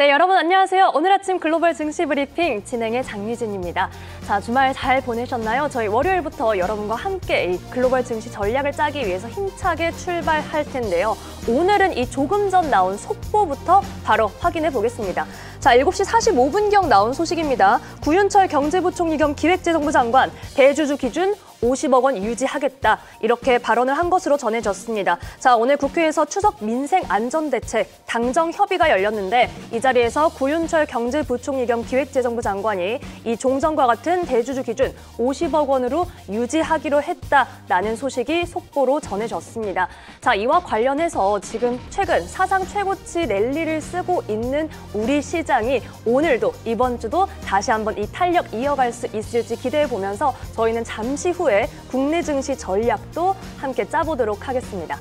네, 여러분 안녕하세요. 오늘 아침 글로벌 증시 브리핑 진행의 장유진입니다. 자, 주말 잘 보내셨나요? 저희 월요일부터 여러분과 함께 이 글로벌 증시 전략을 짜기 위해서 힘차게 출발할 텐데요. 오늘은 이 조금 전 나온 속보부터 바로 확인해 보겠습니다. 자, 7시 45분경 나온 소식입니다. 구윤철 경제부총리 겸 기획재정부 장관, 대주주 기준 50억 원 유지하겠다, 이렇게 발언을 한 것으로 전해졌습니다. 자, 오늘 국회에서 추석 민생 안전대책 당정 협의가 열렸는데 이 자리에서 구윤철 경제부총리 겸 기획재정부 장관이 이 종전과 같은 대주주 기준 50억 원으로 유지하기로 했다라는 소식이 속보로 전해졌습니다. 자, 이와 관련해서 지금 최근 사상 최고치 랠리를 쓰고 있는 우리 시장이 오늘도 이번 주도 다시 한번 이 탄력 이어갈 수 있을지 기대해 보면서 저희는 잠시 후에 국내 증시 전략도 함께 짜보도록 하겠습니다.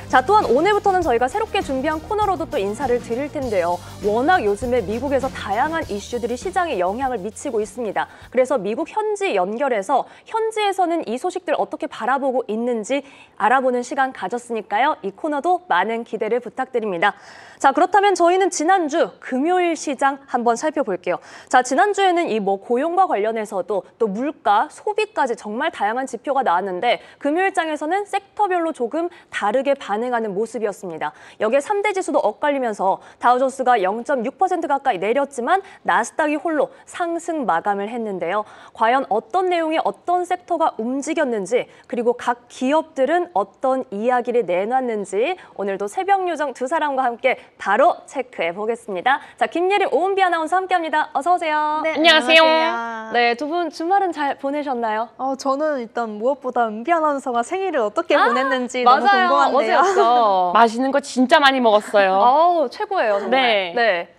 자, 또한 오늘부터는 저희가 새롭게 준비한 코너로도 또 인사를 드릴 텐데요. 워낙 요즘에 미국에서 다양한 이슈들이 시장에 영향을 미치고 있습니다. 그래서 미국 현지 연결해서 현지에서는 이 소식들 어떻게 바라보고 있는지 알아보는 시간 가졌으니까요. 이 코너도 많은 기대를 부탁드립니다. 자, 그렇다면 저희는 지난주 금요일 시장 한번 살펴볼게요. 자, 지난주에는 이 고용과 관련해서도 또 물가, 소비까지 정말 다양한 지표가 나왔는데 금요일장에서는 섹터별로 조금 다르게 반응하는 모습이었습니다. 여기에 3대 지수도 엇갈리면서 다우존스가 0.6% 가까이 내렸지만 나스닥이 홀로 상승 마감을 했는데요. 과연 어떤 내용의 어떤 섹터가 움직였는지, 그리고 각 기업들은 어떤 이야기를 내놨는지 오늘도 새벽 요정 두 사람과 함께 바로 체크해 보겠습니다. 자, 김예림, 오은비 아나운서 함께합니다. 어서 오세요. 네, 안녕하세요. 네, 두 분 주말은 잘 보내셨나요? 저는 일단 무엇보다 은비 아나운서가 생일을 어떻게 보냈는지 너무 맞아요. 궁금한데요. 어제였어. 맛있는 거 진짜 많이 먹었어요. 아우, 최고예요, 정말. 네. 네.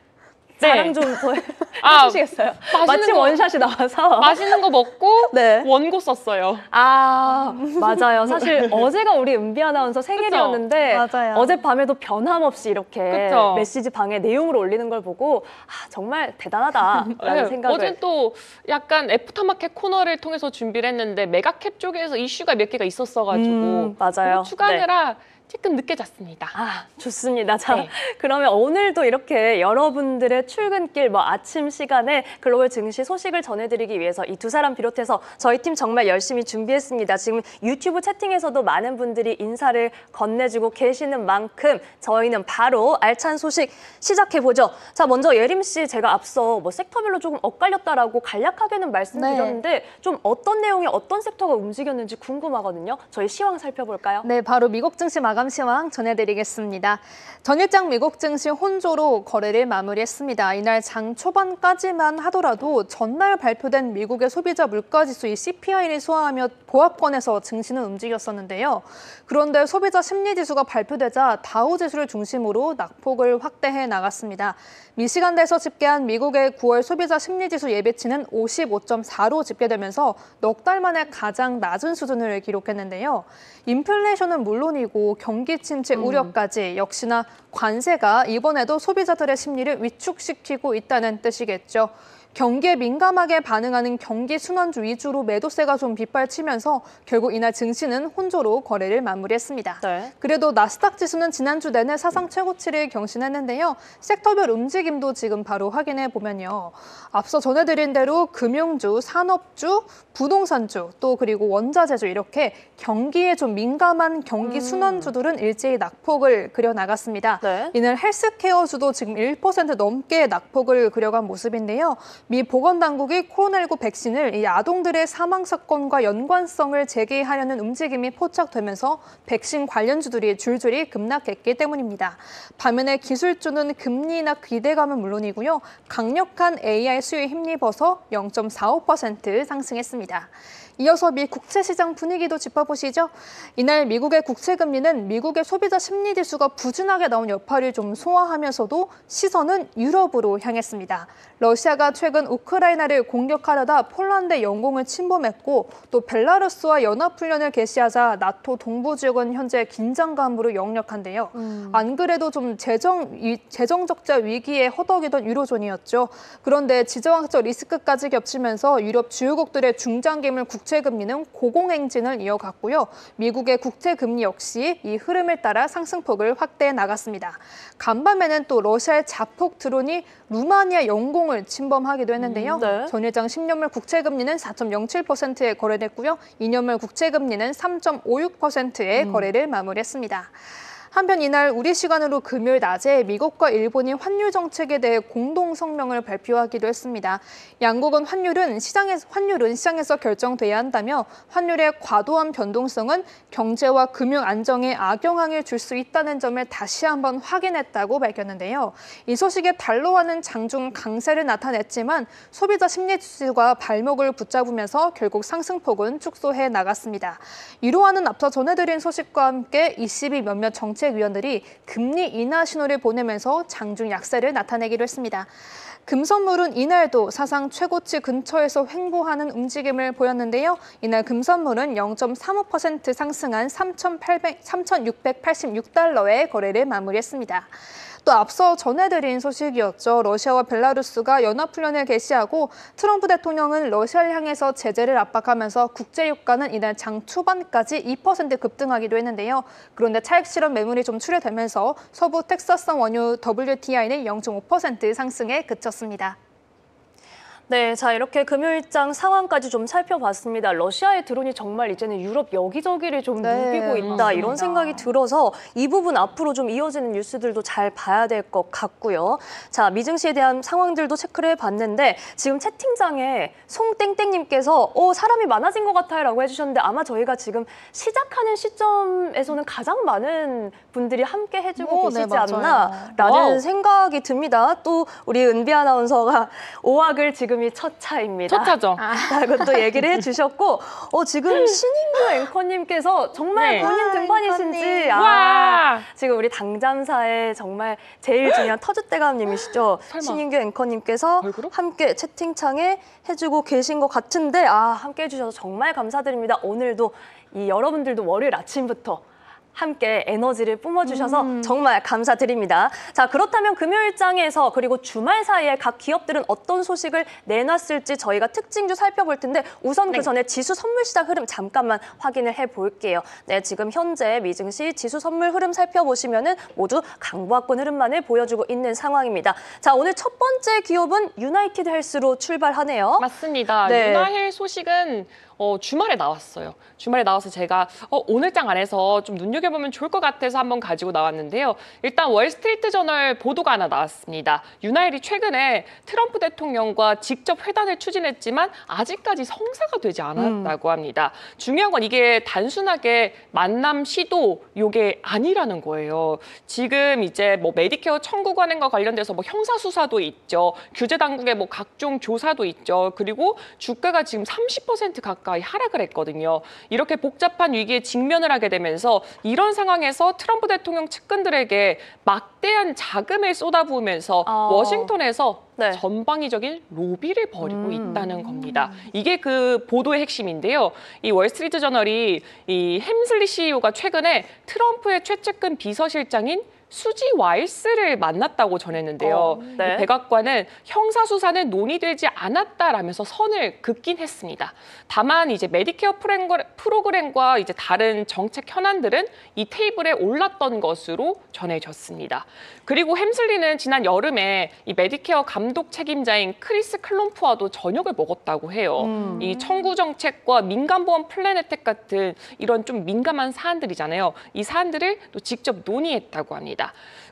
자랑 좀 더 해주시겠어요? 마침 거, 원샷이 나와서. 맛있는 거 먹고 네. 원고 썼어요. 아, 맞아요. 사실 어제가 우리 은비 아나운서 생일이었는데 맞아요. 어젯밤에도 변함없이 이렇게 그쵸? 메시지 방에 내용을 올리는 걸 보고 정말 대단하다라는 네. 생각을. 어제 또 약간 애프터마켓 코너를 통해서 준비를 했는데 메가캡 쪽에서 이슈가 몇 개가 있었어가지고 맞아요. 추가하느라 조금 늦게 잤습니다. 아, 좋습니다. 자, 네. 그러면 오늘도 이렇게 여러분들의 출근길 아침 시간에 글로벌 증시 소식을 전해드리기 위해서 이 두 사람 비롯해서 저희 팀 정말 열심히 준비했습니다. 지금 유튜브 채팅에서도 많은 분들이 인사를 건네주고 계시는 만큼 저희는 바로 알찬 소식 시작해보죠. 자, 먼저 예림 씨, 제가 앞서 섹터별로 조금 엇갈렸다라고 간략하게는 말씀드렸는데 좀 어떤 내용의 어떤 섹터가 움직였는지 궁금하거든요. 저희 시황 살펴볼까요? 네, 바로 미국 증시 마감 시황 전해드리겠습니다. 전일장 미국 증시 혼조로 거래를 마무리했습니다. 이날 장 초반까지만 하더라도 전날 발표된 미국의 소비자 물가지수 이 CPI를 소화하며 보합권에서 증시는 움직였었는데요. 그런데 소비자 심리지수가 발표되자 다우지수를 중심으로 낙폭을 확대해 나갔습니다. 미시간대에서 집계한 미국의 9월 소비자 심리지수 예비치는 55.4로 집계되면서 넉 달 만에 가장 낮은 수준을 기록했는데요. 인플레이션은 물론이고 경기 침체 우려까지 역시나 관세가 이번에도 소비자들의 심리를 위축시키고 있다는 뜻이겠죠. 경기에 민감하게 반응하는 경기 순환주 위주로 매도세가 좀 빗발치면서 결국 이날 증시는 혼조로 거래를 마무리했습니다. 네. 그래도 나스닥 지수는 지난주 내내 사상 최고치를 경신했는데요. 섹터별 움직임도 지금 바로 확인해 보면요. 앞서 전해드린 대로 금융주, 산업주, 부동산주, 또 그리고 원자재주 이렇게 경기에 좀 민감한 경기 순환주들은 일제히 낙폭을 그려나갔습니다. 네. 이날 헬스케어주도 지금 1% 넘게 낙폭을 그려간 모습인데요. 미 보건당국이 코로나19 백신을 이 아동들의 사망 사건과 연관성을 제기하려는 움직임이 포착되면서 백신 관련주들이 줄줄이 급락했기 때문입니다. 반면에 기술주는 금리 인하 기대감은 물론이고요. 강력한 AI 수요에 힘입어서 0.45% 상승했습니다. 이어서 미 국채시장 분위기도 짚어보시죠. 이날 미국의 국채금리는 미국의 소비자 심리지수가 부진하게 나온 여파를 좀 소화하면서도 시선은 유럽으로 향했습니다. 러시아가 최근 우크라이나를 공격하려다 폴란드 영공을 침범했고 또 벨라루스와 연합훈련을 개시하자 나토 동부 지역은 현재 긴장감으로 역력한데요. 안 그래도 좀 재정 적자 위기에 허덕이던 유로존이었죠. 그런데 지정학적 리스크까지 겹치면서 유럽 주요국들의 중장기물 국채금리는 고공행진을 이어갔고요. 미국의 국채금리 역시 이 흐름을 따라 상승폭을 확대해 나갔습니다. 간밤에는 또 러시아의 자폭 드론이 루마니아 영공을 침범하기도 했는데요. 네. 전일장 10년물 국채금리는 4.07%에 거래됐고요. 2년물 국채금리는 3.56%에 거래를 마무리했습니다. 한편 이날 우리 시간으로 금요일 낮에 미국과 일본이 환율 정책에 대해 공동 성명을 발표하기도 했습니다. 양국은 환율은 시장에서 결정돼야 한다며 환율의 과도한 변동성은 경제와 금융 안정에 악영향을 줄 수 있다는 점을 다시 한번 확인했다고 밝혔는데요. 이 소식에 달러화는 장중 강세를 나타냈지만 소비자 심리 지수가 발목을 붙잡으면서 결국 상승폭은 축소해 나갔습니다. 유로화는 앞서 전해드린 소식과 함께 ECB 몇몇 정책위원들이 금리 인하 신호를 보내면서 장중 약세를 나타내기도 했습니다. 금선물은 이날도 사상 최고치 근처에서 횡보하는 움직임을 보였는데요. 이날 금선물은 0.35% 상승한 3,686달러에 거래를 마무리했습니다. 또 앞서 전해드린 소식이었죠. 러시아와 벨라루스가 연합훈련을 개시하고 트럼프 대통령은 러시아를 향해서 제재를 압박하면서 국제유가는 이날 장 초반까지 2% 급등하기도 했는데요. 그런데 차익 실현 매물이 좀 출회되면서 서부 텍사스산 원유 WTI는 0.5% 상승에 그쳤습니다. 네, 자 이렇게 금요일장 상황까지 좀 살펴봤습니다. 러시아의 드론이 정말 이제는 유럽 여기저기를 좀 누비고 있다 맞습니다. 이런 생각이 들어서 이 부분 앞으로 좀 이어지는 뉴스들도 잘 봐야 될 것 같고요. 자 미증시에 대한 상황들도 체크를 해봤는데 지금 채팅장에 송땡땡님께서 사람이 많아진 것 같아요라고 해주셨는데 아마 저희가 지금 시작하는 시점에서는 가장 많은 분들이 함께 해주고 계시지 않나라는 와우. 생각이 듭니다. 또 우리 은비 아나운서가 5학을 지금이 첫 차입니다. 첫 차죠. 라고 또 얘기를 해주셨고 지금 신인규 앵커님께서 정말 네. 본인 등반이신지 와. 지금 우리 당잠사의 정말 제일 중요한 터줏대감님이시죠. 설마. 신인규 앵커님께서 얼굴로? 함께 채팅창에 해주고 계신 것 같은데 함께 해주셔서 정말 감사드립니다. 오늘도 여러분들도 월요일 아침부터 함께 에너지를 뿜어주셔서 정말 감사드립니다. 자, 그렇다면 금요일장에서 그리고 주말 사이에 각 기업들은 어떤 소식을 내놨을지 저희가 특징주 살펴볼 텐데 우선 그 전에 지수 선물 시장 흐름 잠깐만 확인을 해볼게요. 네, 지금 현재 미증시 지수 선물 흐름 살펴보시면은 모두 강보합권 흐름만을 보여주고 있는 상황입니다. 자, 오늘 첫 번째 기업은 유나이티드 헬스로 출발하네요. 맞습니다. 네. 유나헬 소식은 주말에 나왔어요. 주말에 나와서 제가 오늘장 안에서 좀 눈여겨보면 좋을 것 같아서 한번 가지고 나왔는데요. 일단 월스트리트 저널 보도가 하나 나왔습니다. 유나헬이 최근에 트럼프 대통령과 직접 회담을 추진했지만 아직까지 성사가 되지 않았다고 합니다. 중요한 건 이게 단순하게 만남 시도 요게 아니라는 거예요. 지금 이제 뭐 메디케어 청구 관행과 관련돼서 뭐 형사 수사도 있죠. 규제 당국의 뭐 각종 조사도 있죠. 그리고 주가가 지금 30% 가까이 하락을 했거든요. 이렇게 복잡한 위기에 직면을 하게 되면서 이런 상황에서 트럼프 대통령 측근들에게 막대한 자금을 쏟아부으면서 워싱턴에서 네. 전방위적인 로비를 벌이고 있다는 겁니다. 이게 그 보도의 핵심인데요. 이 월스트리트 저널이 이 햄슬리 CEO가 최근에 트럼프의 최측근 비서실장인 수지 와일스를 만났다고 전했는데요. 네. 이 백악관은 형사 수사는 논의되지 않았다라면서 선을 긋긴 했습니다. 다만 이제 메디케어 프로그램과 이제 다른 정책 현안들은 이 테이블에 올랐던 것으로 전해졌습니다. 그리고 햄슬리는 지난 여름에 이 메디케어 감독 책임자인 크리스 클롬프와도 저녁을 먹었다고 해요. 이 청구 정책과 민간보험 플랜 혜택 같은 이런 좀 민감한 사안들이잖아요. 이 사안들을 또 직접 논의했다고 합니다.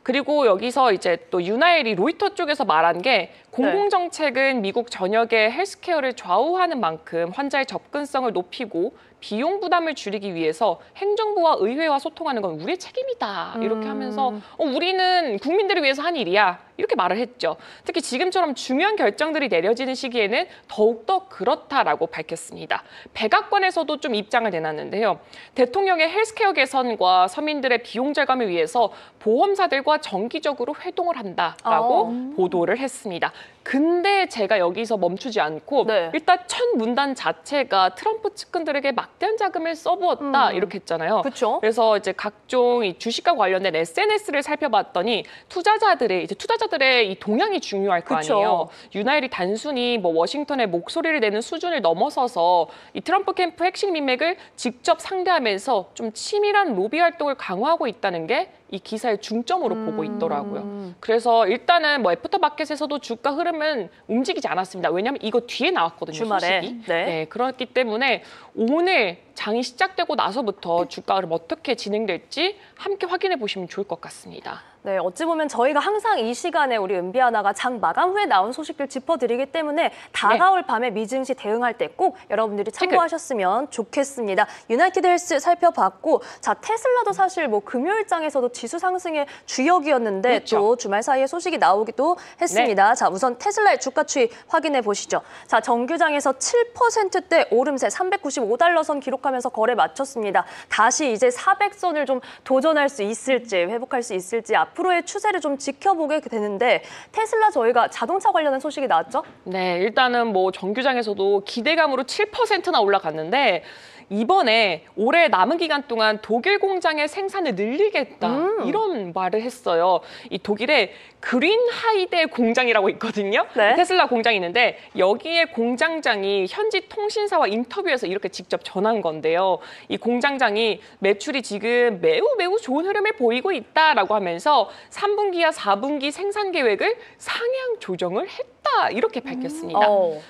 그리고 여기서 이제 또 유나헬이 로이터 쪽에서 말한 게 공공정책은 미국 전역의 헬스케어를 좌우하는 만큼 환자의 접근성을 높이고 비용 부담을 줄이기 위해서 행정부와 의회와 소통하는 건 우리의 책임이다. 이렇게 하면서 우리는 국민들을 위해서 한 일이야. 이렇게 말을 했죠. 특히 지금처럼 중요한 결정들이 내려지는 시기에는 더욱더 그렇다라고 밝혔습니다. 백악관에서도 좀 입장을 내놨는데요. 대통령의 헬스케어 개선과 서민들의 비용 절감을 위해서 보험사들과 미국과 정기적으로 회동을 한다라고 보도를 했습니다. 근데 제가 여기서 멈추지 않고 네. 일단 첫 문단 자체가 트럼프 측근들에게 막대한 자금을 써부었다 이렇게 했잖아요. 그렇죠. 그래서 이제 각종 이 주식과 관련된 SNS를 살펴봤더니 투자자들의 이 동향이 중요할 거 그쵸. 아니에요. 유나일이 단순히 뭐 워싱턴의 목소리를 내는 수준을 넘어서서 이 트럼프 캠프 핵심 인맥을 직접 상대하면서 좀 치밀한 로비 활동을 강화하고 있다는 게 이 기사의 중점으로 보고 있더라고요. 그래서 일단은 뭐 애프터마켓에서도 주가 흐름은 움직이지 않았습니다. 왜냐하면 이거 뒤에 나왔거든요. 주말에. 소식이. 네. 그렇기 때문에 오늘 장이 시작되고 나서부터 주가 흐름 어떻게 진행될지 함께 확인해 보시면 좋을 것 같습니다. 네, 어찌 보면 저희가 항상 이 시간에 우리 은비아나가 장 마감 후에 나온 소식들 짚어드리기 때문에 다가올 밤에 미증시 대응할 때 꼭 여러분들이 참고하셨으면 좋겠습니다. 유나이티드 헬스 살펴봤고, 자 테슬라도 사실 뭐 금요일장에서도 지수 상승의 주역이었는데 그렇죠. 또 주말 사이에 소식이 나오기도 했습니다. 자 우선 테슬라의 주가 추이 확인해 보시죠. 자 정규장에서 7%대 오름세 395달러 선 기록하면서 거래 마쳤습니다. 다시 이제 400선을 좀 도전할 수 있을지 회복할 수 있을지 앞으로의 추세를 좀 지켜보게 되는데 테슬라 저희가 자동차 관련한 소식이 나왔죠? 네, 일단은 뭐 정규장에서도 기대감으로 7%나 올라갔는데 이번에 올해 남은 기간 동안 독일 공장의 생산을 늘리겠다 이런 말을 했어요. 이 독일의 그린하이데 공장이라고 있거든요. 네. 테슬라 공장이 있는데 여기에 공장장이 현지 통신사와 인터뷰에서 이렇게 직접 전한 건데요. 이 공장장이 매출이 지금 매우 좋은 흐름을 보이고 있다라고 하면서 3분기와 4분기 생산 계획을 상향 조정을 했다 이렇게 밝혔습니다.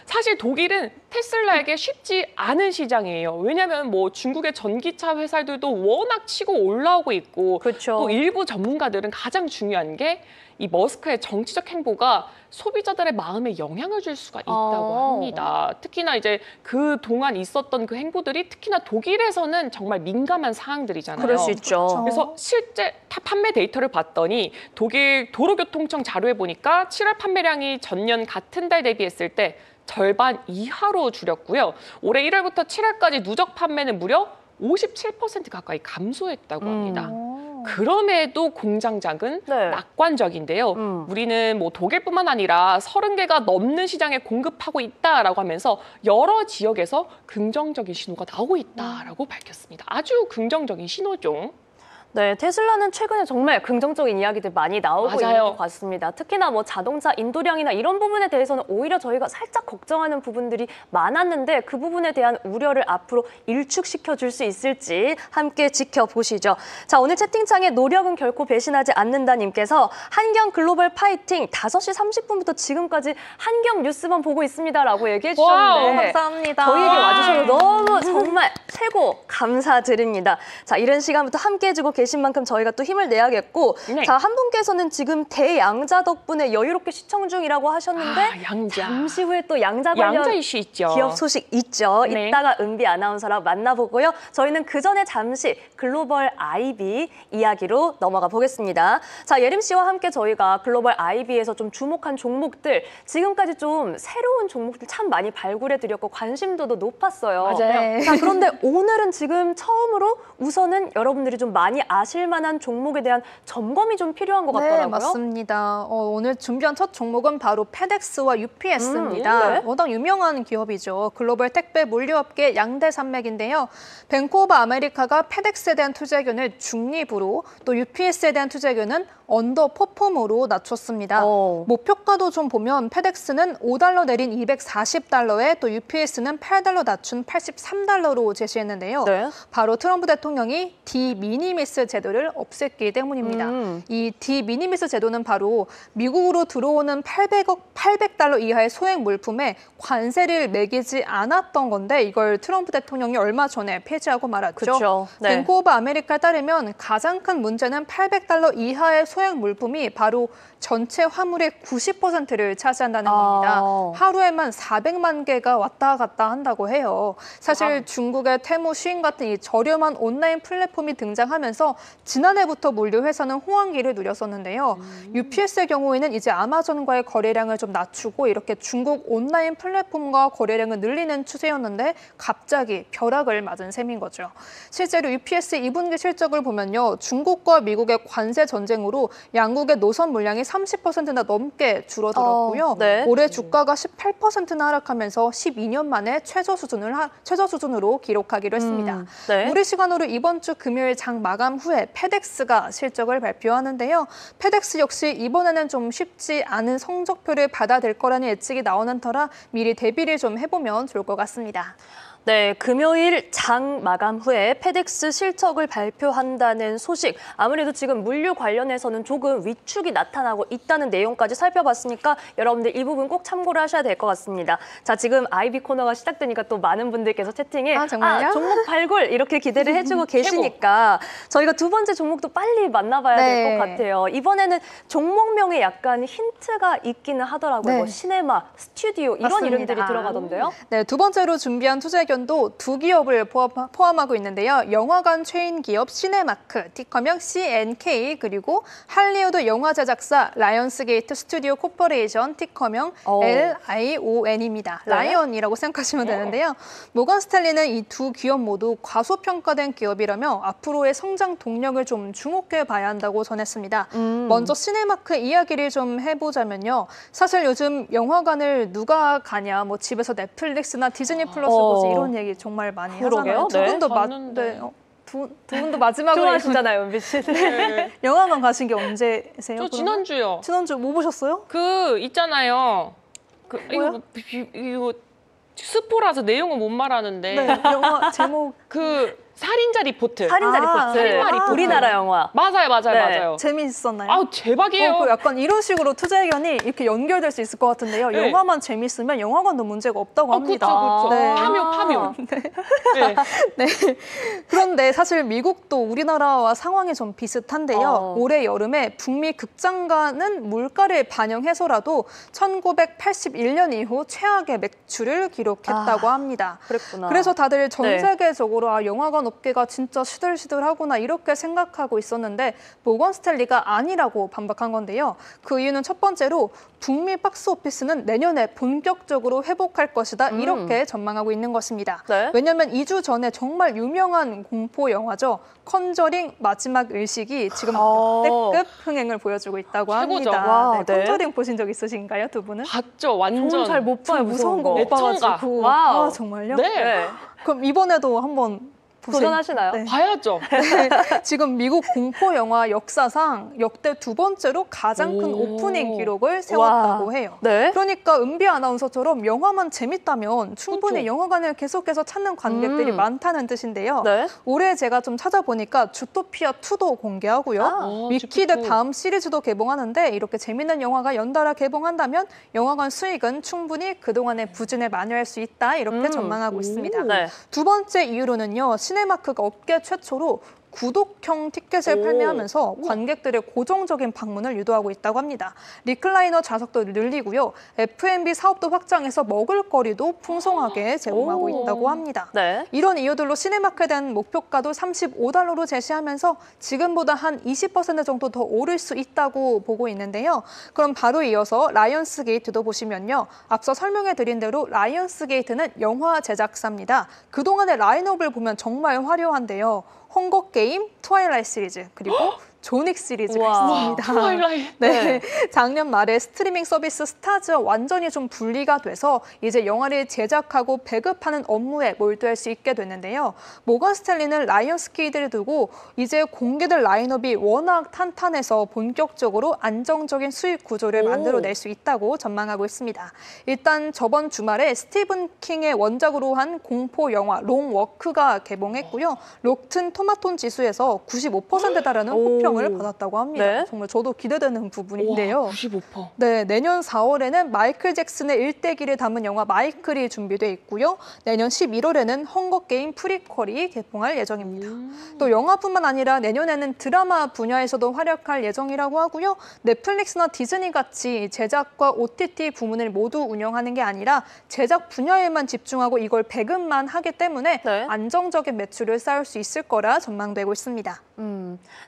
사실 독일은 테슬라에게 쉽지 않은 시장이에요. 왜냐하면 뭐 중국의 전기차 회사들도 워낙 치고 올라오고 있고 그렇죠. 또 일부 전문가들은 가장 중요한 게 이 머스크의 정치적 행보가 소비자들의 마음에 영향을 줄 수가 있다고 합니다. 특히나 이제 그 동안 있었던 그 행보들이 특히나 독일에서는 정말 민감한 사항들이잖아요. 그럴 수 있죠. 그래서 실제 판매 데이터를 봤더니 독일 도로교통청 자료에 보니까 7월 판매량이 전년 같은 달 대비했을 때 절반 이하로 줄였고요. 올해 1월부터 7월까지 누적 판매는 무려 57% 가까이 감소했다고 합니다. 그럼에도 공장장은 네. 낙관적인데요. 우리는 뭐 독일뿐만 아니라 30개가 넘는 시장에 공급하고 있다라고 하면서 여러 지역에서 긍정적인 신호가 나오고 있다라고 밝혔습니다. 아주 긍정적인 신호죠. 네, 테슬라는 최근에 정말 긍정적인 이야기들 많이 나오고 맞아요. 있는 것 같습니다. 특히나 뭐 자동차 인도량이나 이런 부분에 대해서는 오히려 저희가 살짝 걱정하는 부분들이 많았는데 그 부분에 대한 우려를 앞으로 일축시켜 줄 수 있을지 함께 지켜보시죠. 자, 오늘 채팅창에 노력은 결코 배신하지 않는다님께서 한경 글로벌 파이팅 5시 30분부터 지금까지 한경 뉴스만 보고 있습니다라고 얘기해 주셨는데 감사합니다. 저희에게 와주셔서 너무 정말 최고 감사드립니다. 자, 이런 시간부터 함께 해주고 계신 만큼 저희가 또 힘을 내야겠고 네. 자, 한 분께서는 지금 대양자 덕분에 여유롭게 시청 중이라고 하셨는데 양자. 잠시 후에 또 양자 관련 양자 이슈 있죠. 기업 소식 있죠. 네. 이따가 은비 아나운서랑 만나보고요. 저희는 그 전에 잠시 글로벌 IB 이야기로 넘어가 보겠습니다. 자, 예림 씨와 함께 저희가 글로벌 IB에서 좀 주목한 종목들 지금까지 좀 새로운 종목들 참 많이 발굴해드렸고 관심도도 높았어요. 맞아요. 네. 자, 그런데 오늘은 지금 처음으로 우선은 여러분들이 좀 많이 아실 만한 종목에 대한 점검이 좀 필요한 것 같더라고요. 네, 맞습니다. 오늘 준비한 첫 종목은 바로 페덱스와 UPS입니다. 네. 워낙 유명한 기업이죠. 글로벌 택배 물류업계 양대 산맥인데요. 뱅크 오브 아메리카가 페덱스에 대한 투자 의견을 중립으로 또 UPS에 대한 투자 의견은 언더퍼폼으로 낮췄습니다. 목표가도 좀 보면 페덱스는 $5 내린 $240에 또 UPS는 $8 낮춘 $83로 제시했는데요. 네. 바로 트럼프 대통령이 디미니미스 제도를 없앴기 때문입니다. 이 디미니미스 제도는 바로 미국으로 들어오는 $800 이하의 소액 물품에 관세를 매기지 않았던 건데 이걸 트럼프 대통령이 얼마 전에 폐지하고 말았죠. 그렇죠. 네. 뱅크 오브 아메리카에 따르면 가장 큰 문제는 $800 이하의 소액 물품이 바로 전체 화물의 90%를 차지한다는 겁니다. 하루에만 400만 개가 왔다 갔다 한다고 해요. 사실 중국의 테무, 쉬인 같은 이 저렴한 온라인 플랫폼이 등장하면서 지난해부터 물류 회사는 호황기를 누렸었는데요. UPS의 경우에는 이제 아마존과의 거래량을 좀 낮추고 이렇게 중국 온라인 플랫폼과 거래량을 늘리는 추세였는데 갑자기 벼락을 맞은 셈인 거죠. 실제로 UPS 2분기 실적을 보면요. 중국과 미국의 관세 전쟁으로 정도로 양국의 노선 물량이 30%나 넘게 줄어들었고요. 네. 올해 주가가 18%나 하락하면서 12년 만에 최저 수준으로 기록하기로 했습니다. 네. 우리 시간으로 이번 주 금요일 장 마감 후에 페덱스가 실적을 발표하는데요. 페덱스 역시 이번에는 좀 쉽지 않은 성적표를 받아들 거라는 예측이 나오는 터라 미리 대비를 좀 해보면 좋을 것 같습니다. 네, 금요일 장 마감 후에 페덱스 실적을 발표한다는 소식. 아무래도 지금 물류 관련해서는 조금 위축이 나타나고 있다는 내용까지 살펴봤으니까 여러분들 이 부분 꼭 참고를 하셔야 될 것 같습니다. 자, 지금 아이비 코너가 시작되니까 또 많은 분들께서 채팅에 정말요? 종목 발굴 이렇게 기대를 해주고 계시니까 저희가 두 번째 종목도 빨리 만나봐야 될 것 같아요. 이번에는 종목명에 약간 힌트가 있기는 하더라고요. 뭐 시네마, 스튜디오 이런 맞습니다. 이름들이 들어가던데요. 네, 두 번째로 준비한 투자 의견도 두 기업을 포함하고 있는데요. 영화관 체인 기업 시네마크, 티커명 CNK, 그리고 할리우드 영화 제작사 라이언스게이트 스튜디오 코퍼레이션, 티커명 LION입니다. 네. 라이언이라고 생각하시면 되는데요. 모건 스탠리는 이 두 기업 모두 과소평가된 기업이라며 앞으로의 성장 동력을 좀 주목해 봐야 한다고 전했습니다. 먼저 시네마크 이야기를 좀 해보자면요. 사실 요즘 영화관을 누가 가냐, 뭐 집에서 넷플릭스나 디즈니 플러스 보지 이런 얘기 정말 많이 그러게요. 하잖아요. 두 분도 봤는데. 두 분도 마지막으로 좋아하시잖아요, 은비 씨. 네. 영화관 가신 게 언제세요? 저 지난주요. 지난주 뭐 보셨어요? 그 있잖아요. 이거 스포라서 내용은 못 말하는데 네, 영화 제목 그 살인자 리포트. 살인자 리포트. 살인마 리포트. 우리나라 영화. 맞아요. 네. 맞아요. 재미있었나요? 아우 대박이에요. 약간 이런 식으로 투자 의견이 이렇게 연결될 수 있을 것 같은데요. 네. 영화만 재밌으면 영화관도 문제가 없다고 합니다. 그렇죠. 네. 파묘. 네. 네. 그런데 사실 미국도 우리나라와 상황이 좀 비슷한데요. 올해 여름에 북미 극장가는 물가를 반영해서라도 1981년 이후 최악의 매출을 기록했다고 합니다. 그랬구나. 그래서 다들 전 네. 세계적으로 영화관 업계가 진짜 시들시들하구나 이렇게 생각하고 있었는데 모건 스탠리가 아니라고 반박한 건데요. 그 이유는 첫 번째로 북미 박스 오피스는 내년에 본격적으로 회복할 것이다 이렇게 전망하고 있는 것입니다. 네. 왜냐하면 2주 전에 정말 유명한 공포 영화죠. 컨저링 마지막 의식이 지금 역대급 흥행을 보여주고 있다고 최고죠. 합니다. 와, 네. 컨저링 보신 적 있으신가요, 두 분은? 봤죠. 완전. 잘 못 봐요, 무서운 거 거. 못 봐가지고. 와우. 아, 정말요? 네. 네. 그럼 이번에도 한번 보세요. 도전하시나요? 네. 봐야죠. 지금 미국 공포 영화 역사상 역대 두 번째로 가장 큰 오. 오프닝 기록을 세웠다고 와. 해요. 네. 그러니까 은비 아나운서처럼 영화만 재밌다면 충분히 그렇죠. 영화관을 계속해서 찾는 관객들이 많다는 뜻인데요. 네. 올해 제가 좀 찾아보니까 주토피아 2도 공개하고요. 아, 위키드 주토2. 다음 시리즈도 개봉하는데 이렇게 재밌는 영화가 연달아 개봉한다면 영화관 수익은 충분히 그동안의 부진을 만회할 수 있다 이렇게 전망하고 있습니다. 네. 두 번째 이유로는요. 시네마크가 업계 최초로 구독형 티켓을 판매하면서 관객들의 고정적인 방문을 유도하고 있다고 합니다. 리클라이너 좌석도 늘리고요. F&B 사업도 확장해서 먹을거리도 풍성하게 제공하고 있다고 합니다. 네. 이런 이유들로 시네마크에 대한 목표가도 $35로 제시하면서 지금보다 한 20% 정도 더 오를 수 있다고 보고 있는데요. 그럼 바로 이어서 라이언스 게이트도 보시면요. 앞서 설명해드린 대로 라이언스 게이트는 영화 제작사입니다. 그동안의 라인업을 보면 정말 화려한데요. 헝거 게임, 트와일라이트 시리즈, 그리고 존윅 시리즈가 우와. 있습니다. 트와일라이트. 네, 작년 말에 스트리밍 서비스 스타즈와 완전히 좀 분리가 돼서 이제 영화를 제작하고 배급하는 업무에 몰두할 수 있게 됐는데요. 모건 스탠리는 라이언스 게이트를 두고 이제 공개될 라인업이 워낙 탄탄해서 본격적으로 안정적인 수익 구조를 만들어낼 수 있다고 전망하고 있습니다. 일단 저번 주말에 스티븐 킹의 원작으로 한 공포 영화 롱워크가 개봉했고요. 로튼 토마톤 지수에서 95%에 달하는 호평을 받았다고 합니다. 네. 정말 저도 기대되는 부분인데요. 와, 95%. 네, 내년 4월에는 마이클 잭슨의 일대기를 담은 영화 마이클이 준비돼 있고요. 내년 11월에는 헝거게임 프리퀄이 개봉할 예정입니다. 또 영화뿐만 아니라 내년에는 드라마 분야에서도 활약할 예정이라고 하고요. 넷플릭스나 디즈니 같이 제작과 OTT 부문을 모두 운영하는 게 아니라 제작 분야에만 집중하고 이걸 배급만 하기 때문에 네. 안정적인 매출을 쌓을 수 있을 거라 전망되고 있습니다.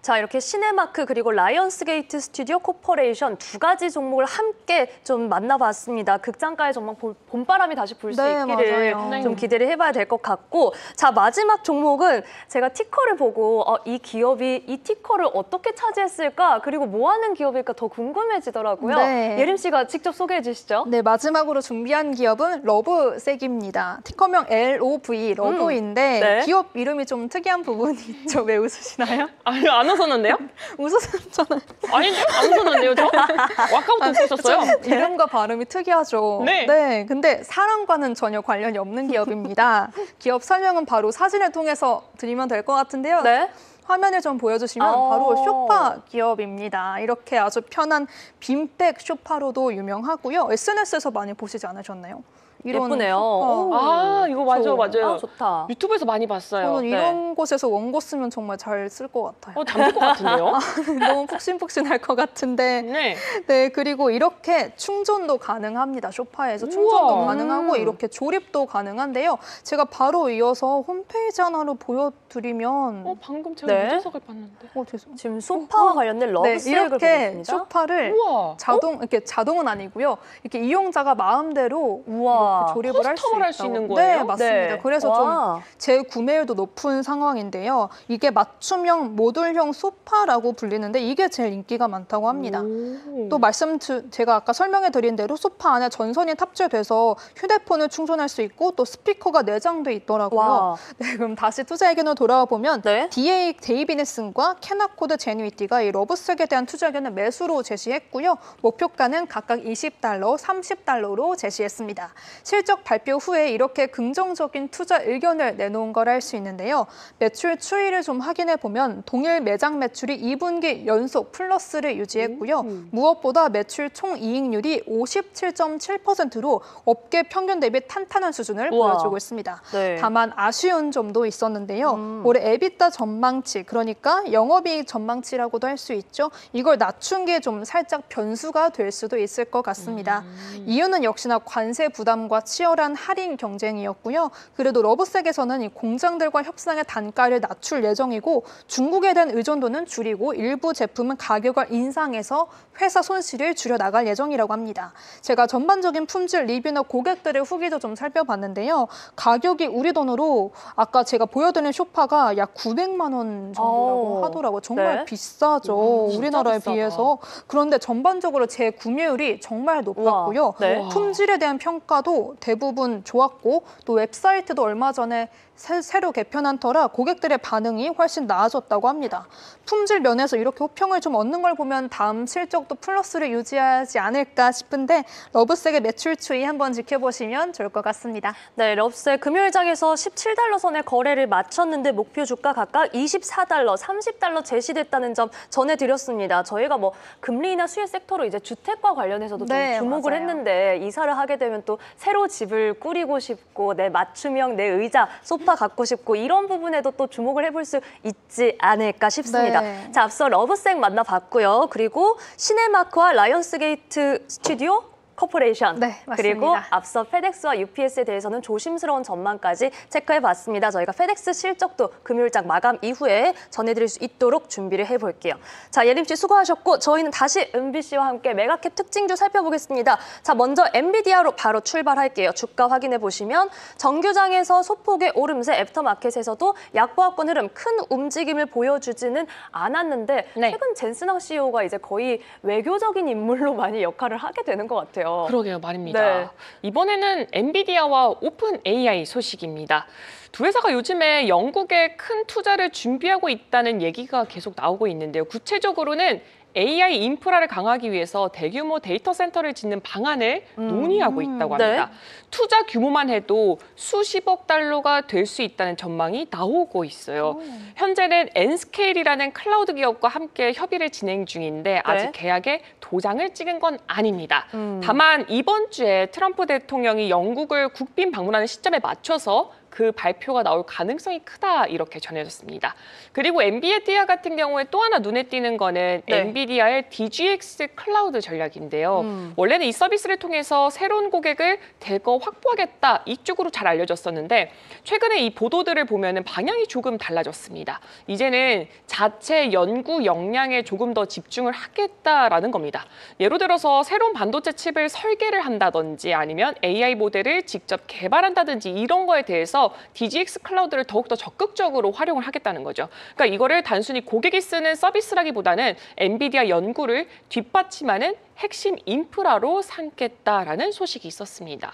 자, 이렇게 시네마크 그리고 라이언스게이트 스튜디오 코퍼레이션 두 가지 종목을 함께 좀 만나봤습니다. 극장가에 정말 봄바람이 다시 불 수 네, 있기를 맞아요. 좀 기대를 해봐야 될 것 같고, 자, 마지막 종목은 제가 티커를 보고 이 기업이 이 티커를 어떻게 차지했을까, 그리고 뭐 하는 기업일까 더 궁금해지더라고요. 네. 예림 씨가 직접 소개해 주시죠. 네, 마지막으로 준비한 기업은 러브색입니다. 티커명 LOV, 러브인데 네. 기업 이름이 좀 특이한 부분이 있죠. 왜 웃으시나요? 아니, 안 웃었는데요? 웃으셨잖아요. 아닌데? 안 웃었는데요, 저? 아까부터 웃고 있었어요. 이름과 발음이 특이하죠. 네. 근데 사람과는 전혀 관련이 없는 기업입니다. 기업 설명은 바로 사진을 통해서 드리면 될 것 같은데요. 네. 화면을 좀 보여주시면 바로 쇼파 기업입니다. 이렇게 아주 편한 빈백 쇼파로도 유명하고요. SNS에서 많이 보시지 않으셨나요? 이런 예쁘네요. 아, 이거 맞아요, 맞아요. 좋다. 유튜브에서 많이 봤어요. 저는 네. 이런 곳에서 원고 쓰면 정말 잘 쓸 것 같아요. 잠들 것 같은데요? 너무 푹신푹신할 것 같은데. 네. 네, 그리고 이렇게 충전도 가능합니다. 쇼파에서 충전도 우와. 가능하고 이렇게 조립도 가능한데요. 제가 바로 이어서 홈페이지 하나로 보여드리면 방금 제가 네. 유재석을 봤는데. 죄송해요. 지금 소파와 관련된 네, 러브색을 보고 이렇게 있습니다. 쇼파를 우와. 이렇게 자동은 아니고요. 이렇게 이용자가 마음대로 우와. 이렇게 조립을 할 수 커스텀을 할 수 있다고. 있는 거예요? 네, 맞습니다. 네. 그래서 와. 좀 재구매율도 높은 상황인데요. 이게 맞춤형 모듈형 소파라고 불리는데 이게 제일 인기가 많다고 합니다. 또 제가 아까 설명해 드린 대로 소파 안에 전선이 탑재돼서 휴대폰을 충전할 수 있고 또 스피커가 내장돼 있더라고요. 와. 네, 그럼 다시 투자 의견으로 돌아와 보면 네. DA 데이비네슨과 캐나코드 제뉴이티가 이 러브색에 대한 투자 의견을 매수로 제시했고요. 목표가는 각각 $20, $30로 제시했습니다. 실적 발표 후에 이렇게 긍정적인 투자 의견을 내놓은 걸 알 수 있는데요. 매출 추이를 좀 확인해 보면 동일 매장 매출이 2분기 연속 플러스를 유지했고요. 무엇보다 매출 총이익률이 57.7%로 업계 평균 대비 탄탄한 수준을 우와. 보여주고 있습니다. 네. 다만 아쉬운 점도 있었는데요. 올해 에비타 전망치, 그러니까 영업이익 전망치라고도 할 수 있죠. 이걸 낮춘 게 좀 살짝 변수가 될 수도 있을 것 같습니다. 이유는 역시나 관세 부담과 치열한 할인 경쟁이었고요. 그래도 러브색에서는 이 공장들과 협상의 단가를 낮출 예정이고 중국에 대한 의존도는 줄이고 일부 제품은 가격을 인상해서 회사 손실을 줄여 나갈 예정이라고 합니다. 제가 전반적인 품질 리뷰나 고객들의 후기도 좀 살펴봤는데요. 가격이 우리 돈으로 아까 제가 보여드린 쇼파가 약 900만 원 정도라고 하더라고요. 정말 네. 비싸죠. 진짜 우리나라에 비싸다. 비해서. 그런데 전반적으로 재구매율이 정말 높았고요. 우와. 네. 품질에 대한 평가도 대부분 좋았고 또 웹사이트도 얼마 전에 새로 개편한 터라 고객들의 반응이 훨씬 나아졌다고 합니다. 품질 면에서 이렇게 호평을 좀 얻는 걸 보면 다음 실적도 플러스를 유지하지 않을까 싶은데 러브색의 매출 추이 한번 지켜보시면 좋을 것 같습니다. 네, 러브색 금요일장에서 $17 선에 거래를 마쳤는데 목표 주가 각각 $24, $30 제시됐다는 점 전해드렸습니다. 저희가 뭐 금리나 수혜 섹터로 이제 주택과 관련해서도 좀 네, 주목을 맞아요. 했는데 이사를 하게 되면 또 새로 집을 꾸리고 싶고 내 맞춤형 내 의자, 소파 갖고 싶고 이런 부분에도 또 주목을 해볼 수 있지 않을까 싶습니다. 네. 자, 앞서 러브색 만나봤고요. 그리고 시네마크와 라이언스게이트 스튜디오 코퍼레이션, 네, 맞습니다. 그리고 앞서 페덱스와 UPS에 대해서는 조심스러운 전망까지 체크해봤습니다. 저희가 페덱스 실적도 금요일장 마감 이후에 전해드릴 수 있도록 준비를 해볼게요. 자, 예림 씨 수고하셨고 저희는 다시 은비 씨와 함께 메가캡 특징주 살펴보겠습니다. 자, 먼저 엔비디아로 바로 출발할게요. 주가 확인해보시면 정규장에서 소폭의 오름세, 애프터마켓에서도 약보합권 흐름 큰 움직임을 보여주지는 않았는데 네. 최근 젠슨항 CEO가 이제 거의 외교적인 인물로 많이 역할을 하게 되는 것 같아요. 그러게요, 말입니다. 네. 이번에는 엔비디아와 오픈 AI 소식입니다. 두 회사가 요즘에 영국에 큰 투자를 준비하고 있다는 얘기가 계속 나오고 있는데요. 구체적으로는 AI 인프라를 강화하기 위해서 대규모 데이터 센터를 짓는 방안을 논의하고 있다고 합니다. 네. 투자 규모만 해도 수십억 달러가 될 수 있다는 전망이 나오고 있어요. 현재는 Nscale이라는 클라우드 기업과 함께 협의를 진행 중인데 아직 계약에 도장을 찍은 건 아닙니다. 다만 이번 주에 트럼프 대통령이 영국을 국빈 방문하는 시점에 맞춰서 그 발표가 나올 가능성이 크다 이렇게 전해졌습니다. 그리고 엔비디아 같은 경우에 또 하나 눈에 띄는 거는 네. 엔비디아의 DGX 클라우드 전략인데요. 원래는 이 서비스를 통해서 새로운 고객을 대거 확보하겠다 이쪽으로 잘 알려졌었는데 최근에 이 보도들을 보면은 방향이 조금 달라졌습니다. 이제는 자체 연구 역량에 조금 더 집중을 하겠다라는 겁니다. 예로 들어서 새로운 반도체 칩을 설계를 한다든지 아니면 AI 모델을 직접 개발한다든지 이런 거에 대해서 DGX 클라우드를 더욱더 적극적으로 활용을 하겠다는 거죠. 그러니까 이거를 단순히 고객이 쓰는 서비스라기보다는 엔비디아 연구를 뒷받침하는 핵심 인프라로 삼겠다라는 소식이 있었습니다.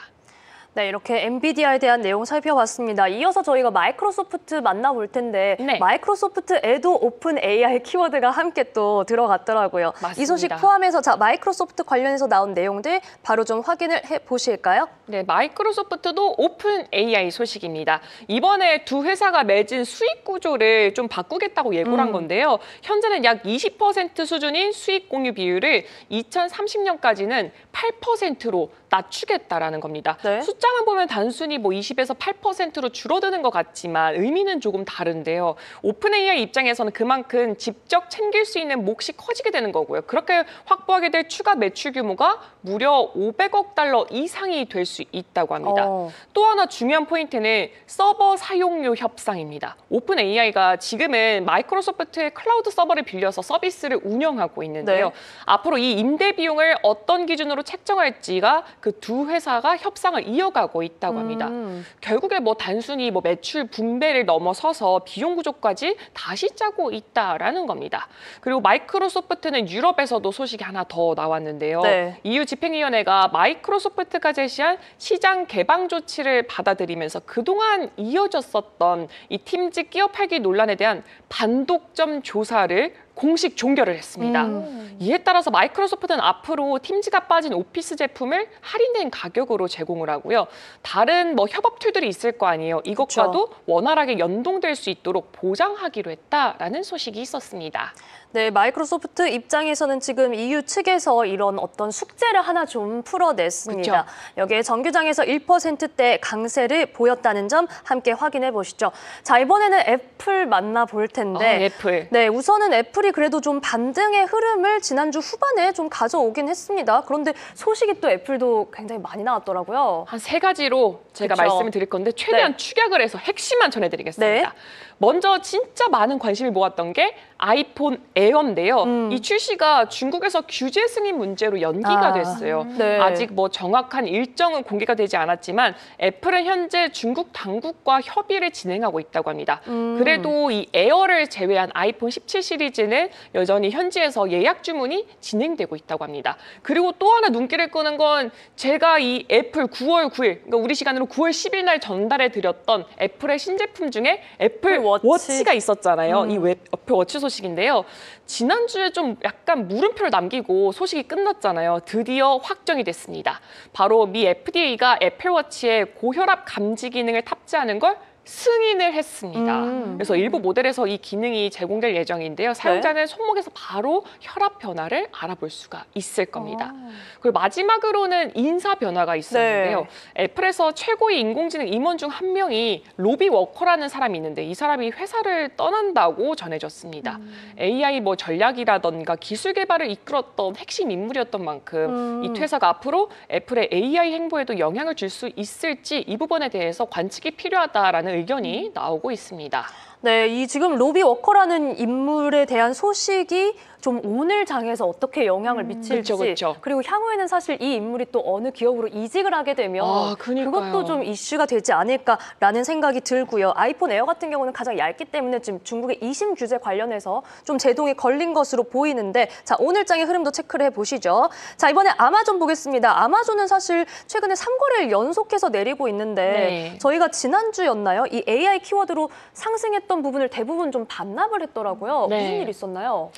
네, 이렇게 엔비디아에 대한 내용 살펴봤습니다. 이어서 저희가 마이크로소프트 만나볼 텐데 네. 마이크로소프트에도 오픈 AI 키워드가 함께 또 들어갔더라고요. 맞습니다. 이 소식 포함해서 마이크로소프트 관련해서 나온 내용들 바로 좀 확인을 해보실까요? 네, 마이크로소프트도 오픈 AI 소식입니다. 이번에 두 회사가 맺은 수익 구조를 좀 바꾸겠다고 예고를 한 건데요. 현재는 약 20% 수준인 수익 공유 비율을 2030년까지는 8%로 낮추겠다라는 겁니다. 네. 숫자만 보면 단순히 20에서 8%로 줄어드는 것 같지만 의미는 조금 다른데요. 오픈 AI 입장에서는 그만큼 직접 챙길 수 있는 몫이 커지게 되는 거고요. 그렇게 확보하게 될 추가 매출 규모가 무려 500억 달러 이상이 될 수 있다고 합니다. 또 하나 중요한 포인트는 서버 사용료 협상입니다. 오픈 AI가 지금은 마이크로소프트의 클라우드 서버를 빌려서 서비스를 운영하고 있는데요. 네. 앞으로 이 임대 비용을 어떤 기준으로 책정할지가 그 두 회사가 협상을 이어가고 있다고 합니다. 결국에 단순히 매출 분배를 넘어서서 비용 구조까지 다시 짜고 있다라는 겁니다. 그리고 마이크로소프트는 유럽에서도 소식이 하나 더 나왔는데요. 네. EU 집행위원회가 마이크로소프트가 제시한 시장 개방 조치를 받아들이면서 그동안 이어졌었던 이 팀즈 끼어 팔기 논란에 대한 반독점 조사를 공식 종결을 했습니다. 이에 따라서 마이크로소프트는 앞으로 팀즈가 빠진 오피스 제품을 할인된 가격으로 제공을 하고요. 다른 협업 툴들이 있을 거 아니에요. 이것과도 원활하게 연동될 수 있도록 보장하기로 했다라는 소식이 있었습니다. 네, 마이크로소프트 입장에서는 지금 EU 측에서 이런 어떤 숙제를 하나 좀 풀어냈습니다. 그쵸. 여기에 정규장에서 1%대 강세를 보였다는 점 함께 확인해 보시죠. 자, 이번에는 애플 만나볼 텐데. 애플. 네, 우선은 애플이 그래도 좀 반등의 흐름을 지난주 후반에 좀 가져오긴 했습니다. 그런데 소식이 또 애플도 굉장히 많이 나왔더라고요. 한 세 가지로 제가 그쵸. 말씀을 드릴 건데 최대한 네. 축약을 해서 핵심만 전해드리겠습니다. 네. 먼저 진짜 많은 관심을 모았던 게 아이폰 에어인데요. 이 출시가 중국에서 규제 승인 문제로 연기가 됐어요. 네. 아직 정확한 일정은 공개가 되지 않았지만 애플은 현재 중국 당국과 협의를 진행하고 있다고 합니다. 그래도 이 에어를 제외한 아이폰 17 시리즈는 여전히 현지에서 예약 주문이 진행되고 있다고 합니다. 그리고 또 하나 눈길을 끄는 건 제가 이 애플 9월 9일, 그러니까 우리 시간으로 9월 10일 날 전달해 드렸던 애플의 신제품 중에 애플 워치가 있었잖아요. 이 애플 워치 소식인데요. 지난주에 좀 약간 물음표를 남기고 소식이 끝났잖아요. 드디어 확정이 됐습니다. 바로 미 FDA가 애플워치에 고혈압 감지 기능을 탑재하는 걸 승인을 했습니다. 그래서 일부 모델에서 이 기능이 제공될 예정인데요. 사용자는 손목에서 바로 혈압 변화를 알아볼 수가 있을 겁니다. 그리고 마지막으로는 인사 변화가 있었는데요. 네. 애플에서 최고의 인공지능 임원 중 한 명이 로비 워커라는 사람이 있는데 이 사람이 회사를 떠난다고 전해졌습니다. AI 전략이라던가 기술 개발을 이끌었던 핵심 인물이었던 만큼 이 퇴사가 앞으로 애플의 AI 행보에도 영향을 줄 수 있을지 이 부분에 대해서 관측이 필요하다라는 의견이 나오고 있습니다. 네, 이 지금 로비 워커라는 인물에 대한 소식이 좀 오늘 장에서 어떻게 영향을 미칠지 그쵸. 그리고 향후에는 사실 이 인물이 또 어느 기업으로 이직을 하게 되면 그러니까요. 그것도 좀 이슈가 되지 않을까라는 생각이 들고요. 아이폰 에어 같은 경우는 가장 얇기 때문에 지금 중국의 이심 규제 관련해서 좀 제동이 걸린 것으로 보이는데 자, 오늘 장의 흐름도 체크를 해보시죠. 자, 이번에 아마존 보겠습니다. 아마존은 사실 최근에 3거래일 연속해서 내리고 있는데 네. 저희가 지난주였나요? 이 AI 키워드로 상승했던 부분을 대부분 좀 반납을 했더라고요. 네. 무슨 일 있었나요?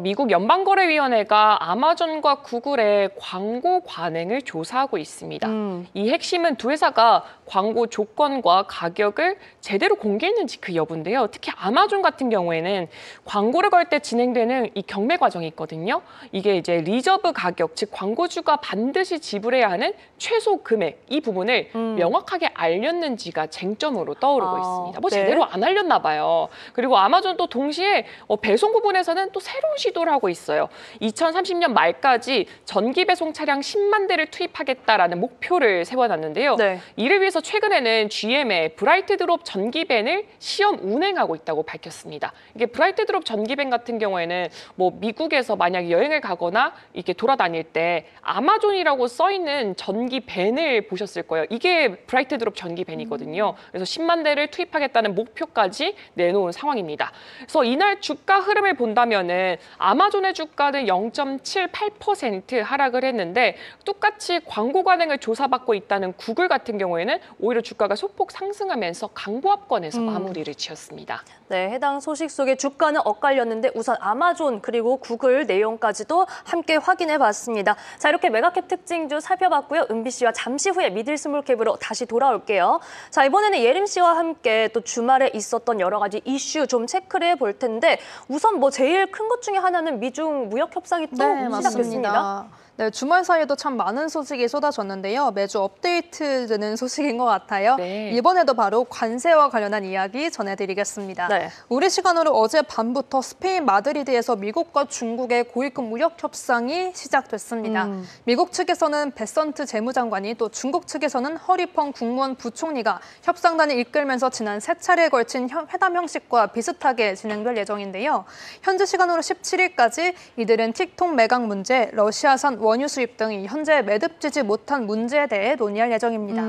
미국 연방거래위원회가 아마존과 구글의 광고 관행을 조사하고 있습니다. 이 핵심은 두 회사가 광고 조건과 가격을 제대로 공개했는지 그 여부인데요. 특히 아마존 같은 경우에는 광고를 걸 때 진행되는 이 경매 과정이 있거든요. 이게 이제 리저브 가격, 즉 광고주가 반드시 지불해야 하는 최소 금액, 이 부분을 명확하게 알렸는지가 쟁점으로 떠오르고 있습니다. 뭐 네. 제대로 안 알렸나 봐요. 그리고 아마존도 동시에 배송 부분에서는 또 새로운 시도를 하고 있어요. 2030년 말까지 전기 배송 차량 10만 대를 투입하겠다라는 목표를 세워놨는데요. 네. 이를 위해서 최근에는 GM의 브라이트 드롭 전기밴을 시험 운행하고 있다고 밝혔습니다. 이게 브라이트 드롭 전기밴 같은 경우에는 뭐 미국에서 만약 여행을 가거나 이렇게 돌아다닐 때 아마존이라고 써 있는 전기밴을 보셨을 거예요. 이게 브라이트 드롭 전기밴이거든요. 그래서 10만 대를 투입하겠다는 목표까지 내놓은 상황입니다. 그래서 이날 주가 흐름을 본다면은 아마존의 주가는 0.78% 하락을 했는데 똑같이 광고 관행을 조사받고 있다는 구글 같은 경우에는 오히려 주가가 소폭 상승하면서 강보합권에서 마무리를 지었습니다. 네, 해당 소식 속에 주가는 엇갈렸는데 우선 아마존 그리고 구글 내용까지도 함께 확인해 봤습니다. 자, 이렇게 메가캡 특징주 살펴봤고요. 은비 씨와 잠시 후에 미들 스몰캡으로 다시 돌아올게요. 자, 이번에는 예림 씨와 함께 또 주말에 있었던 여러 가지 이슈 좀 체크를 해볼 텐데 우선 뭐 제일 큰 것 중에 하나는 미중 무역 협상이 또 시작됐습니다. 네, 주말 사이에도 참 많은 소식이 쏟아졌는데요. 매주 업데이트되는 소식인 것 같아요. 네. 이번에도 바로 관세와 관련한 이야기 전해드리겠습니다. 네. 우리 시간으로 어제 밤부터 스페인 마드리드에서 미국과 중국의 고위급 무역 협상이 시작됐습니다. 미국 측에서는 베선트 재무장관이 또 중국 측에서는 허리펑 국무원 부총리가 협상단을 이끌면서 지난 3차례에 걸친 회담 형식과 비슷하게 진행될 예정인데요. 현지 시간으로 17일까지 이들은 틱톡 매각 문제, 러시아산 원유 수입 등 현재 매듭지지 못한 문제에 대해 논의할 예정입니다.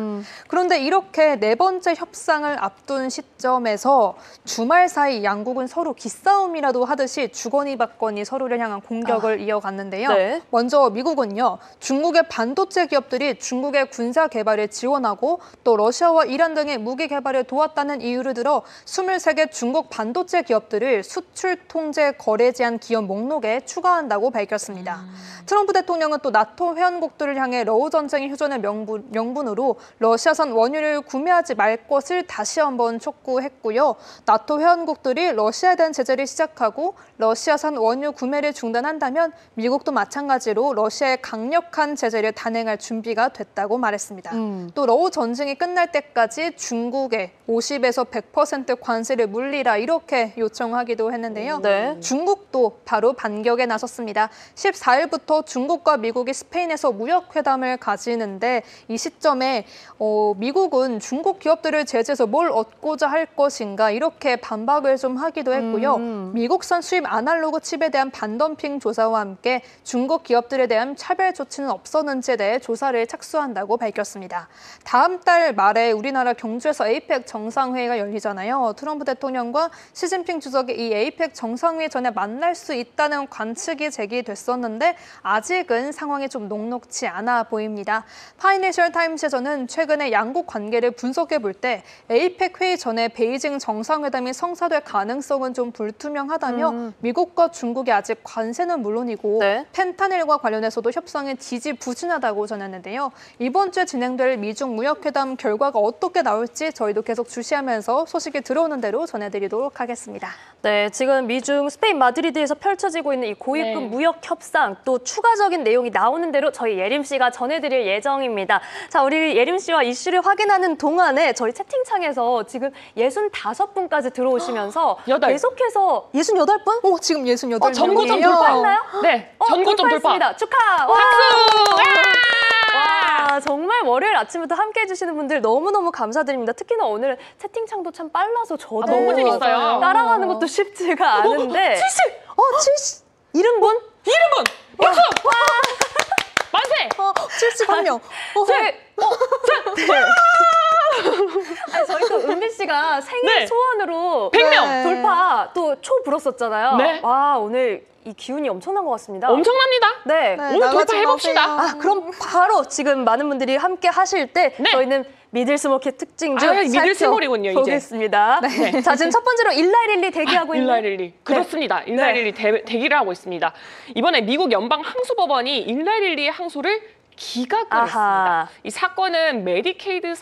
그런데 이렇게 네 번째 협상을 앞둔 시점에서 주말 사이 양국은 서로 기싸움이라도 하듯이 주거니 받거니 서로를 향한 공격을 이어갔는데요. 네. 먼저 미국은요, 중국의 반도체 기업들이 중국의 군사 개발에 지원하고 또 러시아와 이란 등의 무기 개발에 도왔다는 이유를 들어 23개 중국 반도체 기업들을 수출 통제 거래 제한 기업 목록에 추가한다고 밝혔습니다. 트럼프 대통령은 또 나토 회원국들을 향해 러우 전쟁의 휴전의 명분으로 러시아산 원유를 구매하지 말 것을 다시 한번 촉구했고요. 나토 회원국들이 러시아에 대한 제재를 시작하고 러시아산 원유 구매를 중단한다면 미국도 마찬가지로 러시아의 강력한 제재를 단행할 준비가 됐다고 말했습니다. 또 러우 전쟁이 끝날 때까지 중국에 50에서 100% 관세를 물리라 이렇게 요청하기도 했는데요. 네. 중국도 바로 반격에 나섰습니다. 14일부터 중국과 미국이 스페인에서 무역회담을 가지는데 이 시점에 미국은 중국 기업들을 제재해서 뭘 얻고자 할 것인가 이렇게 반박을 좀 하기도 했고요. 미국산 수입 아날로그 칩에 대한 반덤핑 조사와 함께 중국 기업들에 대한 차별 조치는 없었는지에 대해 조사를 착수한다고 밝혔습니다. 다음 달 말에 우리나라 경주에서 에이펙 정상회의가 열리잖아요. 트럼프 대통령과 시진핑 주석이 이 에이펙 정상회의 전에 만날 수 있다는 관측이 제기됐었는데 아직은 상황이 좀 녹록지 않아 보입니다. 파이낸셜 타임스에서는 최근에 양국 관계를 분석해 볼 때 에이펙 회의 전에 베이징 정상회담이 성사될 가능성은 좀 불투명하다며 미국과 중국이 아직 관세는 물론이고 네. 펜타닐과 관련해서도 협상이 지지부진하다고 전했는데요. 이번 주에 진행될 미중 무역회담 결과가 어떻게 나올지 저희도 계속 주시하면서 소식이 들어오는 대로 전해드리도록 하겠습니다. 네, 지금 미중 스페인 마드리드에서 펼쳐지고 있는 이 고위급 네. 무역 협상 또 추가적인 내용이 나오는 대로 저희 예림 씨가 전해드릴 예정입니다. 자, 우리 예림 씨와 이슈를 확인하는 동안에 저희 채팅창에서 지금 65분까지 들어오시면서 여덟. 계속해서 68분? 지금 68명이에요. 전고점 돌파했나요? 네, 전고점 돌파. 돌파했습니다. 축하! 와! 와, 정말 월요일 아침부터 함께 해주시는 분들 너무너무 감사드립니다. 특히나 오늘은 채팅창도 참 빨라서 저도 너무 재밌어요. 따라가는 것도 쉽지가 않은데 70! 70! 70분? 70분! 박수! 만세! 71명. 아니, 저희 또 은비 씨가 생일 네. 소원으로 100명! 돌파 또 초 불었었잖아요. 네. 와, 오늘 이 기운이 엄청난 것 같습니다. 엄청납니다. 네. 네, 오늘 나가지 돌파해봅시다. 마세요. 그럼 바로 지금 많은 분들이 함께 하실 때 네. 저희는 미들 스몰의 특징 중 미들 스몰이군요, 이제. 보겠습니다. 네. 자, 지금 첫 번째로 일라이릴리 대기하고 있는 일라이릴리. 그렇습니다. 일라이릴리 대기를 하고 있습니다. 이번에 미국 연방 항소법원이 일라이릴리의 항소를 기각을 아하. 했습니다. 이 사건은 메디케이드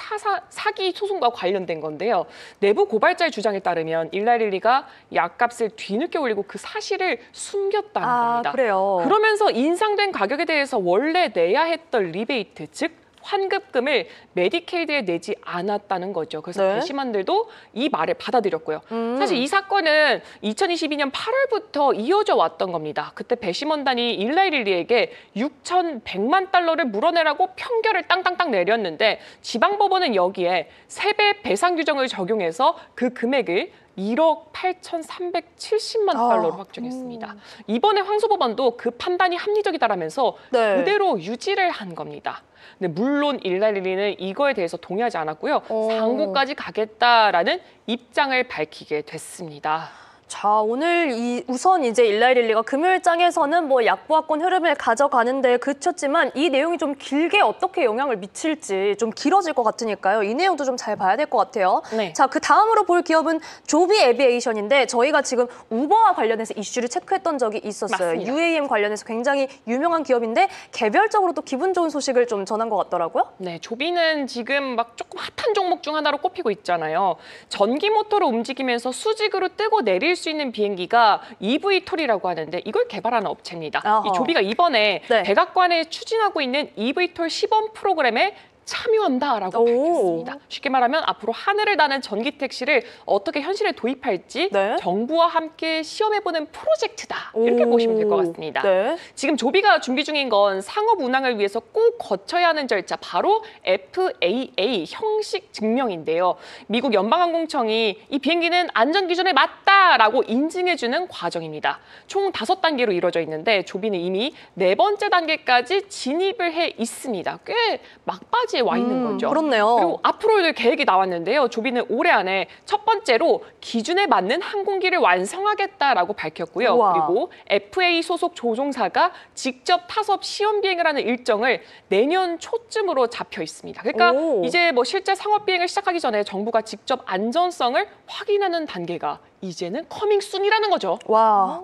사기 소송과 관련된 건데요. 내부 고발자의 주장에 따르면 일라이릴리가 약값을 뒤늦게 올리고 그 사실을 숨겼다는 겁니다. 그래요. 그러면서 인상된 가격에 대해서 원래 내야 했던 리베이트, 즉 환급금을 메디케이드에 내지 않았다는 거죠. 그래서 네. 배심원들도 이 말을 받아들였고요. 사실 이 사건은 2022년 8월부터 이어져 왔던 겁니다. 그때 배심원단이 일라이릴리에게 6,100만 달러를 물어내라고 판결을 땅땅땅 내렸는데 지방법원은 여기에 3배 배상 규정을 적용해서 그 금액을 1억 8,370만 달러로 확정했습니다. 이번에 항소법원도 그 판단이 합리적이다라면서 네. 그대로 유지를 한 겁니다. 근데 물론 일라이릴리는 이거에 대해서 동의하지 않았고요. 상고까지 가겠다라는 입장을 밝히게 됐습니다. 자, 오늘 우선 이제 일라이릴리가 금요일장에서는 뭐 약보합권 흐름을 가져가는데 그쳤지만 이 내용이 좀 길게 어떻게 영향을 미칠지 좀 길어질 것 같으니까요. 이 내용도 좀 잘 봐야 될 것 같아요. 네. 자, 그 다음으로 볼 기업은 조비 에비에이션인데 저희가 지금 우버와 관련해서 이슈를 체크했던 적이 있었어요. 맞습니다. UAM 관련해서 굉장히 유명한 기업인데 개별적으로 또 기분 좋은 소식을 좀 전한 것 같더라고요. 네, 조비는 지금 막 조금 핫한 종목 중 하나로 꼽히고 있잖아요. 전기 모터로 움직이면서 수직으로 뜨고 내릴 수 있는 비행기가 eVTOL이라고 하는데 이걸 개발하는 업체입니다. 어허. 이 조비가 이번에 네. 백악관에 추진하고 있는 eVTOL 시범 프로그램에 참여한다라고 오. 밝혔습니다. 쉽게 말하면 앞으로 하늘을 나는 전기 택시를 어떻게 현실에 도입할지 네. 정부와 함께 시험해보는 프로젝트다. 이렇게 보시면 될 것 같습니다. 네. 지금 조비가 준비 중인 건 상업 운항을 위해서 꼭 거쳐야 하는 절차, 바로 FAA 형식 증명인데요. 미국 연방항공청이 이 비행기는 안전 기준에 맞다라고 인증해주는 과정입니다. 총 5단계로 이루어져 있는데 조비는 이미 4번째 단계까지 진입을 해 있습니다. 꽤 막바지에 와 있는 거죠. 그렇네요. 그리고 앞으로의 계획이 나왔는데요. 조비는 올해 안에 첫 번째로 기준에 맞는 항공기를 완성하겠다라고 밝혔고요. 우와. 그리고 FAA 소속 조종사가 직접 타섭 시험 비행을 하는 일정을 내년 초쯤으로 잡혀 있습니다. 그러니까 오. 이제 뭐 실제 상업 비행을 시작하기 전에 정부가 직접 안전성을 확인하는 단계가 이제는 커밍순이라는 거죠. 와,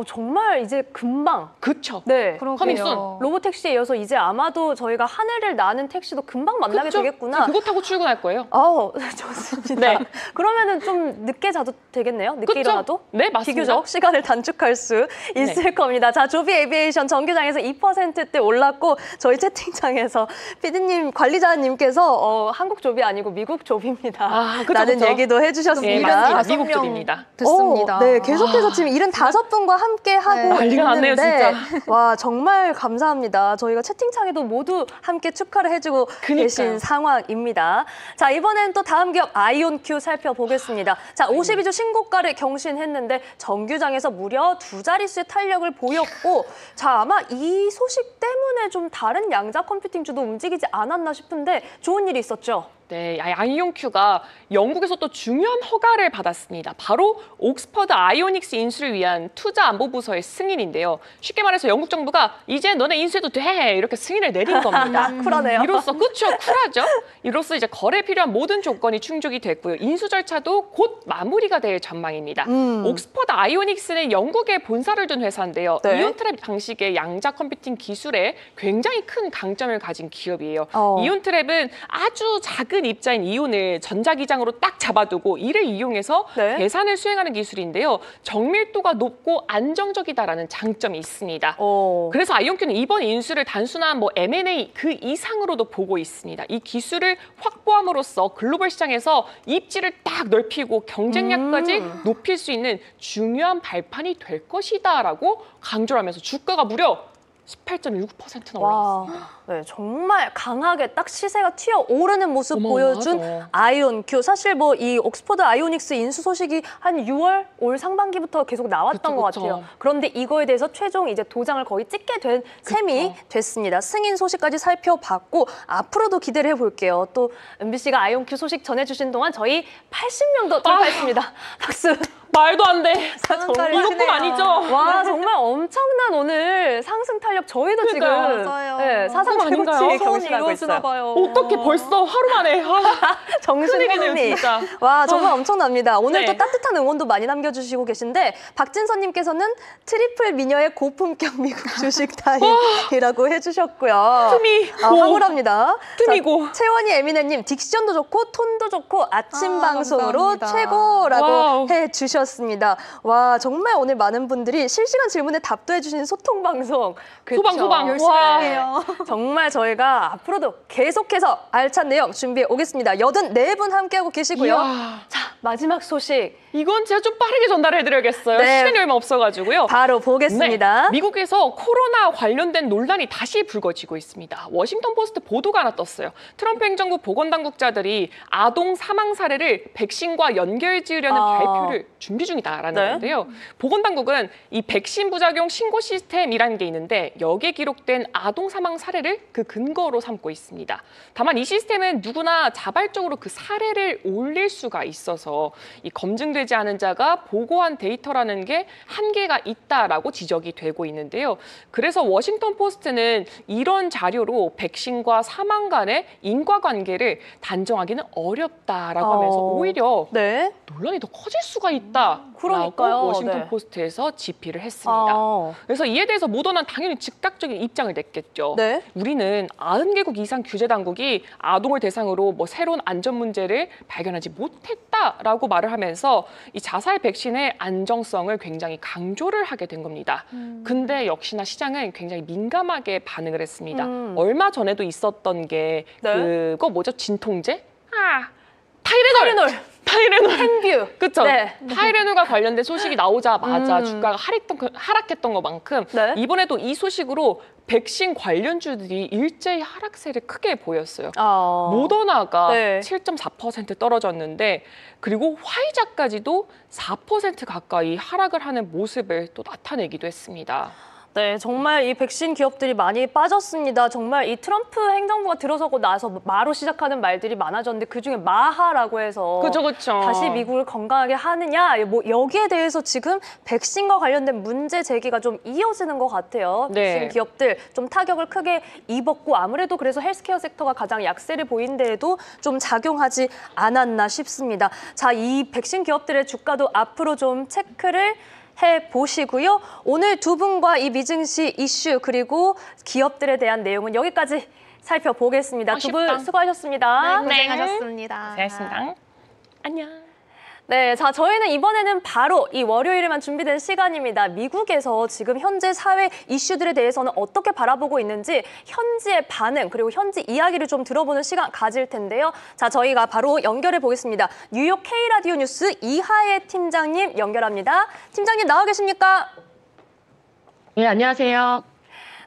정말 이제 금방. 그쵸? 네. 커밍순. 로보택시에 이어서 이제 아마도 저희가 하늘을 나는 택시도 금방 만나게 그쵸? 되겠구나. 그거 타고 출근할 거예요. 좋습니다. 네. 그러면은 좀 늦게 자도 되겠네요? 늦게 그쵸? 일어나도? 네, 맞습니다. 비교적 시간을 단축할 수 있을 겁니다. 자, 조비 에비에이션 정규장에서 2%대 올랐고 저희 채팅창에서 피디님, 관리자님께서 한국 조비 아니고 미국 조비입니다. 그쵸, 라는 그쵸? 얘기도 네, 해주셨습니다. 맞습니다. 미국 조비입니다. 됐습니다. 네, 계속해서 지금 75분과 함께 하고 난리가 났네요, 있는데 진짜. 와, 정말 감사합니다. 저희가 채팅창에도 모두 함께 축하를 해주고 그니까요. 계신 상황입니다. 자, 이번엔 또 다음 기업 아이온큐 살펴보겠습니다. 자, 52주 신고가를 경신했는데 정규장에서 무려 2자릿수의 탄력을 보였고 자, 아마 이 소식 때문에 좀 다른 양자 컴퓨팅주도 움직이지 않았나 싶은데 좋은 일이 있었죠? 네, 아이온큐가 영국에서 또 중요한 허가를 받았습니다. 바로 옥스퍼드 아이오닉스 인수를 위한 투자안보부서의 승인인데요. 쉽게 말해서 영국 정부가 이제 너네 인수해도 돼 이렇게 승인을 내린 겁니다. 쿨하네요. 이로써 그렇죠, 쿨하죠. 이로써 이제 거래에 필요한 모든 조건이 충족이 됐고요. 인수 절차도 곧 마무리가 될 전망입니다. 옥스퍼드 아이오닉스는 영국에 본사를 둔 회사인데요. 네. 이온트랩 방식의 양자 컴퓨팅 기술에 굉장히 큰 강점을 가진 기업이에요. 이온트랩은 아주 작은 입자인 이온을 전자기장으로 딱 잡아두고 이를 이용해서 네. 계산을 수행하는 기술인데요. 정밀도가 높고 안정적이다라는 장점이 있습니다. 그래서 아이온큐는 이번 인수를 단순한 뭐 M&A 그 이상으로도 보고 있습니다. 이 기술을 확보함으로써 글로벌 시장에서 입지를 딱 넓히고 경쟁력까지 높일 수 있는 중요한 발판이 될 것이다라고 강조를 하면서 주가가 무려 18.19%나 올랐습니다. 네, 정말 강하게 딱 시세가 튀어오르는 모습 어마어마하죠. 보여준 아이온큐. 사실 뭐 이 옥스퍼드 아이오닉스 인수 소식이 한 6월 올 상반기부터 계속 나왔던 그쵸, 것 그쵸. 같아요. 그런데 이거에 대해서 최종 이제 도장을 거의 찍게 된 셈이 됐습니다. 승인 소식까지 살펴봤고 앞으로도 기대를 해볼게요. 또 MBC가 아이온큐 소식 전해주신 동안 저희 80명도 돌파했습니다. 박수. 말도 안 돼. 정말 이것뿐 아니죠? 와, 정말 엄청난 오늘 상승 탄력. 저희도 지금 맞아요. 네, 사상 아닌가요? 최고치 소원이 경신하고 이루어지나 있어요. 봐요. 어떻게 벌써 하루 만에. 정신 큰일이네요, 승리. 진짜. 와, 정말 엄청납니다. 오늘 네. 또 따뜻한 응원도 많이 남겨주시고 계신데 박진선님께서는 트리플 미녀의 고품격 미국 주식 타임이라고 해주셨고요. 틈이 황홀합니다. 틈이고. 자, 채원이 에미네님 딕션도 좋고 톤도 좋고 아침 방송으로 감사합니다. 최고라고 와우. 해주셨습니다. 와, 정말 오늘 많은 분들이 실시간 질문에 답도 해주시는 소통 방송. 그쵸? 소방. 열심히 와. 할게요. 정말 저희가 앞으로도 계속해서 알찬 내용 준비해 오겠습니다. 84분 함께하고 계시고요. 이야. 자, 마지막 소식 이건 제가 좀 빠르게 전달해드려야겠어요. 네. 시간이 얼마 없어가지고요. 바로 보겠습니다. 네, 미국에서 코로나 관련된 논란이 다시 불거지고 있습니다. 워싱턴 포스트 보도가 하나 떴어요. 트럼프 행정부 보건당국자들이 아동 사망 사례를 백신과 연결지으려는 발표를 준비 중이다라는 네. 건데요. 보건당국은 이 백신 부작용 신고 시스템이라는 게 있는데 여기에 기록된 아동 사망 사례를 그 근거로 삼고 있습니다. 다만 이 시스템은 누구나 자발적으로 그 사례를 올릴 수가 있어서 이 검증되지 않은 자가 보고한 데이터라는 게 한계가 있다라고 지적이 되고 있는데요. 그래서 워싱턴 포스트는 이런 자료로 백신과 사망 간의 인과관계를 단정하기는 어렵다라고 하면서 오히려 네. 논란이 더 커질 수가 있다라고 그러니까요. 워싱턴 네. 포스트에서 지피를 했습니다. 그래서 이에 대해서 모더나는 당연히 즉각적인 입장을 냈겠죠. 네. 우리는 90개국 이상 규제 당국이 아동을 대상으로 뭐 새로운 안전 문제를 발견하지 못했다라고 말을 하면서 이 자살 백신의 안정성을 굉장히 강조를 하게 된 겁니다. 근데 역시나 시장은 굉장히 민감하게 반응을 했습니다. 얼마 전에도 있었던 게 네. 그거 뭐죠? 진통제? 타이레놀, 타이레놀. 탱뷰. 그쵸? 네. 타이레놀과 관련된 소식이 나오자마자 주가가 하락했던 것만큼 네. 이번에도 이 소식으로 백신 관련주들이 일제히 하락세를 크게 보였어요. 모더나가 네. 7.4% 떨어졌는데 그리고 화이자까지도 4% 가까이 하락을 하는 모습을 또 나타내기도 했습니다. 네, 정말 이 백신 기업들이 많이 빠졌습니다. 정말 이 트럼프 행정부가 들어서고 나서 마로 시작하는 말들이 많아졌는데 그중에 마하라고 해서 그죠. 다시 미국을 건강하게 하느냐, 뭐 여기에 대해서 지금 백신과 관련된 문제 제기가 좀 이어지는 것 같아요. 네. 백신 기업들 좀 타격을 크게 입었고 아무래도 그래서 헬스케어 섹터가 가장 약세를 보인 데에도 좀 작용하지 않았나 싶습니다. 자, 이 백신 기업들의 주가도 앞으로 좀 체크를 해보시고요. 오늘 두 분과 이 미증시 이슈 그리고 기업들에 대한 내용은 여기까지 살펴보겠습니다. 두 분 수고하셨습니다. 네, 고생하셨습니다. 고생하셨습니다. 안녕. 네, 자, 저희는 이번에는 바로 이 월요일에만 준비된 시간입니다. 미국에서 지금 현재 사회 이슈들에 대해서는 어떻게 바라보고 있는지 현지의 반응 그리고 현지 이야기를 좀 들어보는 시간 가질 텐데요. 자, 저희가 바로 연결해 보겠습니다. 뉴욕 K라디오 뉴스 이하예 팀장님 연결합니다. 팀장님 나와 계십니까? 네, 안녕하세요.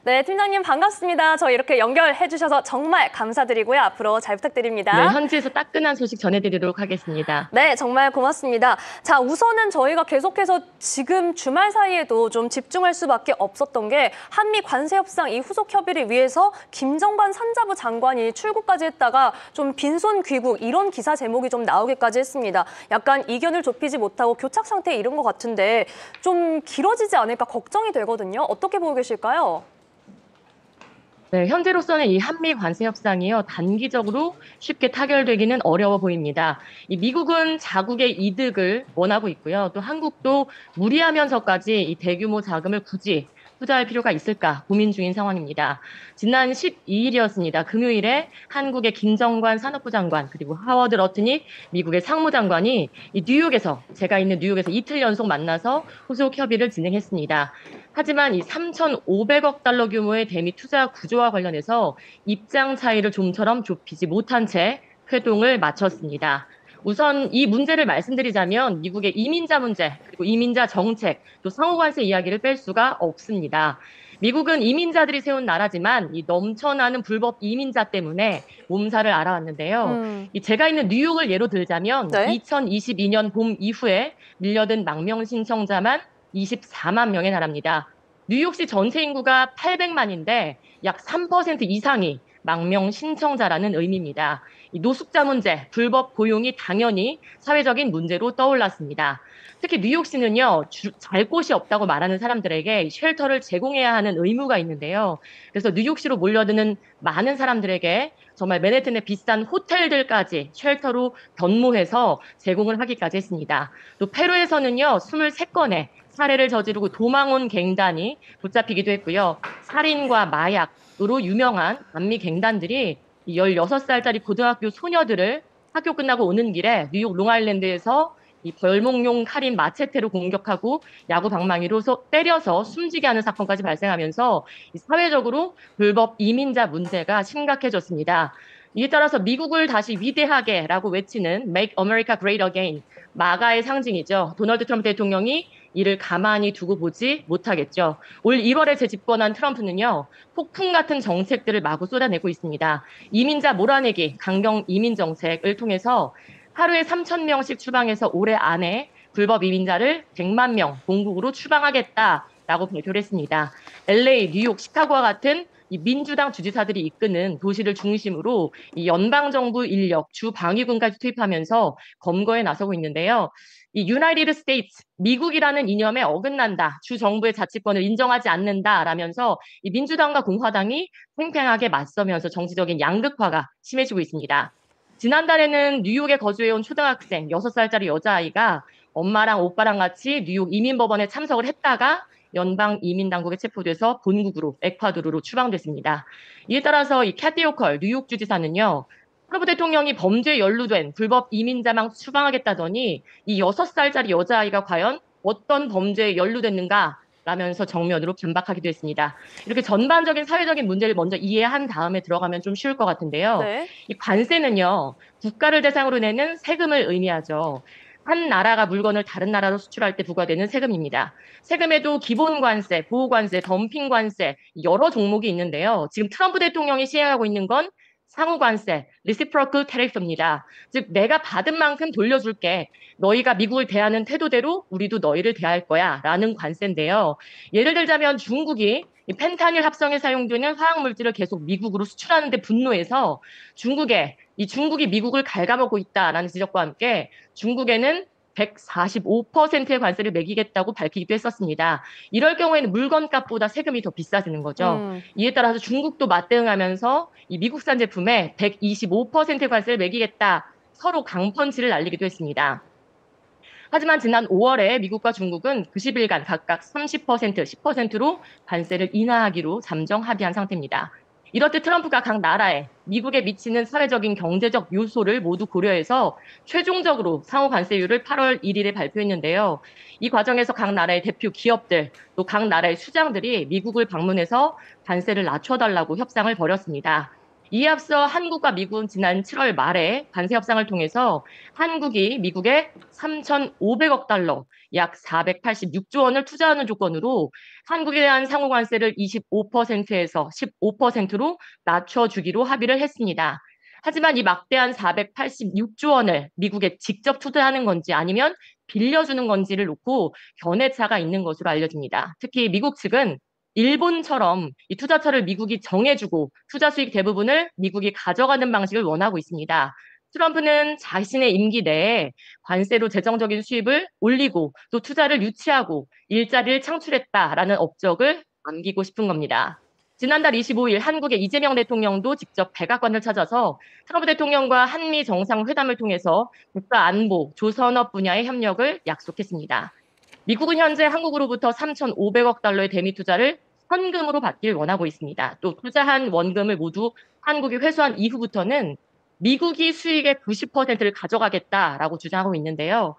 네, 팀장님 반갑습니다. 저희 이렇게 연결해 주셔서 정말 감사드리고요. 앞으로 잘 부탁드립니다. 네, 현지에서 따끈한 소식 전해드리도록 하겠습니다. 네, 정말 고맙습니다. 자, 우선은 저희가 계속해서 지금 주말 사이에도 좀 집중할 수밖에 없었던 게 한미 관세 협상 이 후속 협의를 위해서 김정관 산자부 장관이 출국까지 했다가 좀 빈손 귀국 이런 기사 제목이 좀 나오기까지 했습니다. 약간 이견을 좁히지 못하고 교착 상태에 이른 것 같은데 좀 길어지지 않을까 걱정이 되거든요. 어떻게 보고 계실까요? 네, 현재로서는 이 한미 관세 협상이요, 단기적으로 쉽게 타결되기는 어려워 보입니다. 이 미국은 자국의 이득을 원하고 있고요. 또 한국도 무리하면서까지 이 대규모 자금을 굳이 투자할 필요가 있을까 고민 중인 상황입니다. 지난 12일이었습니다. 금요일에 한국의 김정관 산업부 장관 그리고 하워드 러트닉 미국의 상무장관이 이 뉴욕에서 제가 있는 뉴욕에서 이틀 연속 만나서 후속 협의를 진행했습니다. 하지만 이 3,500억 달러 규모의 대미 투자 구조와 관련해서 입장 차이를 좀처럼 좁히지 못한 채 회동을 마쳤습니다. 우선 이 문제를 말씀드리자면 미국의 이민자 문제, 그리고 이민자 정책, 또 상호관세 이야기를 뺄 수가 없습니다. 미국은 이민자들이 세운 나라지만 이 넘쳐나는 불법 이민자 때문에 몸살을 앓아왔는데요. 제가 있는 뉴욕을 예로 들자면 네. 2022년 봄 이후에 밀려든 망명 신청자만 24만 명에 달합니다. 뉴욕시 전체 인구가 800만인데 약 3% 이상이 망명 신청자라는 의미입니다. 이 노숙자 문제, 불법 고용이 당연히 사회적인 문제로 떠올랐습니다. 특히 뉴욕시는요, 잘 곳이 없다고 말하는 사람들에게 쉘터를 제공해야 하는 의무가 있는데요. 그래서 뉴욕시로 몰려드는 많은 사람들에게 정말 맨해튼의 비싼 호텔들까지 쉘터로 변모해서 제공을 하기까지 했습니다. 또 페루에서는요, 23건의 살해를 저지르고 도망 온 갱단이 붙잡히기도 했고요. 살인과 마약으로 유명한 남미 갱단들이 16살짜리 고등학교 소녀들을 학교 끝나고 오는 길에 뉴욕 롱아일랜드에서 이 벌목용 칼인 마체테로 공격하고 야구 방망이로 때려서 숨지게 하는 사건까지 발생하면서 사회적으로 불법 이민자 문제가 심각해졌습니다. 이에 따라서 미국을 다시 위대하게라고 외치는 Make America Great Again, 마가의 상징이죠. 도널드 트럼프 대통령이 이를 가만히 두고 보지 못하겠죠. 올 1월에 재집권한 트럼프는요, 폭풍 같은 정책들을 마구 쏟아내고 있습니다. 이민자 몰아내기, 강경 이민 정책을 통해서 하루에 3,000명씩 추방해서 올해 안에 불법 이민자를 100만 명 본국으로 추방하겠다라고 발표를 했습니다. LA, 뉴욕, 시카고와 같은 이 민주당 주지사들이 이끄는 도시를 중심으로 이 연방정부 인력, 주 방위군까지 투입하면서 검거에 나서고 있는데요. 이 유나이티드 스테이츠, 미국이라는 이념에 어긋난다, 주 정부의 자치권을 인정하지 않는다라면서 이 민주당과 공화당이 팽팽하게 맞서면서 정치적인 양극화가 심해지고 있습니다. 지난달에는 뉴욕에 거주해온 초등학생 6살짜리 여자아이가 엄마랑 오빠랑 같이 뉴욕 이민법원에 참석을 했다가 연방 이민당국에 체포돼서 본국으로 에콰도르로 추방됐습니다. 이에 따라서 이 캐티 호컬 뉴욕 주지사는요, 트럼프 대통령이 범죄에 연루된 불법 이민자만 추방하겠다더니 이 6살짜리 여자아이가 과연 어떤 범죄에 연루됐는가 라면서 정면으로 반박하기도 했습니다. 이렇게 전반적인 사회적인 문제를 먼저 이해한 다음에 들어가면 좀 쉬울 것 같은데요. 네. 이 관세는요, 국가를 대상으로 내는 세금을 의미하죠. 한 나라가 물건을 다른 나라로 수출할 때 부과되는 세금입니다. 세금에도 기본관세, 보호관세, 덤핑관세 여러 종목이 있는데요. 지금 트럼프 대통령이 시행하고 있는 건 상호관세, reciprocal tariff입니다. 즉 내가 받은 만큼 돌려줄게. 너희가 미국을 대하는 태도대로 우리도 너희를 대할 거야 라는 관세인데요. 예를 들자면 중국이 이 펜타닐 합성에 사용되는 화학물질을 계속 미국으로 수출하는데 분노해서 중국이 미국을 갉아먹고 있다라는 지적과 함께 중국에는 145%의 관세를 매기겠다고 밝히기도 했었습니다. 이럴 경우에는 물건값보다 세금이 더 비싸지는 거죠. 이에 따라서 중국도 맞대응하면서 이 미국산 제품에 125%의 관세를 매기겠다, 서로 강펀치를 날리기도 했습니다. 하지만 지난 5월에 미국과 중국은 90일간 각각 30%, 10%로 관세를 인하하기로 잠정 합의한 상태입니다. 이렇듯 트럼프가 각 나라에 미국에 미치는 사회적인 경제적 요소를 모두 고려해서 최종적으로 상호 관세율을 8월 1일에 발표했는데요. 이 과정에서 각 나라의 대표 기업들, 또 각 나라의 수장들이 미국을 방문해서 관세를 낮춰달라고 협상을 벌였습니다. 이에 앞서 한국과 미국은 지난 7월 말에 관세 협상을 통해서 한국이 미국에 3,500억 달러, 약 486조 원을 투자하는 조건으로 한국에 대한 상호 관세를 25%에서 15%로 낮춰주기로 합의를 했습니다. 하지만 이 막대한 486조 원을 미국에 직접 투자하는 건지 아니면 빌려주는 건지를 놓고 견해차가 있는 것으로 알려집니다. 특히 미국 측은 일본처럼 이 투자처를 미국이 정해주고 투자 수익 대부분을 미국이 가져가는 방식을 원하고 있습니다. 트럼프는 자신의 임기 내에 관세로 재정적인 수입을 올리고 또 투자를 유치하고 일자리를 창출했다라는 업적을 남기고 싶은 겁니다. 지난달 25일 한국의 이재명 대통령도 직접 백악관을 찾아서 트럼프 대통령과 한미 정상회담을 통해서 국가 안보, 조선업 분야의 협력을 약속했습니다. 미국은 현재 한국으로부터 3,500억 달러의 대미 투자를 현금으로 받길 원하고 있습니다. 또 투자한 원금을 모두 한국이 회수한 이후부터는 미국이 수익의 90%를 가져가겠다라고 주장하고 있는데요.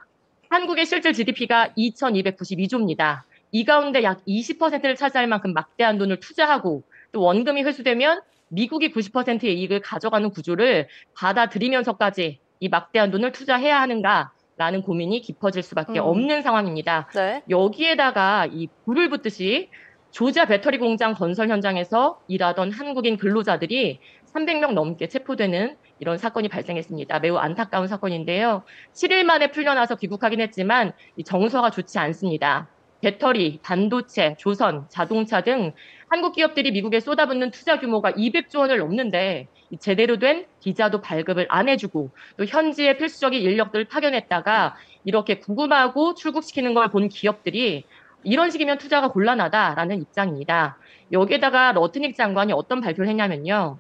한국의 실질 GDP가 2,292조입니다. 이 가운데 약 20%를 차지할 만큼 막대한 돈을 투자하고 또 원금이 회수되면 미국이 90%의 이익을 가져가는 구조를 받아들이면서까지 이 막대한 돈을 투자해야 하는가라는 고민이 깊어질 수밖에 없는 상황입니다. 네. 여기에다가 이 불을 붙듯이 조지아 배터리 공장 건설 현장에서 일하던 한국인 근로자들이 300명 넘게 체포되는 이런 사건이 발생했습니다. 매우 안타까운 사건인데요. 7일 만에 풀려나서 귀국하긴 했지만 이 정서가 좋지 않습니다. 배터리, 반도체, 조선, 자동차 등 한국 기업들이 미국에 쏟아붓는 투자 규모가 200조 원을 넘는데 제대로 된 비자도 발급을 안 해주고 또 현지의 필수적인 인력들을 파견했다가 이렇게 구금하고 출국시키는 걸 본 기업들이 이런 식이면 투자가 곤란하다라는 입장입니다. 여기에다가 러트닉 장관이 어떤 발표를 했냐면요.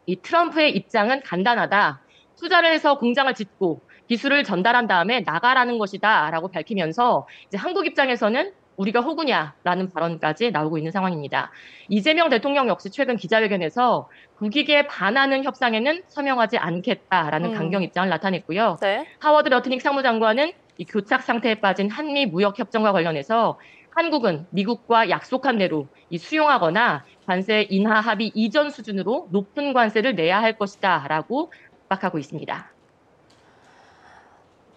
이 트럼프의 입장은 간단하다. 투자를 해서 공장을 짓고 기술을 전달한 다음에 나가라는 것이다라고 밝히면서 이제 한국 입장에서는 우리가 호구냐라는 발언까지 나오고 있는 상황입니다. 이재명 대통령 역시 최근 기자회견에서 국익에 반하는 협상에는 서명하지 않겠다라는 강경 입장을 나타냈고요. 네. 하워드 러트닉 상무장관은 이 교착 상태에 빠진 한미 무역 협정과 관련해서 한국은 미국과 약속한 대로 이 수용하거나 관세 인하 합의 이전 수준으로 높은 관세를 내야 할 것이다라고 압박하고 있습니다.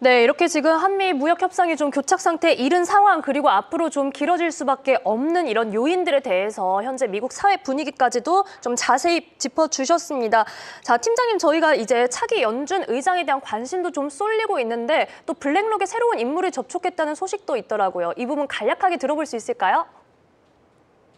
네, 이렇게 지금 한미 무역 협상이 좀 교착 상태에 이른 상황, 그리고 앞으로 좀 길어질 수밖에 없는 이런 요인들에 대해서 현재 미국 사회 분위기까지도 좀 자세히 짚어주셨습니다. 자, 팀장님, 저희가 이제 차기 연준 의장에 대한 관심도 좀 쏠리고 있는데 또 블랙록의 새로운 인물을 접촉했다는 소식도 있더라고요. 이 부분 간략하게 들어볼 수 있을까요?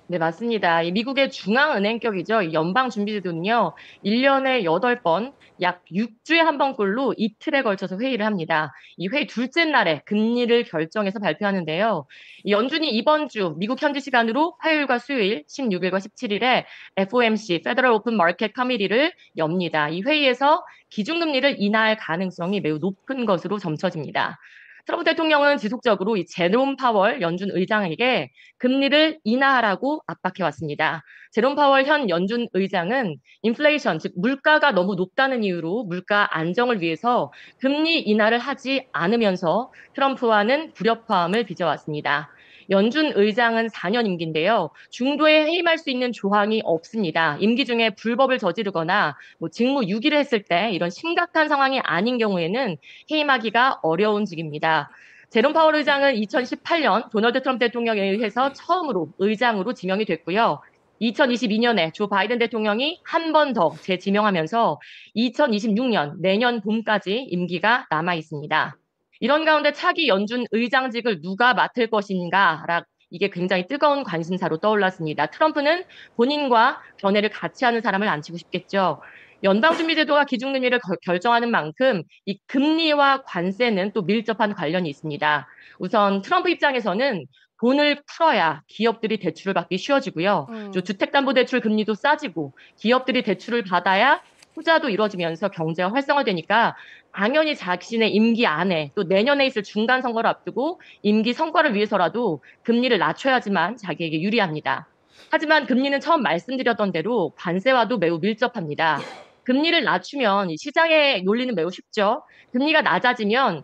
네, 맞습니다. 이 미국의 중앙은행격이죠. 이 연방준비제도는요, 1년에 8번, 약 6주에 한 번꼴로 이틀에 걸쳐서 회의를 합니다. 이 회의 둘째 날에 금리를 결정해서 발표하는데요. 이 연준이 이번 주 미국 현지 시간으로 화요일과 수요일, 16일과 17일에 FOMC, Federal Open Market Committee를 엽니다. 이 회의에서 기준금리를 인하할 가능성이 매우 높은 것으로 점쳐집니다. 트럼프 대통령은 지속적으로 이 제롬 파월 연준 의장에게 금리를 인하하라고 압박해왔습니다. 제롬 파월 현 연준 의장은 인플레이션, 즉 물가가 너무 높다는 이유로 물가 안정을 위해서 금리 인하를 하지 않으면서 트럼프와는 불협화음을 빚어왔습니다. 연준 의장은 4년 임기인데요. 중도에 해임할 수 있는 조항이 없습니다. 임기 중에 불법을 저지르거나 직무 유기를 했을 때 이런 심각한 상황이 아닌 경우에는 해임하기가 어려운직입니다. 제롬 파월 의장은 2018년 도널드 트럼프 대통령에 의해서 처음으로 의장으로 지명이 됐고요. 2022년에 조 바이든 대통령이 한 번 더 재지명하면서 2026년 내년 봄까지 임기가 남아 있습니다. 이런 가운데 차기 연준 의장직을 누가 맡을 것인가, 이게 굉장히 뜨거운 관심사로 떠올랐습니다. 트럼프는 본인과 견해를 같이 하는 사람을 앉히고 싶겠죠. 연방준비제도가 기준금리를 결정하는 만큼 이 금리와 관세는 또 밀접한 관련이 있습니다. 우선 트럼프 입장에서는 돈을 풀어야 기업들이 대출을 받기 쉬워지고요. 주택담보대출 금리도 싸지고 기업들이 대출을 받아야 투자도 이루어지면서 경제가 활성화되니까 당연히 자신의 임기 안에 또 내년에 있을 중간 선거를 앞두고 임기 성과를 위해서라도 금리를 낮춰야지만 자기에게 유리합니다. 하지만 금리는 처음 말씀드렸던 대로 관세와도 매우 밀접합니다. 금리를 낮추면 시장의 논리는 매우 쉽죠. 금리가 낮아지면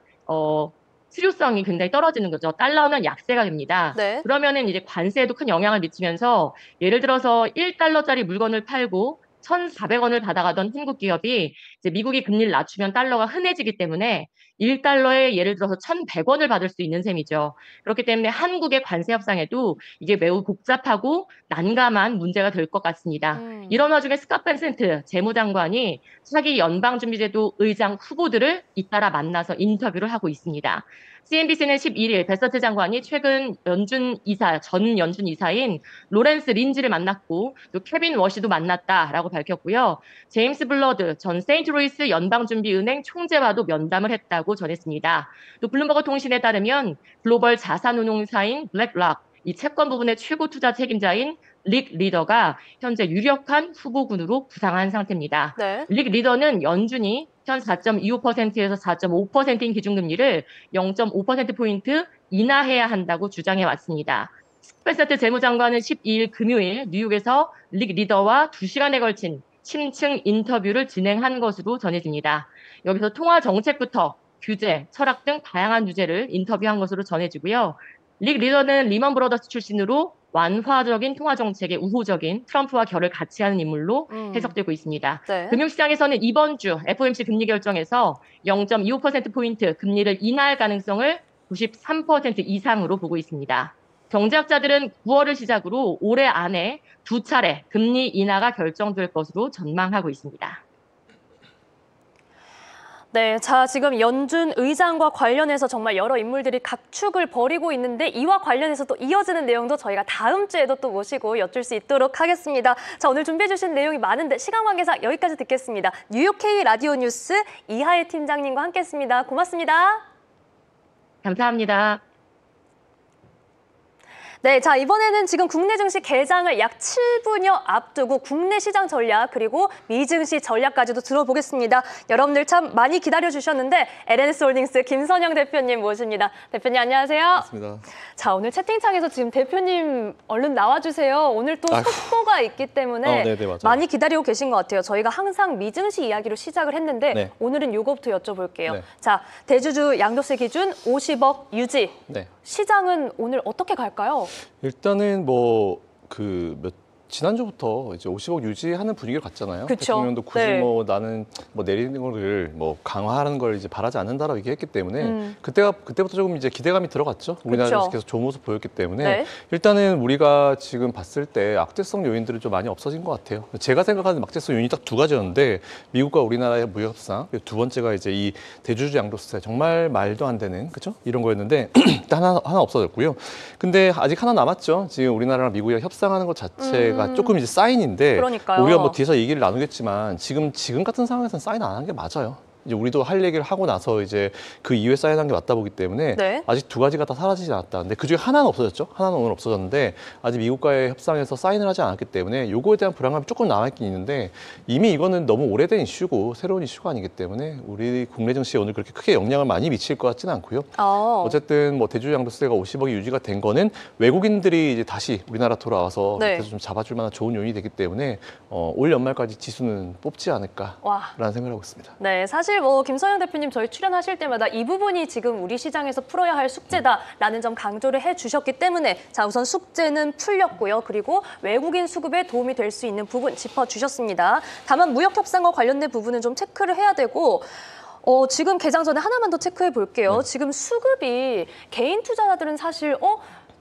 실효성이 굉장히 떨어지는 거죠. 달러는 약세가 됩니다. 네. 그러면은 이제 관세에도 큰 영향을 미치면서 예를 들어서 1달러짜리 물건을 팔고 1,400원을 받아가던 한국 기업이 이제 미국이 금리를 낮추면 달러가 흔해지기 때문에 1달러에 예를 들어서 1,100원을 받을 수 있는 셈이죠. 그렇기 때문에 한국의 관세 협상에도 이게 매우 복잡하고 난감한 문제가 될 것 같습니다. 이런 와중에 스캇 벤센트 재무장관이 차기 연방준비제도 의장 후보들을 잇따라 만나서 인터뷰를 하고 있습니다. CNBC는 11일 베서트 장관이 최근 전 연준 이사인 로렌스 린지를 만났고 또 케빈 워시도 만났다라고 밝혔고요. 제임스 블러드 전 세인트루이스 연방준비은행 총재와도 면담을 했다고 전했습니다. 또 블룸버그 통신에 따르면 글로벌 자산운용사인 블랙락, 이 채권 부분의 최고 투자 책임자인 릭 리더가 현재 유력한 후보군으로 부상한 상태입니다. 네. 릭 리더는 연준이 현 4.25%에서 4.5%인 기준금리를 0.5%포인트 인하해야 한다고 주장해 왔습니다. 스페서트 재무장관은 12일 금요일 뉴욕에서 릭 리더와 2시간에 걸친 심층 인터뷰를 진행한 것으로 전해집니다. 여기서 통화 정책부터 규제, 철학 등 다양한 주제를 인터뷰한 것으로 전해지고요. 릭 리더는 리먼 브러더스 출신으로 완화적인 통화 정책에 우호적인 트럼프와 결을 같이 하는 인물로 해석되고 있습니다. 네. 금융시장에서는 이번 주 FOMC 금리 결정에서 0.25%포인트 금리를 인하할 가능성을 93% 이상으로 보고 있습니다. 경제학자들은 9월을 시작으로 올해 안에 2차례 금리 인하가 결정될 것으로 전망하고 있습니다. 네, 자 지금 연준 의장과 관련해서 정말 여러 인물들이 각축을 벌이고 있는데 이와 관련해서 또 이어지는 내용도 저희가 다음 주에도 또 모시고 여쭐 수 있도록 하겠습니다. 자 오늘 준비해 주신 내용이 많은데 시간 관계상 여기까지 듣겠습니다. 뉴욕 K 라디오 뉴스 이하혜 팀장님과 함께했습니다. 고맙습니다. 감사합니다. 네, 자 이번에는 지금 국내 증시 개장을 약 7분여 앞두고 국내 시장 전략 그리고 미증시 전략까지도 들어보겠습니다. 여러분들 참 많이 기다려주셨는데 LNS홀딩스 김선영 대표님 모십니다. 대표님 안녕하세요. 반갑습니다. 자 오늘 채팅창에서 지금 대표님 얼른 나와주세요. 오늘 또 속보가 있기 때문에 네네, 맞아요. 많이 기다리고 계신 것 같아요. 저희가 항상 미증시 이야기로 시작을 했는데 네. 오늘은 요거부터 여쭤볼게요. 네. 자 대주주 양도세 기준 50억 유지. 네. 시장은 오늘 어떻게 갈까요? 일단은 지난주부터 이제 50억 유지하는 분위기를 갔잖아요. 그쵸. 대통령도 굳이 네. 나는 내리는 거를 강화하는 걸 이제 바라지 않는다라고 얘기했기 때문에 그때부터 조금 이제 기대감이 들어갔죠. 우리나라에서 계속 좋은 모습 보였기 때문에 네. 일단은 우리가 지금 봤을 때 악재성 요인들이 좀 많이 없어진 것 같아요. 제가 생각하는 악재성 요인이 딱 두 가지였는데 미국과 우리나라의 무역 협상, 두 번째가 이제 이 대주주 양도세 정말 말도 안 되는 그죠? 이런 거였는데 일단 하나 없어졌고요. 근데 아직 하나 남았죠. 지금 우리나라랑 미국이랑 협상하는 것 자체가 조금 이제 사인인데 그러니까요. 우리가 뒤에서 얘기를 나누겠지만 지금 같은 상황에서는 사인 안 한 게 맞아요. 이제 우리도 할 얘기를 하고 나서 이제 그 이후에 사인한 게 맞다 보기 때문에 네. 아직 두 가지가 다 사라지지 않았다. 근데 그중에 하나는 없어졌죠. 하나는 오늘 없어졌는데 아직 미국과의 협상에서 사인을 하지 않았기 때문에 요거에 대한 불안감이 조금 남아있긴 있는데 이미 이거는 너무 오래된 이슈고 새로운 이슈가 아니기 때문에 우리 국내 증시에 오늘 그렇게 크게 영향을 많이 미칠 것 같지는 않고요. 어쨌든 대주주 양도세가 50억이 유지가 된 거는 외국인들이 이제 다시 우리나라 돌아와서 네. 그래서 좀 잡아줄 만한 좋은 요인이 되기 때문에 올 연말까지 지수는 뽑지 않을까라는 생각을 하고 있습니다. 네, 사실 김선영 대표님 저희 출연하실 때마다 이 부분이 지금 우리 시장에서 풀어야 할 숙제다라는 점 강조를 해주셨기 때문에 자 우선 숙제는 풀렸고요. 그리고 외국인 수급에 도움이 될 수 있는 부분 짚어주셨습니다. 다만 무역 협상과 관련된 부분은 좀 체크를 해야 되고 지금 개장 전에 하나만 더 체크해 볼게요. 네. 지금 수급이 개인 투자자들은 사실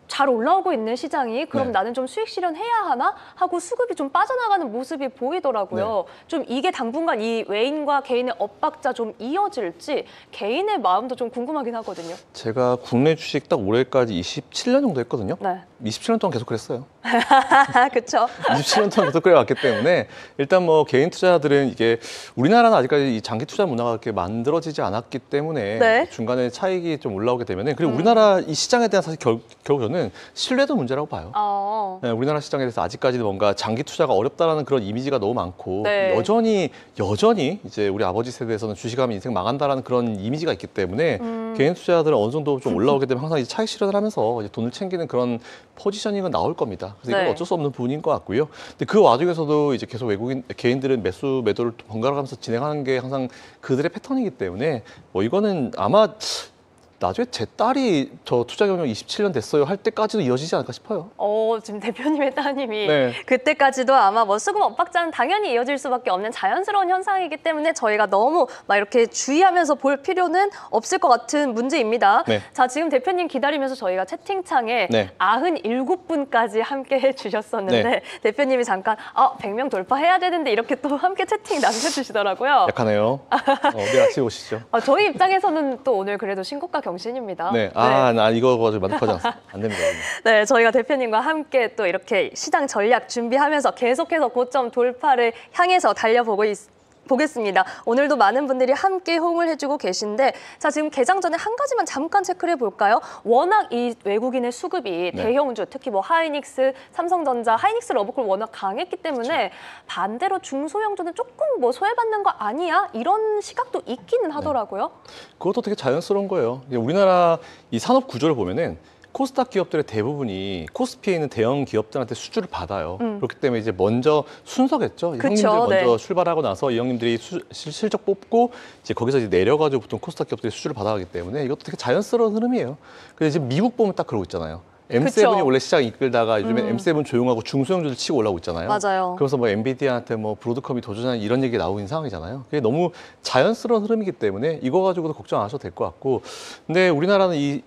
잘 올라오고 있는 시장이 그럼 네. 나는 좀 수익 실현해야 하나 하고 수급이 좀 빠져나가는 모습이 보이더라고요. 좀 이게 당분간 이 외인과 개인의 엇박자 좀 이어질지 개인의 마음도 좀 궁금하긴 하거든요. 제가 국내 주식 딱 올해까지 27년 정도 했거든요. 네. 27년 동안 계속 그랬어요. 그렇죠. 27년 동안 계속 그래왔기 때문에 일단 개인 투자들은 이게 우리나라는 아직까지 이 장기 투자 문화가 그렇게 만들어지지 않았기 때문에 네. 중간에 차익이 좀 올라오게 되면은 그리고 우리나라 이 시장에 대한 사실 결국 저는 신뢰도 문제라고 봐요. 네, 우리나라 시장에 대해서 아직까지도 뭔가 장기 투자가 어렵다라는 그런 이미지가 너무 많고 네. 여전히 이제 우리 아버지 세대에서는 주식하면 인생 망한다라는 그런 이미지가 있기 때문에 개인 투자들은 어느 정도 좀 올라오게 되면 항상 이제 차익 실현을 하면서 이제 돈을 챙기는 그런 포지셔닝은 나올 겁니다. 그래서 이건 네. 어쩔 수 없는 부분인 것 같고요. 근데 그 와중에서도 이제 계속 개인들은 매도를 번갈아 가면서 진행하는 게 항상 그들의 패턴이기 때문에 이거는 아마 나중에 제 딸이 저 투자 경력 27년 됐어요 할 때까지도 이어지지 않을까 싶어요. 지금 대표님의 따님이 네. 그때까지도 아마 수급 엇박자는 당연히 이어질 수밖에 없는 자연스러운 현상이기 때문에 저희가 너무 막 이렇게 주의하면서 볼 필요는 없을 것 같은 문제입니다. 네. 자, 지금 대표님 기다리면서 저희가 채팅창에 네. 97분까지 함께 해주셨었는데 네. 대표님이 잠깐 100명 돌파해야 되는데 이렇게 또 함께 채팅 남겨주시더라고요. 약하네요. 내일 아침에 오시죠. 저희 입장에서는 또 오늘 그래도 신고가 경신입니다. 네. 나 이거 가지고 만족하지 않습니다. 안 됩니다. 네, 저희가 대표님과 함께 또 이렇게 시장 전략 준비하면서 계속해서 고점 돌파를 향해서 보겠습니다. 오늘도 많은 분들이 함께 호응을 해주고 계신데 자 지금 개장 전에 한 가지만 잠깐 체크를 해볼까요? 워낙 이 외국인의 수급이 네. 대형주, 특히 하이닉스, 삼성전자, 하이닉스 러브콜 워낙 강했기 때문에 그렇죠. 반대로 중소형주는 조금 소외받는 거 아니야? 이런 시각도 있기는 하더라고요. 그것도 되게 자연스러운 거예요. 우리나라 이 산업 구조를 보면은 코스닥 기업들의 대부분이 코스피에 있는 대형 기업들한테 수주를 받아요. 그렇기 때문에 이제 먼저 순서겠죠. 그쵸, 형님들 먼저 네. 출발하고 나서 이 형님들이 실적 뽑고 이제 거기서 이제 내려가지고 보통 코스닥 기업들이 수주를 받아가기 때문에 이것도 되게 자연스러운 흐름이에요. 근데 이제 미국 보면 딱 그러고 있잖아요. M7이 그쵸. 원래 시장 이끌다가 요즘에 M7 조용하고 중소형주들 치고 올라오고 있잖아요. 맞아요. 그래서 엔비디아한테 브로드컴이 도전하는 이런 얘기 나오고 있는 상황이잖아요. 그게 너무 자연스러운 흐름이기 때문에 이거 가지고도 걱정 안 하셔도 될 것 같고. 근데 우리나라는 이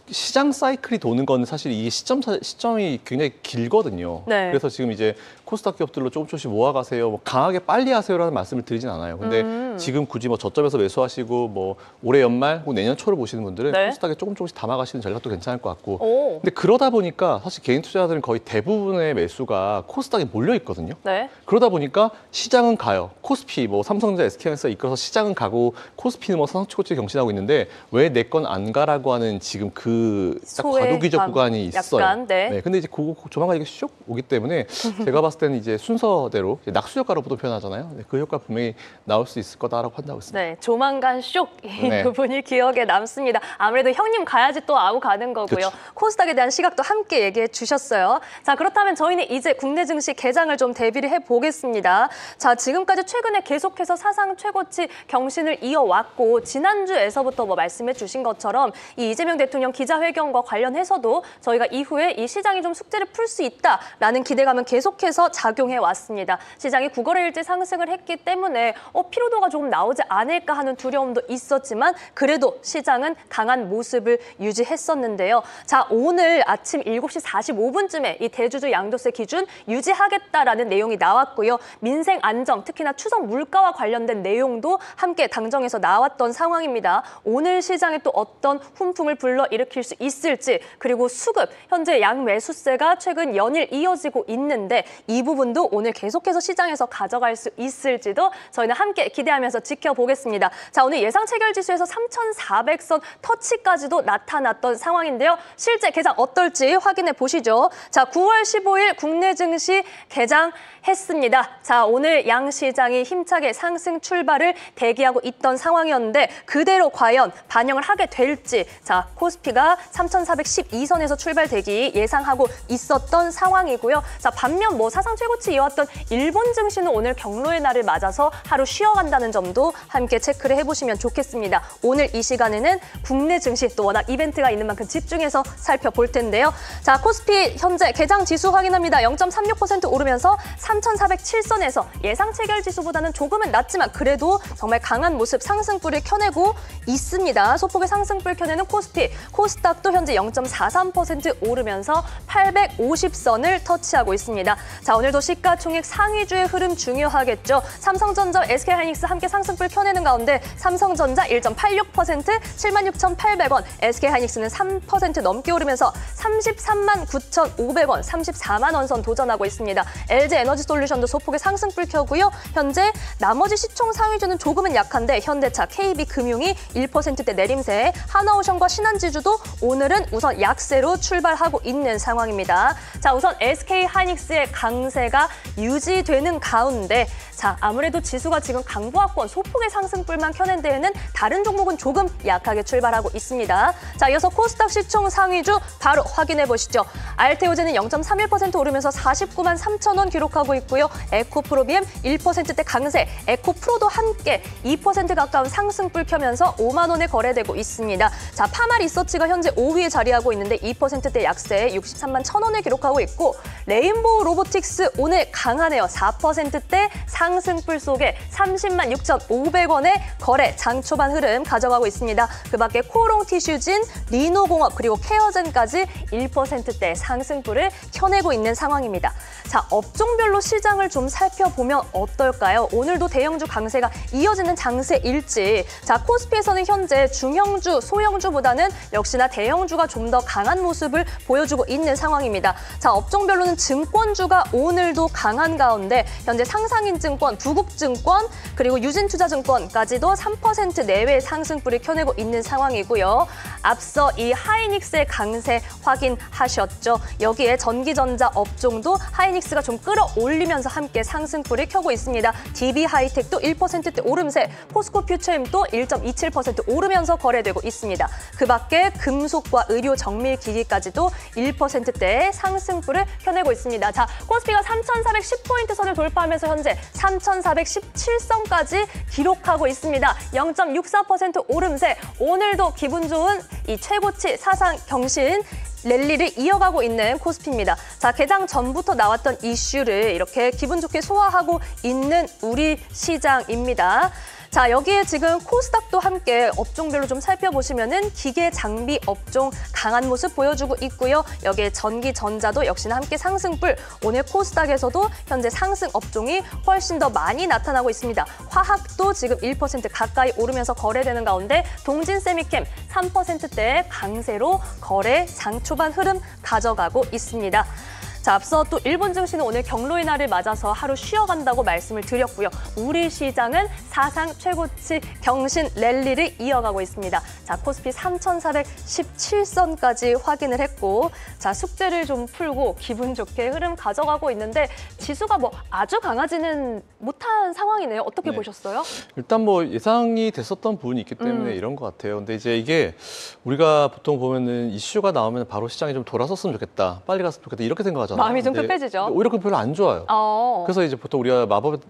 시장 사이클이 도는 건 사실 이 시점이 굉장히 길거든요. 네. 그래서 지금 이제 코스닥 기업들로 조금씩 모아가세요. 뭐 강하게 빨리 하세요라는 말씀을 드리진 않아요. 근데 지금 굳이 뭐 저점에서 매수하시고 뭐 올해 연말 혹은 내년 초를 보시는 분들은 네. 코스닥에 조금씩 담아가시는 전략도 괜찮을 것 같고. 오. 근데 그러다 보니까 사실 개인 투자자들은 거의 대부분의 매수가 코스닥에 몰려 있거든요. 네. 그러다 보니까 시장은 가요. 코스피, 뭐 삼성전자, SK하이닉스가 이끌어서 시장은 가고 코스피는 뭐 상승치고치 경신하고 있는데 왜 내 건 안 가라고 하는 지금 그 딱 소외감, 과도기적 구간이 있어요. 약간, 네. 근데 이제 조만간 이게 슉 오기 때문에 제가 봤을 때는 이제 순서대로 이제 낙수 효과로도 표현하잖아요. 그 효과 분명히 나올 수 있을 거다라고 판단하고 있습니다. 네, 조만간 쇽 이 네. 부분이 기억에 남습니다. 아무래도 형님 가야지 또 아우 가는 거고요. 그쵸. 코스닥에 대한 시각도 함께 얘기해 주셨어요. 자, 그렇다면 저희는 이제 국내 증시 개장을 좀 대비를 해보겠습니다. 자, 지금까지 최근에 계속해서 사상 최고치 경신을 이어왔고 지난주에서부터 뭐 말씀해 주신 것처럼 이 이재명 대통령 기자회견과 관련해서도 저희가 이후에 이 시장이 좀 숙제를 풀 수 있다라는 기대감은 계속해서 작용해 왔습니다. 시장이 9거래일째 상승을 했기 때문에 피로도가 조금 나오지 않을까 하는 두려움도 있었지만 그래도 시장은 강한 모습을 유지했었는데요. 자, 오늘 아침 7시 45분쯤에 이 대주주 양도세 기준 유지하겠다라는 내용이 나왔고요. 민생 안정, 특히나 추석 물가와 관련된 내용도 함께 당정에서 나왔던 상황입니다. 오늘 시장에 또 어떤 훈풍을 불러일으킬 수 있을지, 그리고 수급, 현재 양매수세가 최근 연일 이어지고 있는데 이 부분도 오늘 계속해서 시장에서 가져갈 수 있을지도 저희는 함께 기대하면서 지켜보겠습니다. 자, 오늘 예상 체결지수에서 3,400선 터치까지도 나타났던 상황인데요. 실제 개장 어떨지 확인해 보시죠. 자, 9월 15일 국내 증시 개장했습니다. 자, 오늘 양 시장이 힘차게 상승 출발을 대기하고 있던 상황이었는데 그대로 과연 반영을 하게 될지, 자, 코스피가 3,412선에서 출발되기 예상하고 있었던 상황이고요. 자, 반면 뭐 사상 최고치 이어왔던 일본 증시는 오늘 경로의 날을 맞아서 하루 쉬어간다는 점도 함께 체크를 해보시면 좋겠습니다. 오늘 이 시간에는 국내 증시 또 워낙 이벤트가 있는 만큼 집중해서 살펴볼 텐데요. 자, 코스피 현재 개장 지수 확인합니다. 0.36% 오르면서 3,407선에서 예상 체결 지수보다는 조금은 낮지만 그래도 정말 강한 모습 상승불을 켜내고 있습니다. 소폭의 상승불 켜내는 코스피, 코스닥도 현재 0.43% 오르면서 850선을 터치하고 있습니다. 자, 오늘도 시가총액 상위주의 흐름 중요하겠죠. 삼성전자, SK하이닉스 함께 상승불 켜내는 가운데 삼성전자 1.86%, 76,800원, SK하이닉스는 3% 넘게 오르면서 33만 9,500원, 34만 원 선 도전하고 있습니다. LG에너지솔루션도 소폭의 상승불 켜고요. 현재 나머지 시총 상위주는 조금은 약한데 현대차, KB금융이 1%대 내림세, 하나오션과 신한지주도 오늘은 우선 약세로 출발하고 있는 상황입니다. 자, 우선 SK하이닉스의 강세가 유지되는 가운데 자, 아무래도 지수가 지금 강보합권 소폭의 상승불만 켜낸 데에는 다른 종목은 조금 약하게 출발하고 있습니다. 자, 이어서 코스닥 시총 상위주 바로 확인해 보시죠. 알테오제는 0.31% 오르면서 49만 3천 원 기록하고 있고요. 에코프로비엠 1%대 강세, 에코프로도 함께 2% 가까운 상승불 켜면서 5만 원에 거래되고 있습니다. 자, 파마리서치가 현재 5위에 자리하고 있는데 2%대 약세 63만 1천 원을 기록하고 있고 레인보우 로보틱스 오늘 강하네요. 4%대 상승불 속에 30만 6,500원의 거래 장 초반 흐름 가져가고 있습니다. 그 밖에 코오롱 티슈진, 리노공업 그리고 케어젠까지 1%대 상승불을 켜내고 있는 상황입니다. 자, 업종별로 시장을 좀 살펴보면 어떨까요? 오늘도 대형주 강세가 이어지는 장세일지. 자, 코스피에서는 현재 중형주, 소형주보다는 역시나 대형주가 좀 더 강한 모습을 보여주고 있는 상황입니다. 자, 업종별로는 증권주가 오늘도 강한 가운데 현재 상상인증권, 부국증권 그리고 유진투자증권까지도 3% 내외의 상승불을 켜내고 있는 상황이고요. 앞서 이 하이닉스의 강세 확인하셨죠? 여기에 전기전자 업종도 하이닉스가 좀 끌어올리면서 함께 상승불을 켜고 있습니다. DB하이텍도 1%대 오름세, 포스코 퓨처엠도 1.27% 오르면서 거래되고 있습니다. 그 밖에 금속과 의료 정밀기기까지도 1%대의 상승불을 켜내고 있습니다. 자, 코스피가 3,410포인트 선을 돌파하면서 현재 3,417선까지 기록하고 있습니다. 0.64% 오름세, 오늘도 기분 좋은 이 최고치 사상 경신 랠리를 이어가고 있는 코스피입니다. 자, 개장 전부터 나왔던 이슈를 이렇게 기분 좋게 소화하고 있는 우리 시장입니다. 자, 여기에 지금 코스닥도 함께 업종별로 좀 살펴보시면은 기계 장비 업종 강한 모습 보여주고 있고요. 여기에 전기 전자도 역시나 함께 상승불. 오늘 코스닥에서도 현재 상승 업종이 훨씬 더 많이 나타나고 있습니다. 화학도 지금 1% 가까이 오르면서 거래되는 가운데 동진 세미캠 3%대의 강세로 거래 장 초반 흐름 가져가고 있습니다. 자, 앞서 또 일본 증시는 오늘 경로의 날을 맞아서 하루 쉬어간다고 말씀을 드렸고요. 우리 시장은 사상 최고치 경신 랠리를 이어가고 있습니다. 자, 코스피 3,417선까지 확인을 했고, 자, 숙제를 좀 풀고 기분 좋게 흐름 가져가고 있는데 지수가 뭐 아주 강하지는 못한 상황이네요. 어떻게 네. 보셨어요? 일단 뭐 예상이 됐었던 부분이 있기 때문에 이런 것 같아요. 근데 이제 이게 우리가 보통 보면은 이슈가 나오면 바로 시장이 좀 돌아섰으면 좋겠다, 빨리 갔으면 좋겠다 이렇게 생각하잖아요. 마음이 좀 근데 급해지죠. 오히려 그 별로 안 좋아요. 그래서 그래서 이제 보통 우리가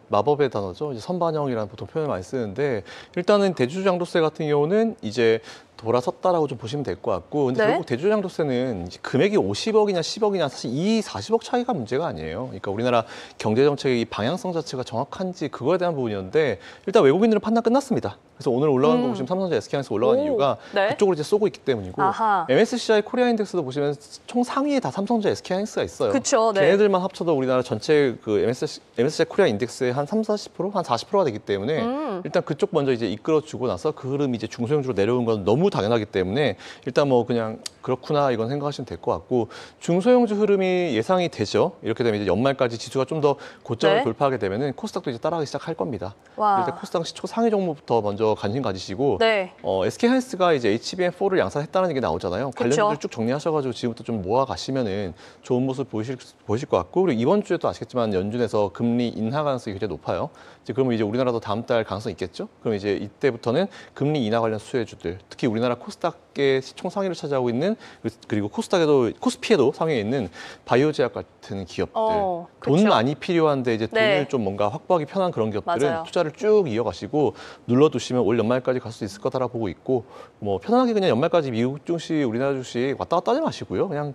마법의 단어죠. 이제 선반영이라는 보통 표현을 많이 쓰는데, 일단은 대주주장도세 같은 경우는 이제 돌아섰다라고 좀 보시면 될 것 같고, 근데 네. 결국 대주주장도세는 이제 금액이 50억이냐 10억이냐 사실 이 40억 차이가 문제가 아니에요. 그러니까 우리나라 경제 정책의 방향성 자체가 정확한지 그거에 대한 부분이었는데, 일단 외국인들은 판단 끝났습니다. 그래서 오늘 올라간 거 보시면 삼성전자, SK하이닉스 올라간 오, 이유가 네. 그쪽으로 이제 쏘고 있기 때문이고, 아하. MSCI 코리아 인덱스도 보시면 총 상위에 다 삼성전자, SK하이닉스가 있어요. 그쵸, 네. 걔네들만 합쳐도 우리나라 전체 그 MSCI 코리아 인덱스의 한 30-40%, 한 40%가 되기 때문에 일단 그쪽 먼저 이제 이끌어주고 나서 그 흐름이 이제 중소형주로 내려온 건 너무 당연하기 때문에 일단 뭐 그냥 그렇구나 이건 생각하시면 될 것 같고, 중소형주 흐름이 예상이 되죠. 이렇게 되면 이제 연말까지 지수가 좀 더 고점을 네. 돌파하게 되면은 코스닥도 이제 따라가기 시작할 겁니다. 와. 일단 코스닥 시초 상위 종목부터 먼저 관심 가지시고, 네. SK하이닉스가 이제 HBM4를 양산했다는 얘기 나오잖아요. 그쵸. 관련주들 쭉 정리하셔가지고 지금부터 좀 모아 가시면은 좋은 모습 보이실 것 같고, 그리고 이번 주에도 아시겠지만 연준에서 금리 인하 가능성이 굉장히 높아요. 이제 그러면 이제 우리나라도 다음 달 가능성이 있겠죠. 그럼 이제 이때부터는 금리 인하 관련 수혜주들, 특히 우리나라 코스닥의 총 상위를 차지하고 있는, 그리고 코스피에도 상위에 있는 바이오 제약 같은 기업들, 돈 그쵸. 많이 필요한데 이제 돈을 네. 좀 뭔가 확보하기 편한 그런 기업들은 맞아요. 투자를 쭉 이어가시고 눌러두시면 올 연말까지 갈 수 있을 거다라고 보고 있고, 뭐 편안하게 그냥 연말까지 미국 증시, 우리나라 주식 왔다 갔다 하지 마시고요. 그냥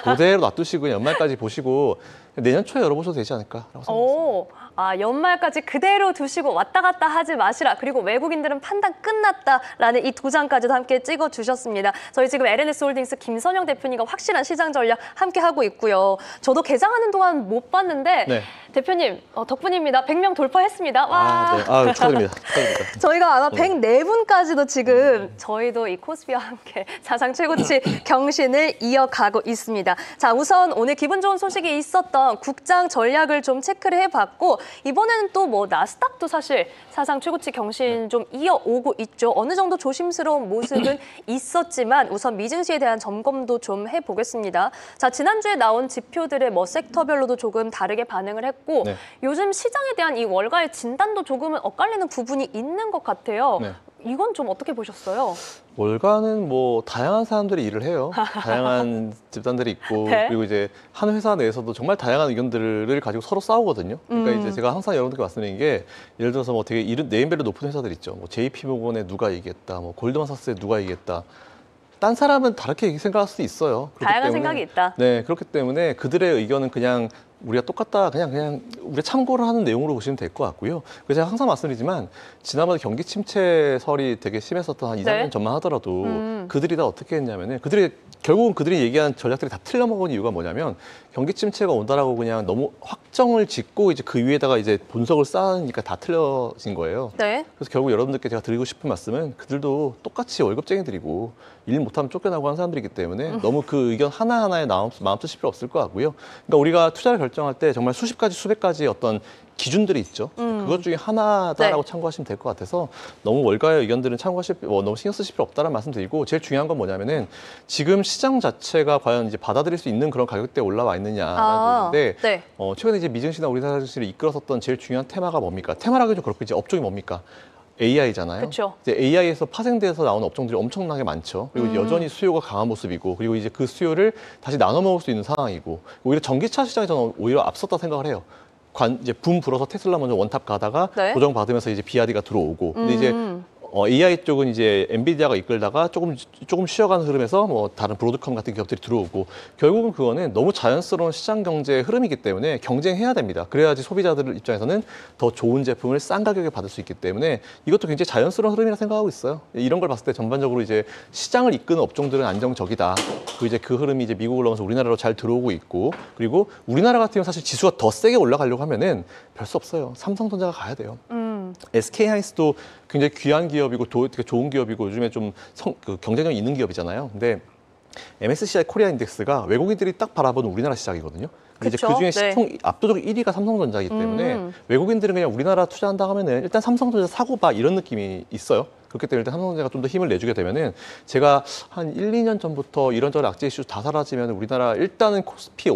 그대로 놔두시고 그냥 연말까지 보시고 내년 초에 열어보셔도 되지 않을까라고 생각합니다. 연말까지 그대로 두시고 왔다 갔다 하지 마시라. 그리고 외국인들은 판단 끝났다라는 이 도장까지도 함께 찍어주셨습니다. 저희 지금 LNS홀딩스 김선영 대표님과 확실한 시장 전략 함께 하고 있고요. 저도 개장하는 동안 못 봤는데 네. 대표님 덕분입니다. 100명 돌파했습니다. 와. 네. 축하드립니다. 축하드립니다. 저희가 아마 104분까지도 지금 저희도 이 코스피와 함께 사상 최고치 경신을 이어가고 있습니다. 자, 우선 오늘 기분 좋은 소식이 있었던 국장 전략을 좀 체크를 해봤고, 이번에는 또 뭐 나스닥도 사실 사상 최고치 경신 좀 이어오고 있죠. 어느 정도 조심스러운 모습은 있었지만 우선 미증시에 대한 점검도 좀 해보겠습니다. 자, 지난주에 나온 지표들의 뭐 섹터별로도 조금 다르게 반응을 했고, 네. 요즘 시장에 대한 이 월가의 진단도 조금은 엇갈리는 부분이 있는 것 같아요. 네. 이건 좀 어떻게 보셨어요? 월가는 뭐 다양한 사람들이 일을 해요. 다양한 집단들이 있고, 네. 그리고 이제 한 회사 내에서도 정말 다양한 의견들을 가지고 서로 싸우거든요. 그러니까 이제 제가 항상 여러분들께 말씀드리는 게, 예를 들어서 뭐 되게 네임밸류 높은 회사들 있죠. 뭐 JP모건에 누가 얘기했다, 뭐 골드만삭스에 누가 얘기했다. 딴 사람은 다르게 생각할 수도 있어요. 그렇기 다양한 때문에, 생각이 있다. 네, 그렇기 때문에 그들의 의견은 그냥 우리가 똑같다, 그냥 우리가 참고를 하는 내용으로 보시면 될 것 같고요. 그래서 제가 항상 말씀드리지만, 지난번에 경기 침체설이 되게 심했었던 한 2, 3년 네. 전만 하더라도 그들이 다 어떻게 했냐면은, 결국은 그들이 얘기한 전략들이 다 틀려먹은 이유가 뭐냐면, 경기 침체가 온다라고 그냥 너무 확정을 짓고 이제 그 위에다가 이제 본석을 쌓으니까 다 틀려진 거예요. 네. 그래서 결국 여러분들께 제가 드리고 싶은 말씀은, 그들도 똑같이 월급쟁이들이고 일 못하면 쫓겨나고 하는 사람들이기 때문에 너무 그 의견 하나하나에 마음 쓰실 필요 없을 것 같고요. 그러니까 우리가 투자를 결정할 때 정말 수십 가지, 수백 가지 어떤 기준들이 있죠. 그것 중에 하나다라고 네. 참고하시면 될 것 같아서 너무 월가의 의견들은 너무 신경 쓰실 필요 없다는 말씀드리고, 제일 중요한 건 뭐냐면은 지금 시장 자체가 과연 이제 받아들일 수 있는 그런 가격대에 올라와 있느냐라는 부분인데, 네. 최근에 이제 미증시나 우리나라 증시를 이끌었었던 제일 중요한 테마가 뭡니까? 테마라기 좀 그렇고 이제 업종이 뭡니까? AI잖아요. 그쵸. 이제 AI에서 파생돼서 나오는 업종들이 엄청나게 많죠. 그리고 이제 여전히 수요가 강한 모습이고, 그리고 이제 그 수요를 다시 나눠 먹을 수 있는 상황이고, 오히려 전기차 시장이 저는 오히려 앞섰다 생각을 해요. 이제 붐 불어서 테슬라 먼저 원탑 가다가 네. 고정 받으면서 이제 비아디가 들어오고, 근데 이제 AI 쪽은 이제 엔비디아가 이끌다가 조금 쉬어가는 흐름에서 뭐 다른 브로드컴 같은 기업들이 들어오고 결국은 그거는 너무 자연스러운 시장 경제의 흐름이기 때문에 경쟁해야 됩니다. 그래야지 소비자들 입장에서는 더 좋은 제품을 싼 가격에 받을 수 있기 때문에 이것도 굉장히 자연스러운 흐름이라 생각하고 있어요. 이런 걸 봤을 때 전반적으로 이제 시장을 이끄는 업종들은 안정적이다. 그리고 이제 그 흐름이 이제 미국을 넘어서 우리나라로 잘 들어오고 있고 그리고 우리나라 같은 경우 사실 지수가 더 세게 올라가려고 하면은 별 수 없어요. 삼성전자가 가야 돼요. SK하이닉스도 굉장히 귀한 기업이고 되게 좋은 기업이고 요즘에 좀 경쟁력이 있는 기업이잖아요. 근데 MSCI 코리아 인덱스가 외국인들이 딱 바라보는 우리나라 시장이거든요. 근데 이제 그쵸? 그중에 네. 시총 압도적 1위가 삼성전자이기 때문에 외국인들은 그냥 우리나라 투자한다 하면은 일단 삼성전자 사고 봐 이런 느낌이 있어요. 그렇기 때문에 일단 삼성전자가 좀 더 힘을 내주게 되면은 제가 한 1, 2년 전부터 이런저런 악재 이슈 다 사라지면 우리나라 일단은 코스피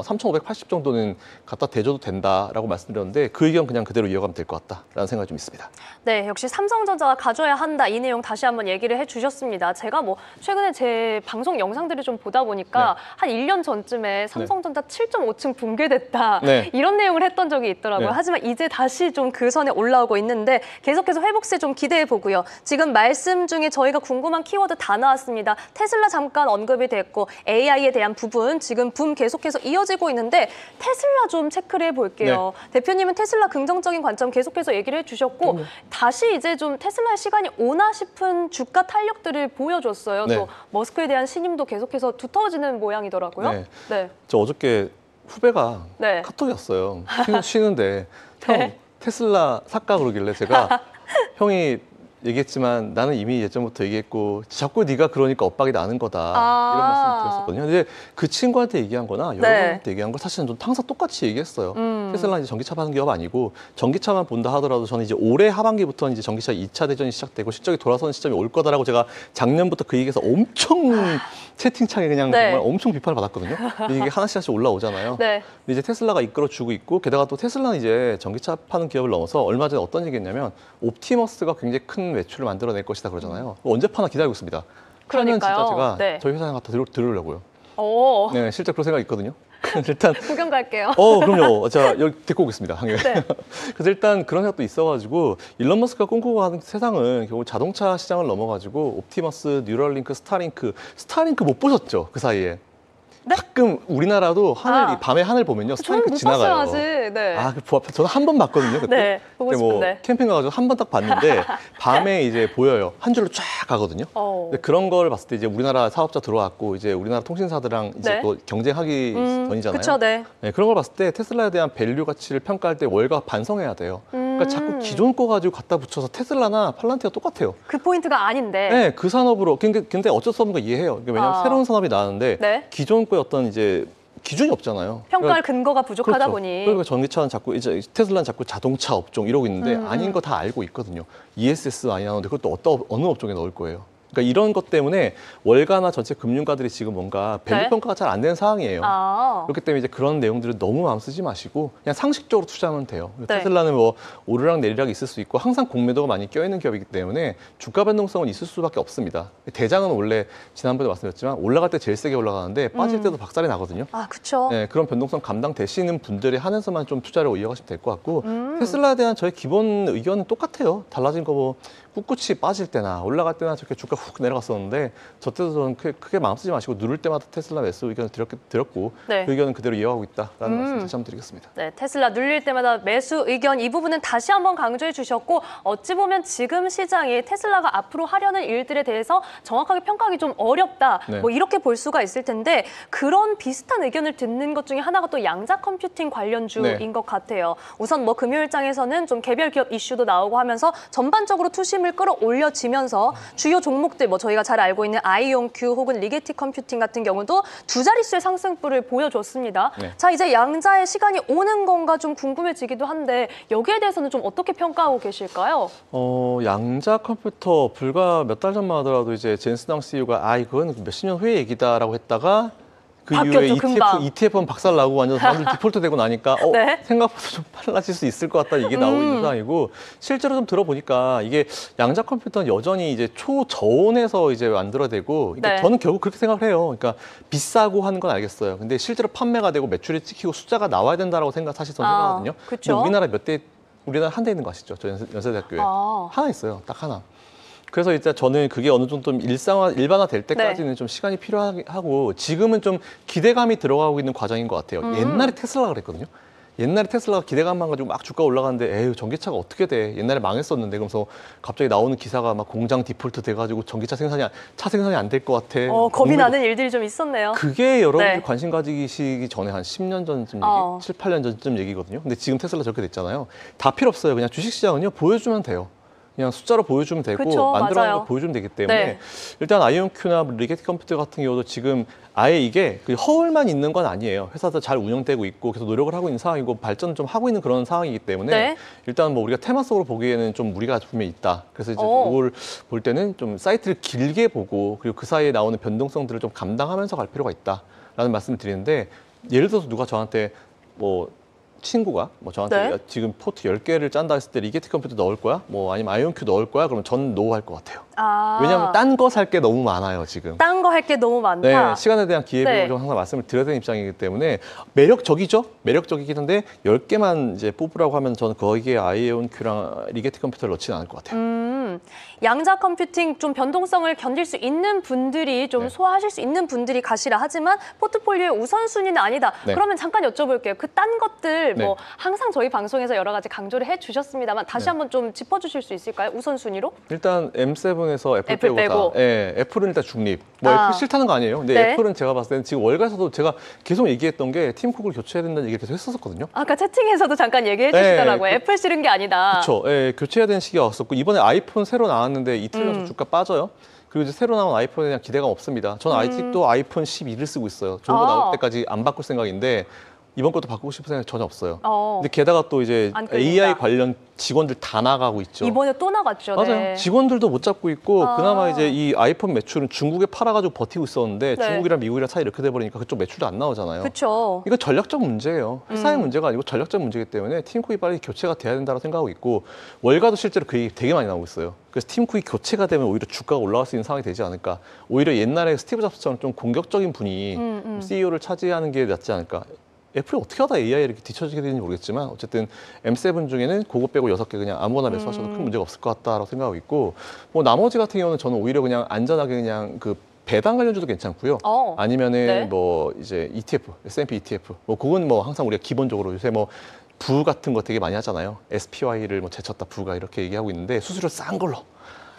3,580 정도는 갖다 대줘도 된다라고 말씀드렸는데 그 의견 그냥 그대로 이어가면 될 것 같다라는 생각이 좀 있습니다. 네, 역시 삼성전자가 가져야 한다 이 내용 다시 한번 얘기를 해주셨습니다. 제가 뭐 최근에 제 방송 영상들을 좀 보다 보니까 한 1년 전쯤에 삼성전자 7.5층 붕괴됐다 네. 이런 내용을 했던 적이 있더라고요. 네. 하지만 이제 다시 좀 그 선에 올라오고 있는데 계속해서 회복세 좀 기대해 보고요. 지금 말씀 중에 저희가 궁금한 키워드 다 나왔습니다. 테슬라 잠깐 언급이 됐고 AI에 대한 부분 지금 붐 계속해서 이어지고 있는데 테슬라 좀 체크를 해볼게요. 대표님은 테슬라 긍정적인 관점 계속해서 얘기를 해주셨고 다시 이제 좀 테슬라의 시간이 오나 싶은 주가 탄력들을 보여줬어요. 네. 또 머스크에 대한 신임도 계속해서 두터워지는 모양이더라고요. 네. 네. 저 어저께 후배가 네. 카톡이 왔어요. 쉬는데 형 네. 테슬라 살까 그러길래 제가 형이 얘기했지만 나는 이미 예전부터 얘기했고 자꾸 네가 그러니까 엇박이 나는 거다 이런 말씀 드렸었거든요. 근데 그 친구한테 얘기한 거나 여러분한테 얘기한 거 사실은 좀 항상 똑같이 얘기했어요. 테슬라는 이제 전기차 파는 기업 아니고 전기차만 본다 하더라도 저는 이제 올해 하반기부터 이제 전기차 2차 대전이 시작되고 실적이 돌아서는 시점이 올 거다라고 제가 작년부터 그 얘기해서 엄청 채팅창에 그냥 정말 엄청 비판을 받았거든요. 근데 이게 하나씩 올라오잖아요. 네. 근데 이제 테슬라가 이끌어주고 있고 게다가 또 테슬라는 이제 전기차 파는 기업을 넘어서 얼마 전에 어떤 얘기했냐면 옵티머스가 굉장히 큰 매출을 만들어낼 것이다 그러잖아요. 언제 파나 기다리고 있습니다. 파면 그러니까요. 진짜 제가 네. 저희 회사에 갖다 들으려고요. 오, 네, 실제 그런 생각이 있거든요. 일단 구경 갈게요. 그럼요. 제가 여기 데리고 오겠습니다. 한국에. 네. 그래서 일단 그런 생각도 있어가지고 일론 머스크가 꿈꾸고 가는 세상은 결국 자동차 시장을 넘어가지고 옵티머스, 뉴럴링크, 스타링크 못 보셨죠? 그 사이에. 네? 가끔 우리나라도 밤에 하늘 보면요. 저는 스타링크 못 지나가요. 봤어요 아직. 네. 저는 한 번 봤거든요. 그때. 네, 보고 그때 뭐 싶은데. 캠핑 가가지고 한 번 딱 봤는데 밤에 이제 보여요. 한 줄로 쫙 가거든요. 근데 그런 걸 봤을 때 이제 우리나라 사업자 들어왔고 이제 우리나라 통신사들랑 이제 네. 또 경쟁하기 전이잖아요. 그쵸, 네. 네, 그런 걸 봤을 때 테슬라에 대한 밸류 가치를 평가할 때 월가 반성해야 돼요. 그러니까 자꾸 기존 거 가지고 갖다 붙여서 테슬라나 팔란티가 똑같아요. 그 포인트가 아닌데. 네, 그 산업으로. 근데 어쩔 수 없는 거 이해해요. 왜냐하면 새로운 산업이 나왔는데 네. 기존 거의 어떤 이제 기준이 없잖아요. 평가할 근거가 부족하다 그렇죠. 보니. 그러니까 전기차는 자꾸 이제 테슬라는 자꾸 자동차 업종 이러고 있는데 아닌 거 다 알고 있거든요. ESS 많이 나오는데 그것도 어느 업종에 넣을 거예요. 그러니까 이런 것 때문에 월가나 전체 금융가들이 지금 뭔가 밸류 네. 평가가 잘 안 되는 상황이에요. 아. 그렇기 때문에 이제 그런 내용들을 너무 마음 쓰지 마시고 그냥 상식적으로 투자하면 돼요. 네. 테슬라는 뭐 오르락 내리락 있을 수 있고 항상 공매도가 많이 껴있는 기업이기 때문에 주가 변동성은 있을 수밖에 없습니다. 대장은 원래 지난번에 말씀드렸지만 올라갈 때 제일 세게 올라가는데 빠질 때도 박살이 나거든요. 아, 그쵸. 네, 그런 변동성 감당되시는 분들에 한해서만 좀 투자를 이어가시면 될 것 같고 테슬라에 대한 저의 기본 의견은 똑같아요. 달라진 거 뭐 꿋꿋이 빠질 때나 올라갈 때나 저렇게 주가 훅 내려갔었는데 저 때도 저는 크게 마음 쓰지 마시고 누를 때마다 테슬라 매수 의견을 드렸고 네. 그 의견은 그대로 이어가고 있다라는 말씀 다시 한번 드리겠습니다. 네, 테슬라 눌릴 때마다 매수 의견 이 부분은 다시 한번 강조해 주셨고 어찌 보면 지금 시장이 테슬라가 앞으로 하려는 일들에 대해서 정확하게 평가하기 좀 어렵다. 네. 뭐 이렇게 볼 수가 있을 텐데 그런 비슷한 의견을 듣는 것 중에 하나가 또 양자 컴퓨팅 관련주인 네. 것 같아요. 우선 뭐 금요일장에서는 좀 개별 기업 이슈도 나오고 하면서 전반적으로 투심을 끌어올려지면서 주요 종목들 뭐 저희가 잘 알고 있는 아이온큐 혹은 리게티 컴퓨팅 같은 경우도 두 자릿수의 상승폭을 보여줬습니다. 네. 자, 이제 양자의 시간이 오는 건가 좀 궁금해지기도 한데 여기에 대해서는 좀 어떻게 평가하고 계실까요? 양자 컴퓨터 불과 몇 달 전만 하더라도 이제 젠스당 CEO가 이건 몇십 년 후의 얘기다라고 했다가 그 바뀌었죠, 이후에 금방. ETF는 박살 나고 완전 사람들 디폴트 되고 나니까 네. 생각보다 좀 빨라질 수 있을 것 같다 이게 나오고 있는 상황이고 실제로 좀 들어보니까 이게 양자 컴퓨터는 여전히 이제 초저온에서 이제 만들어내고 그러니까 네. 저는 결국 그렇게 생각을 해요. 그러니까 비싸고 하는 건 알겠어요. 근데 실제로 판매가 되고 매출이 찍히고 숫자가 나와야 된다라고 사실 저는 생각하거든요. 그쵸. 근데 우리나라 한 대 있는 거 아시죠? 저 연세대학교에 하나 있어요. 딱 하나. 그래서 일단 저는 그게 어느 정도 좀 일반화 될 때까지는 좀 시간이 필요하고 지금은 좀 기대감이 들어가고 있는 과정인 것 같아요. 옛날에 테슬라가 그랬거든요. 옛날에 테슬라가 기대감만 가지고 막 주가 올라가는데 에휴 전기차가 어떻게 돼? 옛날에 망했었는데 그러면서 갑자기 나오는 기사가 막 공장 디폴트 돼가지고 전기차 차 생산이 안 될 것 같아. 겁이 나는 일들이 좀 있었네요. 그게 여러분들 네. 관심 가지시기 전에 한 10년 전쯤 얘기, 7, 8년 전쯤 얘기거든요. 근데 지금 테슬라 저렇게 됐잖아요. 다 필요 없어요. 그냥 주식시장은요 보여주면 돼요. 그냥 숫자로 보여주면 되고 그쵸, 만들어가는 맞아요. 거 보여주면 되기 때문에 네. 일단 아이온큐나 리게티 컴퓨터 같은 경우도 지금 아예 이게 그 허울만 있는 건 아니에요. 회사도 잘 운영되고 있고 계속 노력을 하고 있는 상황이고 발전 좀 하고 있는 그런 상황이기 때문에 네. 일단 뭐 우리가 테마 속으로 보기에는 좀 무리가 분명히 있다. 그래서 이제 오. 이걸 볼 때는 좀 사이트를 길게 보고 그리고 그 사이에 나오는 변동성들을 좀 감당하면서 갈 필요가 있다라는 말씀을 드리는데 예를 들어서 누가 저한테 뭐 친구가 뭐 저한테 네. 지금 포트 10개를 짠다 했을 때 리게티 컴퓨터 넣을 거야? 뭐 아니면 아이온큐 넣을 거야? 그러면 전 노 할 것 같아요. 왜냐하면 딴 거 살 게 너무 많아요, 지금. 딴 거 할 게 너무 많다. 네, 시간에 대한 기회비용을 네. 좀 항상 말씀을 드려야 되는 입장이기 때문에 매력적이죠? 매력적이긴 한데 10개만 이제 뽑으라고 하면 저는 거기에 아이온큐랑 리게티 컴퓨터를 넣지는 않을 것 같아요. 양자 컴퓨팅 좀 변동성을 견딜 수 있는 분들이 좀 네. 소화하실 수 있는 분들이 가시라 하지만 포트폴리오의 우선순위는 아니다. 네. 그러면 잠깐 여쭤볼게요. 그 딴 것들 네. 뭐 항상 저희 방송에서 여러 가지 강조를 해주셨습니다만 다시 네. 한번 좀 짚어주실 수 있을까요? 우선순위로? 일단 M7에서 애플, 애플 빼고 빼고. 다. 예, 애플은 일단 중립. 뭐 애플 싫다는 거 아니에요. 근데 네. 애플은 제가 봤을 때는 지금 월가에서도 제가 계속 얘기했던 게 팀쿡을 교체해야 된다는 얘기를 계속 했었거든요. 아까 채팅에서도 잠깐 얘기해 주시더라고요. 네, 애플 싫은 게 아니다. 그렇죠. 예, 교체해야 되는 시기가 왔었고 이번에 아이폰 새로 나왔는데 이틀 연속 주가 빠져요. 그리고 이제 새로 나온 아이폰에 대한 기대감 없습니다. 저는 아직도 아이폰 12를 쓰고 있어요. 좋은 거 나올 때까지 안 바꿀 생각인데 이번 것도 바꾸고 싶은 생각이 전혀 없어요. 근데 게다가 또 이제 안 끌린다. AI 관련 직원들 다 나가고 있죠. 이번에 또 나갔죠. 맞아요. 네. 직원들도 못 잡고 있고 아. 그나마 이제 이 아이폰 매출은 중국에 팔아가지고 버티고 있었는데 네. 중국이랑 미국이랑 차이 이렇게 돼버리니까 그쪽 매출도 안 나오잖아요. 그렇죠. 이거 전략적 문제예요. 회사의 문제가 아니고 전략적 문제이기 때문에 팀쿡이 빨리 교체가 돼야 된다고 생각하고 있고 월가도 실제로 그 얘기 되게 많이 나오고 있어요. 그래서 팀쿡이 교체가 되면 오히려 주가가 올라갈 수 있는 상황이 되지 않을까. 오히려 옛날에 스티브 잡스처럼 좀 공격적인 분이 CEO를 차지하는 게 낫지 않을까. 애플이 어떻게 하다 AI에 이렇게 뒤처지게 되는지 모르겠지만 어쨌든 M7 중에는 그거 빼고 6개 그냥 아무거나 매수하셔도 큰 문제가 없을 것 같다라고 생각하고 있고 뭐 나머지 같은 경우는 저는 오히려 그냥 안전하게 그냥 그 배당 관련주도 괜찮고요. 아니면은 네. 뭐 이제 ETF, S&P ETF 뭐 그건 뭐 항상 우리가 기본적으로 요새 뭐 부 같은 거 되게 많이 하잖아요. SPY를 뭐 제쳤다 부가 이렇게 얘기하고 있는데 수수료 싼 걸로.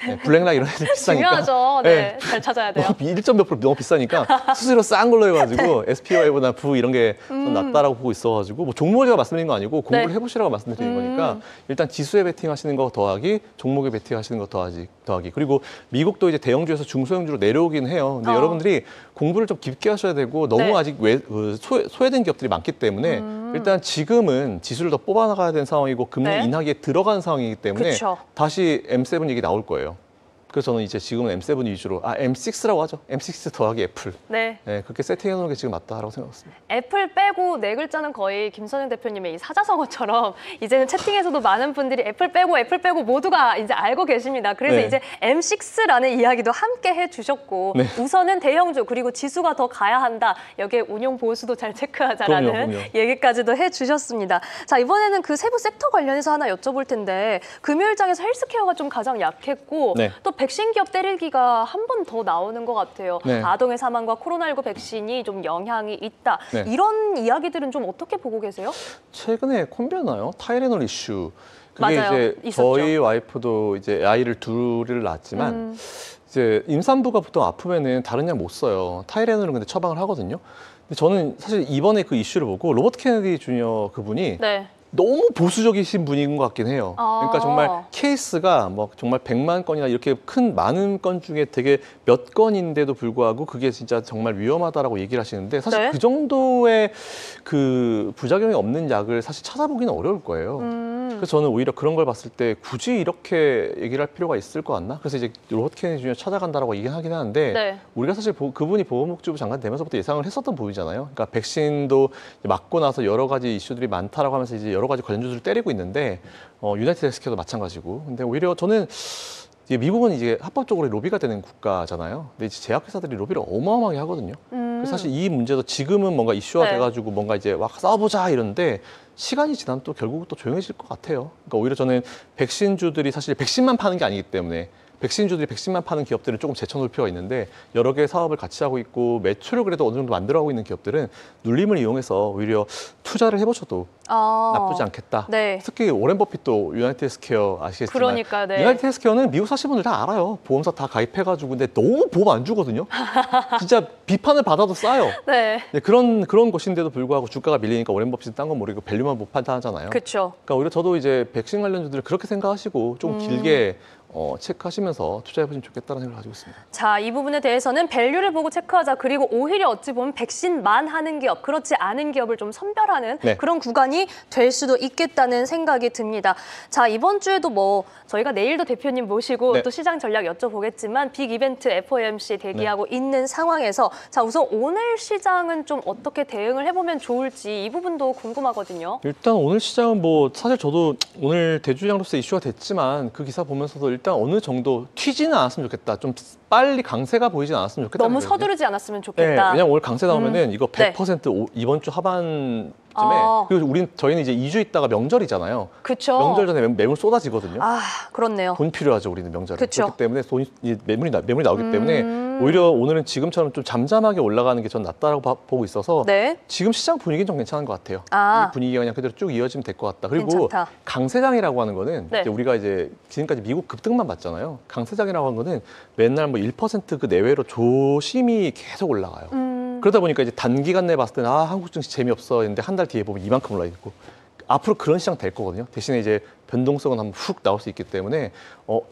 네, 블랙락 이런 애들 비싸니까. 중요하죠. 네. 잘 찾아야 돼요. 1.몇 프로 너무 비싸니까 수수료 싼 걸로 해가지고 SPY보다 부 이런 게 좀 낫다라고 보고 있어가지고 뭐 종목을 제가 말씀드린 거 아니고 공부를 네. 해보시라고 말씀드리는 거니까 일단 지수에 베팅하시는 거 더하기 종목에 베팅하시는 거 더하기 그리고 미국도 이제 대형주에서 중소형주로 내려오긴 해요. 근데 여러분들이 공부를 좀 깊게 하셔야 되고 너무 네. 아직 소외된 기업들이 많기 때문에 일단 지금은 지수를 더 뽑아나가야 되는 상황이고 금리 네. 인하기에 들어간 상황이기 때문에 그쵸. 다시 M7 얘기 나올 거예요. 그래서 저는 이제 지금은 M7 위주로 M6라고 하죠. M6 더하기 애플. 네. 네, 그렇게 세팅해 놓는 게 지금 맞다라고 생각했습니다. 애플 빼고 네 글자는 거의 김선영 대표님의 이 사자성어처럼 이제는 채팅에서도 많은 분들이 애플 빼고 모두가 이제 알고 계십니다. 그래서 네. 이제 M6라는 이야기도 함께 해주셨고 네. 우선은 대형주 그리고 지수가 더 가야 한다. 여기에 운용 보수도 잘 체크하자라는 그럼요. 얘기까지도 해주셨습니다. 자 이번에는 그 세부 섹터 관련해서 하나 여쭤볼 텐데 금요일장에서 헬스케어가 좀 가장 약했고 네. 또 백신 기업 때리기가 한 번 더 나오는 것 같아요. 네. 아동의 사망과 코로나19 백신이 좀 영향이 있다. 네. 이런 이야기들은 좀 어떻게 보고 계세요? 최근에 콤비였나요? 타이레놀 이슈. 그게 맞아요. 이제 있었죠. 저희 와이프도 이제 아이를 둘을 낳았지만 이제 임산부가 보통 아프면은 다른 약 못 써요. 타이레놀은 근데 처방을 하거든요. 근데 저는 사실 이번에 그 이슈를 보고 로버트 케네디 주니어 그분이 네. 너무 보수적이신 분인 것 같긴 해요. 아. 그러니까 정말 케이스가 뭐 정말 100만 건이나 이렇게 큰 많은 건 중에 되게 몇 건인데도 불구하고 그게 진짜 정말 위험하다라고 얘기를 하시는데 사실 네. 그 정도의 그 부작용이 없는 약을 사실 찾아보기는 어려울 거예요. 그래서 저는 오히려 그런 걸 봤을 때 굳이 이렇게 얘기를 할 필요가 있을 것 같나? 그래서 이제 로버트 케네디 주니어 찾아간다라고 얘기는 하긴 하는데 네. 우리가 사실 그분이 보건복지부 장관 되면서부터 예상을 했었던 부분이잖아요. 그러니까 백신도 맞고 나서 여러 가지 이슈들이 많다라고 하면서 이제 여러 가지 관련주들을 때리고 있는데 유나이티드 헬스케어도 마찬가지고. 근데 오히려 저는 이제 미국은 이제 합법적으로 로비가 되는 국가잖아요. 근데 이제 제약회사들이 로비를 어마어마하게 하거든요. 그래서 사실 이 문제도 지금은 뭔가 이슈화 네. 돼가지고 뭔가 이제 막 싸워보자 이러는데 시간이 지나면 또 결국 또 조용해질 것 같아요. 그러니까 오히려 저는 백신주들이 사실 백신만 파는 게 아니기 때문에 백신주들이 백신만 파는 기업들은 조금 제쳐놓을 필요가 있는데 여러 개의 사업을 같이 하고 있고 매출을 그래도 어느 정도 만들어가고 있는 기업들은 눌림을 이용해서 오히려 투자를 해보셔도 나쁘지 않겠다. 네. 특히 오렌 버핏도 유나이티드 헬스케어 아시겠지만 그러니까요. 네. 유나이티드 헬스케어는 미국 사시는 분들 다 알아요. 보험사 다 가입해가지고 근데 너무 보험 안 주거든요. 진짜 비판을 받아도 싸요. 네. 네, 그런 것인데도 불구하고 주가가 밀리니까 오렌 버핏은 딴 건 모르고 밸류만 못 판단하잖아요. 그렇죠. 그러니까 오히려 저도 이제 백신 관련주들을 그렇게 생각하시고 좀 길게 체크하시면서 투자해보시면 좋겠다는 생각을 가지고 있습니다. 자, 이 부분에 대해서는 밸류를 보고 체크하자. 그리고 오히려 어찌 보면 백신만 하는 기업, 그렇지 않은 기업을 좀 선별하는 네. 그런 구간이 될 수도 있겠다는 생각이 듭니다. 자, 이번 주에도 뭐 저희가 내일도 대표님 모시고 네. 또 시장 전략 여쭤보겠지만 빅 이벤트 FOMC 대기하고 있는 상황에서 자, 우선 오늘 시장은 좀 어떻게 대응을 해보면 좋을지 이 부분도 궁금하거든요. 일단 오늘 시장은 뭐 사실 저도 오늘 대주장으로서 이슈가 됐지만 그 기사 보면서도 일단 어느 정도 튀지는 않았으면 좋겠다. 좀 빨리 강세가 보이진 않았으면 좋겠다. 너무 서두르지 않았으면 네, 좋겠다. 왜냐면 오늘 강세 나오면은 이거 네. 100% 이번 주 하반쯤에 아. 그리고 저희는 이제 2주 있다가 명절이잖아요. 그렇죠. 명절 전에 매물 쏟아지거든요. 아, 그렇네요. 돈 필요하죠, 우리는 명절에. 그쵸. 그렇기 때문에 매물이 나오기 때문에 오히려 오늘은 지금처럼 좀 잠잠하게 올라가는 게 전 낫다라고 보고 있어서 네. 지금 시장 분위기는 좀 괜찮은 것 같아요. 아. 이 분위기가 그냥 그대로 쭉 이어지면 될 것 같다. 그리고 괜찮다. 강세장이라고 하는 거는 네. 이제 우리가 이제 지금까지 미국 급등만 봤잖아요. 강세장이라고 하는 거는 맨날 뭐 1% 그 내외로 조심히 계속 올라가요. 그러다 보니까 이제 단기간 내에 봤을 때는 한국 증시 재미없어 했는데 한 달 뒤에 보면 이만큼 올라 있고 앞으로 그런 시장 될 거거든요. 대신에 이제 변동성은 한번 훅 나올 수 있기 때문에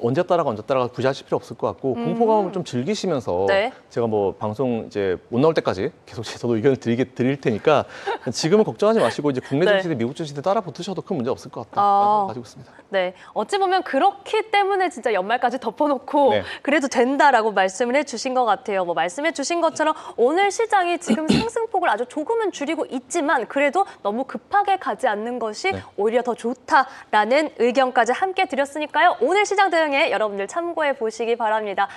언제 따라가 굳이 하실 필요 없을 것 같고 공포감을 좀 즐기시면서 네. 제가 뭐 방송 이제 못 나올 때까지 계속 저도 의견을 드릴 테니까 지금은 걱정하지 마시고 이제 국내 네. 증시들 미국 증시들 따라 붙으셔도 큰 문제 없을 것 같다 가지고 있습니다. 네, 어찌 보면 그렇기 때문에 진짜 연말까지 덮어놓고 네. 그래도 된다라고 말씀을 해주신 것 같아요. 뭐 말씀해주신 것처럼 오늘 시장이 지금 상승폭을 아주 조금은 줄이고 있지만 그래도 너무 급하게 가지 않는 것이 네. 오히려 더 좋다라는 의견까지 함께 드렸으니까요. 오늘 시장 대응에 여러분들 참고해 보시기 바랍니다.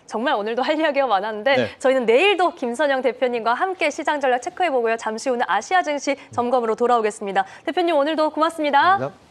정말 오늘도 할 이야기가 많았는데 네. 저희는 내일도 김선영 대표님과 함께 시장 전략 체크해보고요. 잠시 후는 아시아 증시 점검으로 돌아오겠습니다. 대표님 오늘도 고맙습니다. 감사합니다.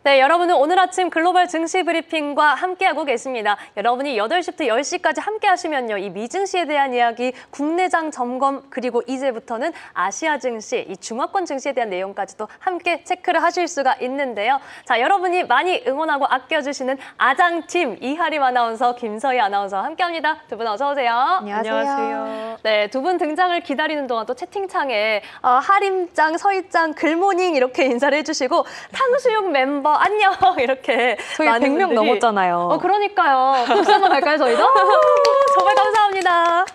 네, 여러분은 오늘 아침 글로벌 증시 브리핑과 함께하고 계십니다. 여러분이 8시부터 10시까지 함께 하시면요. 이 미증시에 대한 이야기, 국내장 점검, 그리고 이제부터는 아시아 증시, 이 중화권 증시에 대한 내용까지도 함께 체크를 하실 수가 있는데요. 자, 여러분이 많이 응원하고 아껴주시는 아장팀 이하림 아나운서, 김서희 아나운서와 함께합니다. 두 분 어서 오세요. 안녕하세요. 네, 두 분 등장을 기다리는 동안 또 채팅창에 하림짱, 서희짱, 글모닝 이렇게 인사를 해주시고 탕수육 멤버 안녕 이렇게 저희 많은 100명 분들이 넘었잖아요. 그러니까요. 박수 한번 갈까요, 저희도? 정말 감사합니다.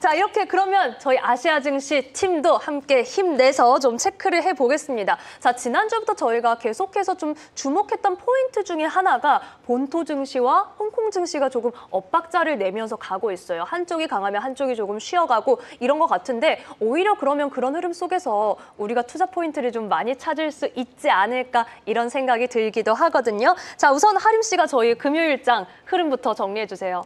자, 이렇게 그러면 저희 아시아 증시 팀도 함께 힘내서 좀 체크를 해보겠습니다. 자, 지난주부터 저희가 계속해서 좀 주목했던 포인트 중에 하나가 본토 증시와 홍콩 증시가 조금 엇박자를 내면서 가고 있어요. 한쪽이 강하면 한쪽이 조금 쉬어가고 이런 것 같은데 오히려 그러면 그런 흐름 속에서 우리가 투자 포인트를 좀 많이 찾을 수 있지 않을까 이런 생각이 들기도 하거든요. 자, 우선 하림 씨가 저희 금요일장 흐름부터 정리해 주세요.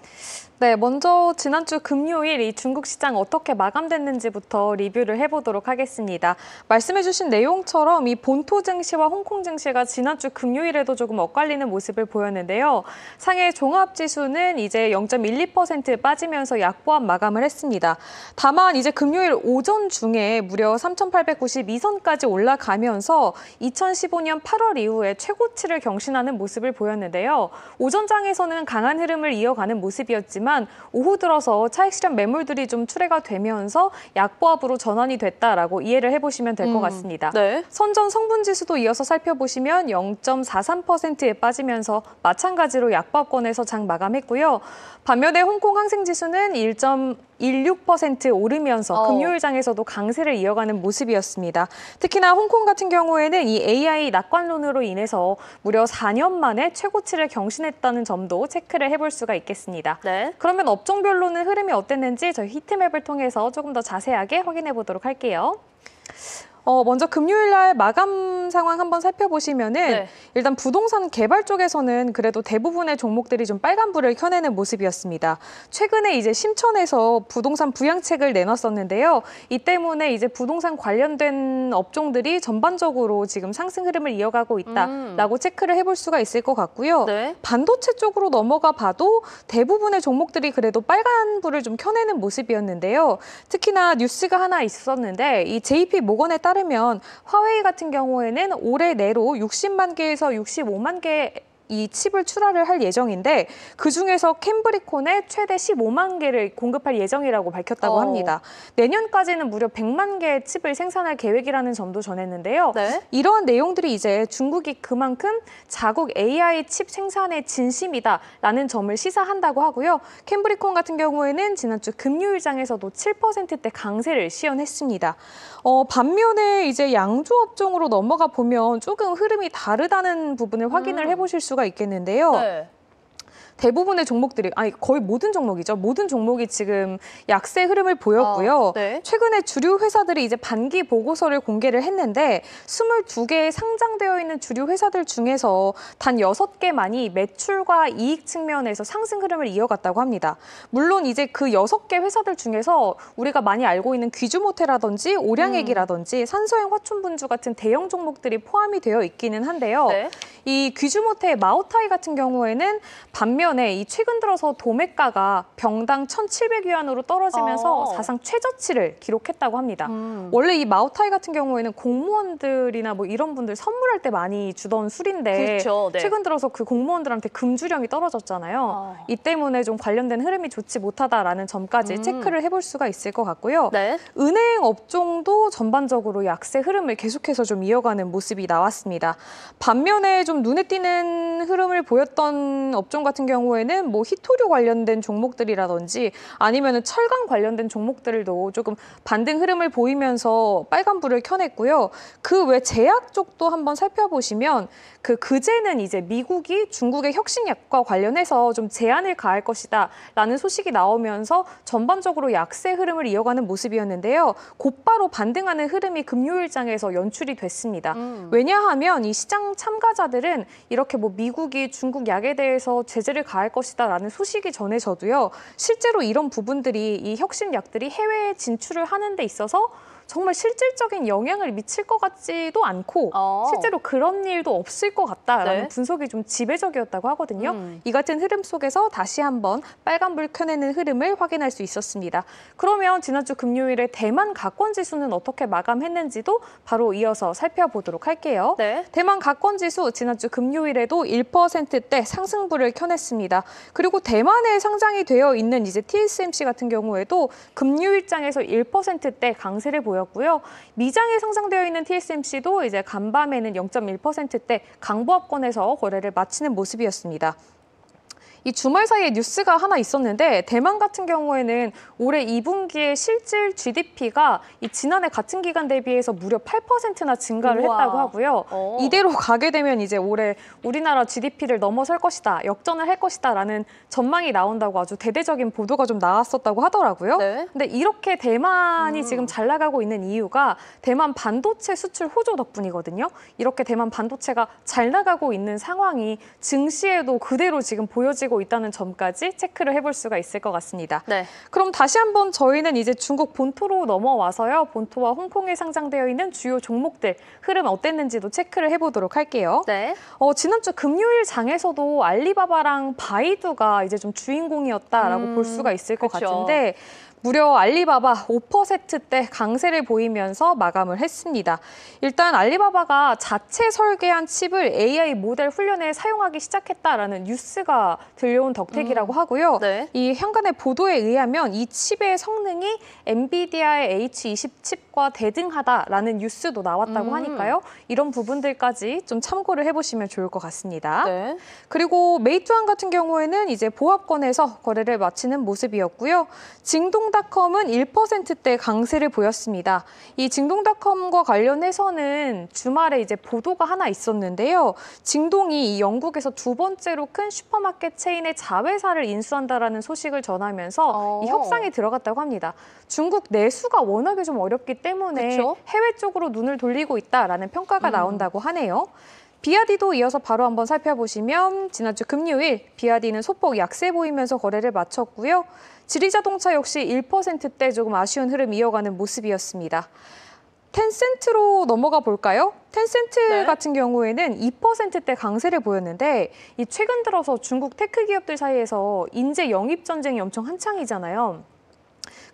네, 먼저 지난주 금요일 이 중국 시장 어떻게 마감됐는지부터 리뷰를 해보도록 하겠습니다. 말씀해주신 내용처럼 이 본토 증시와 홍콩 증시가 지난주 금요일에도 조금 엇갈리는 모습을 보였는데요. 상해 종합지수는 이제 0.12% 빠지면서 약보합 마감을 했습니다. 다만 이제 금요일 오전 중에 무려 3,892선까지 올라가면서 2015년 8월 이후에 최고치를 경신하는 모습을 보였는데요. 오전장에서는 강한 흐름을 이어가는 모습이었지만 오후 들어서 차익 실현 매물들이 좀 출회가 되면서 약보합으로 전환이 됐다라고 이해를 해보시면 될 것 같습니다. 네. 선전 성분지수도 이어서 살펴보시면 0.43%에 빠지면서 마찬가지로 약보합권에서 장 마감했고요. 반면에 홍콩 항생지수는 1.16% 오르면서 금요일장에서도 강세를 이어가는 모습이었습니다. 특히나 홍콩 같은 경우에는 이 AI 낙관론으로 인해서 무려 4년 만에 최고치를 경신했다는 점도 체크를 해볼 수가 있겠습니다. 네. 그러면 업종별로는 흐름이 어땠는지 저희 히트맵을 통해서 조금 더 자세하게 확인해 보도록 할게요. 먼저 금요일 날 마감 상황 한번 살펴보시면은 네. 일단 부동산 개발 쪽에서는 그래도 대부분의 종목들이 좀 빨간불을 켜내는 모습이었습니다. 최근에 이제 심천에서 부동산 부양책을 내놨었는데요. 이 때문에 이제 부동산 관련된 업종들이 전반적으로 지금 상승 흐름을 이어가고 있다라고 체크를 해볼 수가 있을 것 같고요. 네. 반도체 쪽으로 넘어가 봐도 대부분의 종목들이 그래도 빨간불을 좀 켜내는 모습이었는데요. 특히나 뉴스가 하나 있었는데 이 JP 모건에 따르면 화웨이 같은 경우에는 올해 내로 60만 개에서 65만 개 이 칩을 출하를 할 예정인데 그중에서 캠브리콘에 최대 15만 개를 공급할 예정이라고 밝혔다고 합니다. 내년까지는 무려 100만 개의 칩을 생산할 계획이라는 점도 전했는데요. 네. 이러한 내용들이 이제 중국이 그만큼 자국 AI 칩 생산에 진심이다라는 점을 시사한다고 하고요. 캠브리콘 같은 경우에는 지난주 금요일장에서도 7%대 강세를 시현했습니다. 반면에 이제 양조 업종으로 넘어가 보면 조금 흐름이 다르다는 부분을 확인을 해보실 수가 있겠는데요. 네. 대부분의 종목들이, 아니 거의 모든 종목이죠. 모든 종목이 지금 약세 흐름을 보였고요. 네. 최근에 주류 회사들이 이제 반기 보고서를 공개를 했는데 22개에 상장되어 있는 주류 회사들 중에서 단 6개만이 매출과 이익 측면에서 상승 흐름을 이어갔다고 합니다. 물론 이제 그 6개 회사들 중에서 우리가 많이 알고 있는 귀주모테라든지 오량액이라든지 산소형 화춘분주 같은 대형 종목들이 포함이 되어 있기는 한데요. 네. 이 귀주모테의 마오타이 같은 경우에는 반면에 이 최근 들어서 도매가가 병당 1,700위안으로 떨어지면서 사상 최저치를 기록했다고 합니다. 원래 원래 이 마오타이 같은 경우에는 공무원들이나 뭐 이런 분들 선물할 때 많이 주던 술인데 그렇죠. 네. 최근 들어서 그 공무원들한테 금주령이 떨어졌잖아요. 이 때문에 좀 관련된 흐름이 좋지 못하다라는 점까지 체크를 해볼 수가 있을 것 같고요. 네. 은행 업종도 전반적으로 약세 흐름을 계속해서 좀 이어가는 모습이 나왔습니다. 반면에 좀 눈에 띄는 흐름을 보였던 업종 같은 경우에는 뭐 히토류 관련된 종목들이라든지 아니면은 철강 관련된 종목들도 조금 반등 흐름을 보이면서 빨간불을 켜냈고요. 그 외 제약 쪽도 한번 살펴보시면 그제는 이제 미국이 중국의 혁신약과 관련해서 좀 제한을 가할 것이다라는 소식이 나오면서 전반적으로 약세 흐름을 이어가는 모습이었는데요. 곧바로 반등하는 흐름이 금요일장에서 연출이 됐습니다. 왜냐하면 이 시장 참가자들은 이렇게 뭐 미국이 중국 약에 대해서 제재를 가할 것이다라는 소식이 전해져도요. 실제로 이런 부분들이 이 혁신약들이 해외에 진출을 하는 데 있어서 정말 실질적인 영향을 미칠 것 같지도 않고 실제로 그런 일도 없을 것 같다라는 네. 분석이 좀 지배적이었다고 하거든요. 이 같은 흐름 속에서 다시 한번 빨간불 켜내는 흐름을 확인할 수 있었습니다. 그러면 지난주 금요일에 대만 가권지수는 어떻게 마감했는지도 바로 이어서 살펴보도록 할게요. 네. 대만 가권지수 지난주 금요일에도 1%대 상승불을 켜냈습니다. 그리고 대만에 상장이 되어 있는 이제 TSMC 같은 경우에도 금요일장에서 1%대 강세를 보였고요. 미장에 상장되어 있는 TSMC도 이제 간밤에는 0.1%대 강보합권에서 거래를 마치는 모습이었습니다. 이 주말 사이에 뉴스가 하나 있었는데 대만 같은 경우에는 올해 2분기에 실질 GDP가 이 지난해 같은 기간 대비해서 무려 8%나 증가를 우와. 했다고 하고요. 어. 이대로 가게 되면 이제 올해 우리나라 GDP를 넘어설 것이다, 역전을 할 것이다라는 전망이 나온다고 아주 대대적인 보도가 좀 나왔었다고 하더라고요. 네. 근데 이렇게 대만이 지금 잘 나가고 있는 이유가 대만 반도체 수출 호조 덕분이거든요. 이렇게 대만 반도체가 잘 나가고 있는 상황이 증시에도 그대로 지금 보여지고 있다는 점까지 체크를 해볼 수가 있을 것 같습니다. 네. 그럼 다시 한번 저희는 이제 중국 본토로 넘어와서요. 본토와 홍콩에 상장되어 있는 주요 종목들 흐름 어땠는지도 체크를 해보도록 할게요. 네. 지난주 금요일 장에서도 알리바바랑 바이두가 이제 좀 주인공이었다라고 볼 수가 있을 것 그쵸. 같은데 무려 알리바바 5%대 강세를 보이면서 마감을 했습니다. 일단 알리바바가 자체 설계한 칩을 AI 모델 훈련에 사용하기 시작했다라는 뉴스가 들려온 덕택이라고 하고요. 네. 이 현관의 보도에 의하면 이 칩의 성능이 엔비디아의 H20 칩과 대등하다라는 뉴스도 나왔다고 하니까요. 이런 부분들까지 좀 참고를 해보시면 좋을 것 같습니다. 네. 그리고 메이투안 같은 경우에는 이제 보합권에서 거래를 마치는 모습이었고요. 징동닷컴은 1%대 강세를 보였습니다. 이 징동닷컴과 관련해서는 주말에 이제 보도가 하나 있었는데요. 징동이 이 영국에서 두 번째로 큰 슈퍼마켓 체인의 자회사를 인수한다라는 소식을 전하면서 이 협상에 들어갔다고 합니다. 중국 내수가 워낙에 좀 어렵기 때문에 그쵸? 해외 쪽으로 눈을 돌리고 있다라는 평가가 나온다고 하네요. 비아디도 이어서 바로 한번 살펴보시면 지난주 금요일 비아디는 소폭 약세 보이면서 거래를 마쳤고요. 지리자동차 역시 1%대 조금 아쉬운 흐름 이어가는 모습이었습니다. 텐센트로 넘어가 볼까요? 텐센트 네. 같은 경우에는 2%대 강세를 보였는데 이 최근 들어서 중국 테크 기업들 사이에서 인재 영입 전쟁이 엄청 한창이잖아요.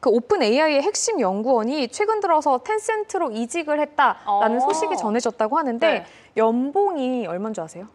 그 오픈 AI의 핵심 연구원이 최근 들어서 텐센트로 이직을 했다라는 소식이 전해졌다고 하는데 네. 연봉이 얼마인 줄 아세요?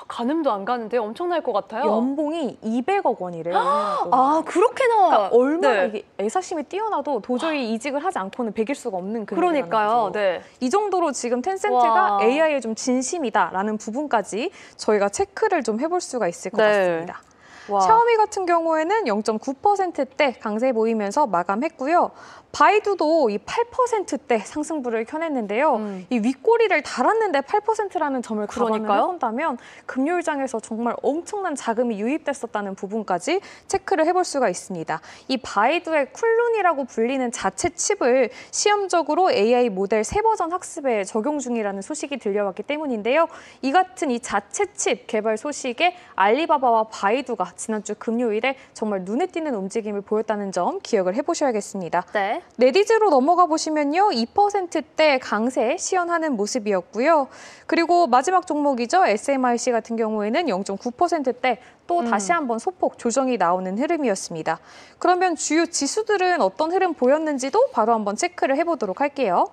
가늠도 안 가는데 엄청날 것 같아요. 연봉이 200억 원이래요. 아, 그렇게나. 그러니까 얼마나 네. 이게 애사심이 뛰어나도 도저히 이직을 하지 않고는 베길 수가 없는 그러니까요. 금액이라는 거죠. 네. 이 정도로 지금 텐센트가 와. AI에 좀 진심이다라는 부분까지 저희가 체크를 좀 해볼 수가 있을 것 네. 같습니다. 와. 샤오미 같은 경우에는 0.9%대 강세 보이면서 마감했고요. 바이두도 이 8%대 상승부를 켜냈는데요. 이 윗꼬리를 달았는데 8%라는 점을 감안을 그러니까요. 해본다면 금요일장에서 정말 엄청난 자금이 유입됐었다는 부분까지 체크를 해볼 수가 있습니다. 이 바이두의 쿤룬이라고 불리는 자체 칩을 시험적으로 AI 모델 3버전 학습에 적용 중이라는 소식이 들려왔기 때문인데요. 이 같은 이 자체 칩 개발 소식에 알리바바와 바이두가 지난주 금요일에 정말 눈에 띄는 움직임을 보였다는 점 기억을 해보셔야겠습니다. 네. 네디즈로 넘어가 보시면요. 2%대 강세 시연하는 모습이었고요. 그리고 마지막 종목이죠. SMIC 같은 경우에는 0.9%대 또 다시 한번 소폭 조정이 나오는 흐름이었습니다. 그러면 주요 지수들은 어떤 흐름 보였는지도 바로 한번 체크를 해보도록 할게요.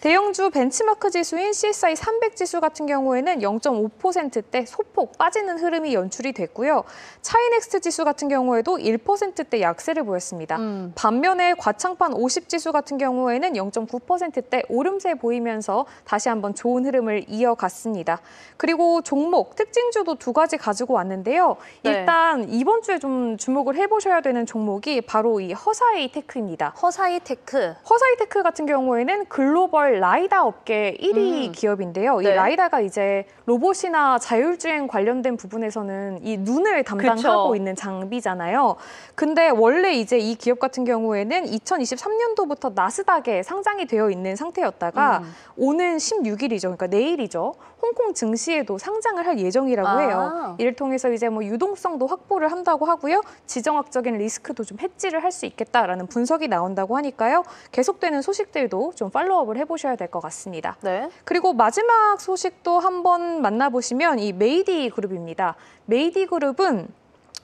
대형주 벤치마크 지수인 CSI 300 지수 같은 경우에는 0.5%대 소폭 빠지는 흐름이 연출이 됐고요. 차이넥스트 지수 같은 경우에도 1%대 약세를 보였습니다. 반면에 과창판 50 지수 같은 경우에는 0.9%대 오름세 보이면서 다시 한번 좋은 흐름을 이어갔습니다. 그리고 종목, 특징주도 두 가지 가지고 왔는데요. 네. 일단 이번 주에 좀 주목을 해보셔야 되는 종목이 바로 이 허사이테크입니다. 허사이테크. 허사이테크 같은 경우에는 글로벌 라이다 업계 1위 기업인데요. 이 네. 라이다가 이제 로봇이나 자율주행 관련된 부분에서는 이 눈을 담당하고 그쵸. 있는 장비잖아요. 근데 원래 이제 이 기업 같은 경우에는 2023년도부터 나스닥에 상장이 되어 있는 상태였다가 오는 16일이죠. 그러니까 내일이죠. 홍콩 증시에도 상장을 할 예정이라고 해요. 이를 통해서 이제 뭐 유동성도 확보를 한다고 하고요. 지정학적인 리스크도 좀 해지를 할 수 있겠다라는 분석이 나온다고 하니까요. 계속되는 소식들도 좀 팔로우업을 해보셔야 될 것 같습니다. 네. 그리고 마지막 소식도 한번 만나보시면 이 메이디 그룹입니다. 메이디 그룹은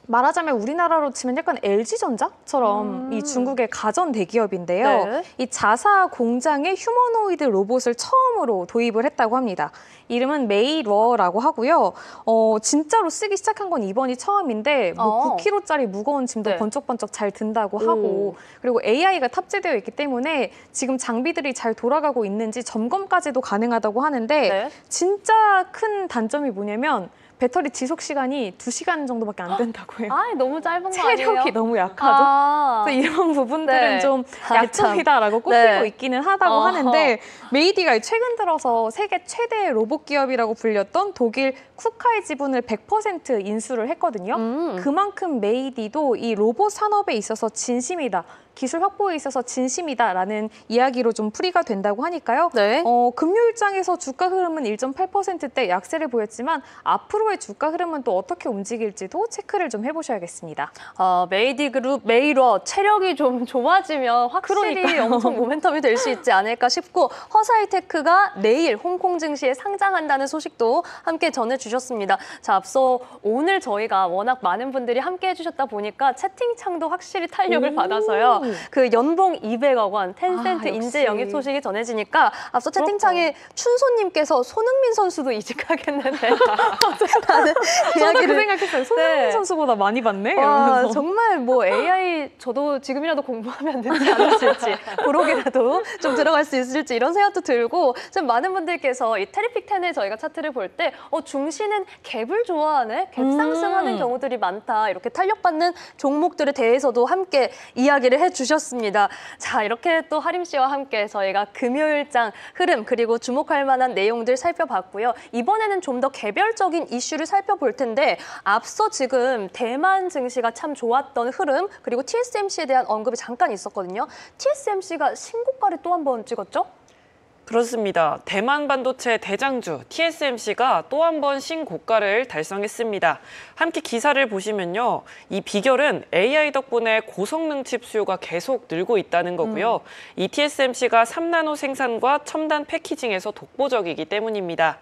말하자면 우리나라로 치면 약간 LG전자처럼 이 중국의 가전 대기업인데요. 네. 이 자사 공장에 휴머노이드 로봇을 처음으로 도입을 했다고 합니다. 이름은 메이러라고 하고요. 진짜로 쓰기 시작한 건 이번이 처음인데 뭐 9kg짜리 무거운 짐도 네. 번쩍번쩍 잘 든다고 하고 그리고 AI가 탑재되어 있기 때문에 지금 장비들이 잘 돌아가고 있는지 점검까지도 가능하다고 하는데 네. 진짜 큰 단점이 뭐냐면 배터리 지속 시간이 2시간 정도밖에 안 된다고 해요. 아, 너무 짧은 거 아니에요? 체력이 너무 약하죠. 아, 그래서 이런 부분들은 네. 좀 아, 참. 약점이다라고 꼽히고 네. 있기는 하다고 어허. 하는데 메이디가 최근 들어서 세계 최대 로봇 기업이라고 불렸던 독일 쿠카의 지분을 100% 인수를 했거든요. 그만큼 메이디도 이 로봇 산업에 있어서 진심이다. 기술 확보에 있어서 진심이다라는 이야기로 좀 풀이가 된다고 하니까요. 네. 금요일장에서 주가 흐름은 1.8%대 약세를 보였지만 앞으로의 주가 흐름은 또 어떻게 움직일지도 체크를 좀 해보셔야겠습니다. 메이디 그룹 메이러 체력이 좀 좋아지면 확실히 그러니까요. 엄청 모멘텀이 될 수 있지 않을까 싶고 허사이테크가 내일 홍콩 증시에 상장한다는 소식도 함께 전해주셨습니다. 자, 앞서 오늘 저희가 워낙 많은 분들이 함께 해주셨다 보니까 채팅창도 확실히 탄력을 받아서요. 그 연봉 200억 원 텐센트 역시. 인재 영입 소식이 전해지니까 앞서 채팅창에 춘소님께서 손흥민 선수도 이직하겠는데 라는 저도 그 이야기를 생각했어요. 손흥민 네. 선수보다 많이 받네. 와, 이러면서. 정말 뭐 AI 저도 지금이라도 공부하면 늦지 않았을지 부록이라도 좀 들어갈 수 있을지 이런 생각도 들고 좀 많은 분들께서 이 테리픽 10의 저희가 차트를 볼 때 중시는 갭을 좋아하네, 갭 상승하는 경우들이 많다 이렇게 탄력받는 종목들에 대해서도 함께 이야기를 해주셨습니다. 자, 이렇게 또 하림 씨와 함께 저희가 금요일장 흐름 그리고 주목할 만한 내용들 살펴봤고요. 이번에는 좀 더 개별적인 이슈를 살펴볼 텐데 앞서 지금 대만 증시가 참 좋았던 흐름 그리고 TSMC에 대한 언급이 잠깐 있었거든요. TSMC가 신고가를 또 한 번 찍었죠? 그렇습니다. 대만 반도체 대장주 TSMC가 또 한 번 신고가를 달성했습니다. 함께 기사를 보시면요. 이 비결은 AI 덕분에 고성능 칩 수요가 계속 늘고 있다는 거고요. 이 TSMC가 3나노 생산과 첨단 패키징에서 독보적이기 때문입니다.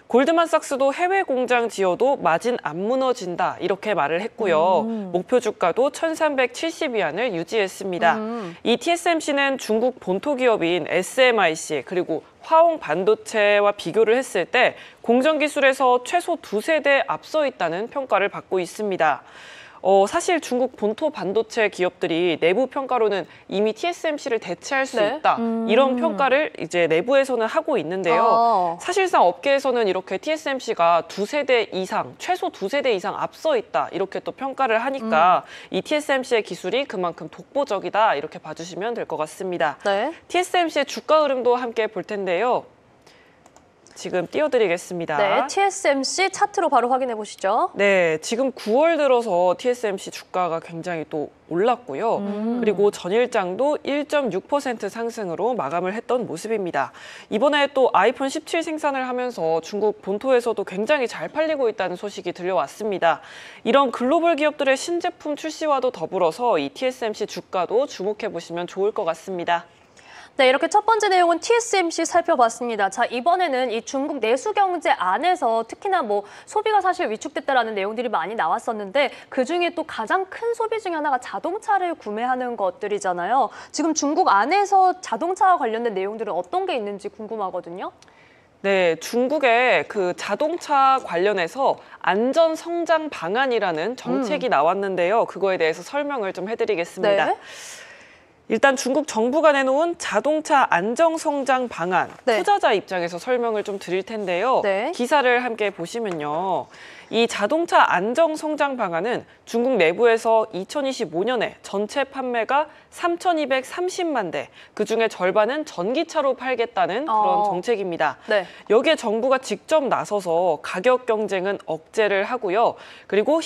골드만삭스도 해외 공장 지어도 마진 안 무너진다 이렇게 말을 했고요. 목표 주가도 1,370위안을 유지했습니다. 이 TSMC는 중국 본토 기업인 SMIC 그리고 화홍 반도체와 비교를 했을 때 공정 기술에서 최소 2세대 앞서 있다는 평가를 받고 있습니다. 사실 중국 본토 반도체 기업들이 내부 평가로는 이미 TSMC를 대체할 수 네. 있다. 이런 평가를 이제 내부에서는 하고 있는데요. 사실상 업계에서는 이렇게 TSMC가 2세대 이상, 최소 2세대 이상 앞서 있다. 이렇게 또 평가를 하니까 이 TSMC의 기술이 그만큼 독보적이다. 이렇게 봐주시면 될 것 같습니다. 네. TSMC의 주가 흐름도 함께 볼 텐데요. 지금 띄워드리겠습니다. 네, TSMC 차트로 바로 확인해 보시죠. 네, 지금 9월 들어서 TSMC 주가가 굉장히 또 올랐고요. 그리고 전일장도 1.6% 상승으로 마감을 했던 모습입니다. 이번에 또 아이폰 17 생산을 하면서 중국 본토에서도 굉장히 잘 팔리고 있다는 소식이 들려왔습니다. 이런 글로벌 기업들의 신제품 출시와도 더불어서 이 TSMC 주가도 주목해 보시면 좋을 것 같습니다. 네, 이렇게 첫 번째 내용은 TSMC 살펴봤습니다. 자, 이번에는 이 중국 내수 경제 안에서 특히나 뭐 소비가 사실 위축됐다라는 내용들이 많이 나왔었는데 그중에 또 가장 큰 소비 중에 하나가 자동차를 구매하는 것들이잖아요. 지금 중국 안에서 자동차와 관련된 내용들은 어떤 게 있는지 궁금하거든요. 네, 중국의 그 자동차 관련해서 안전 성장 방안이라는 정책이 나왔는데요. 그거에 대해서 설명을 좀 해드리겠습니다. 네. 일단 중국 정부가 내놓은 자동차 안정성장 방안, 네. 투자자 입장에서 설명을 좀 드릴 텐데요. 네. 기사를 함께 보시면요. 이 자동차 안정성장 방안은 중국 내부에서 2025년에 전체 판매가 3,230만 대, 그중에 절반은 전기차로 팔겠다는 그런 정책입니다. 네. 여기에 정부가 직접 나서서 가격 경쟁은 억제를 하고요. 그리고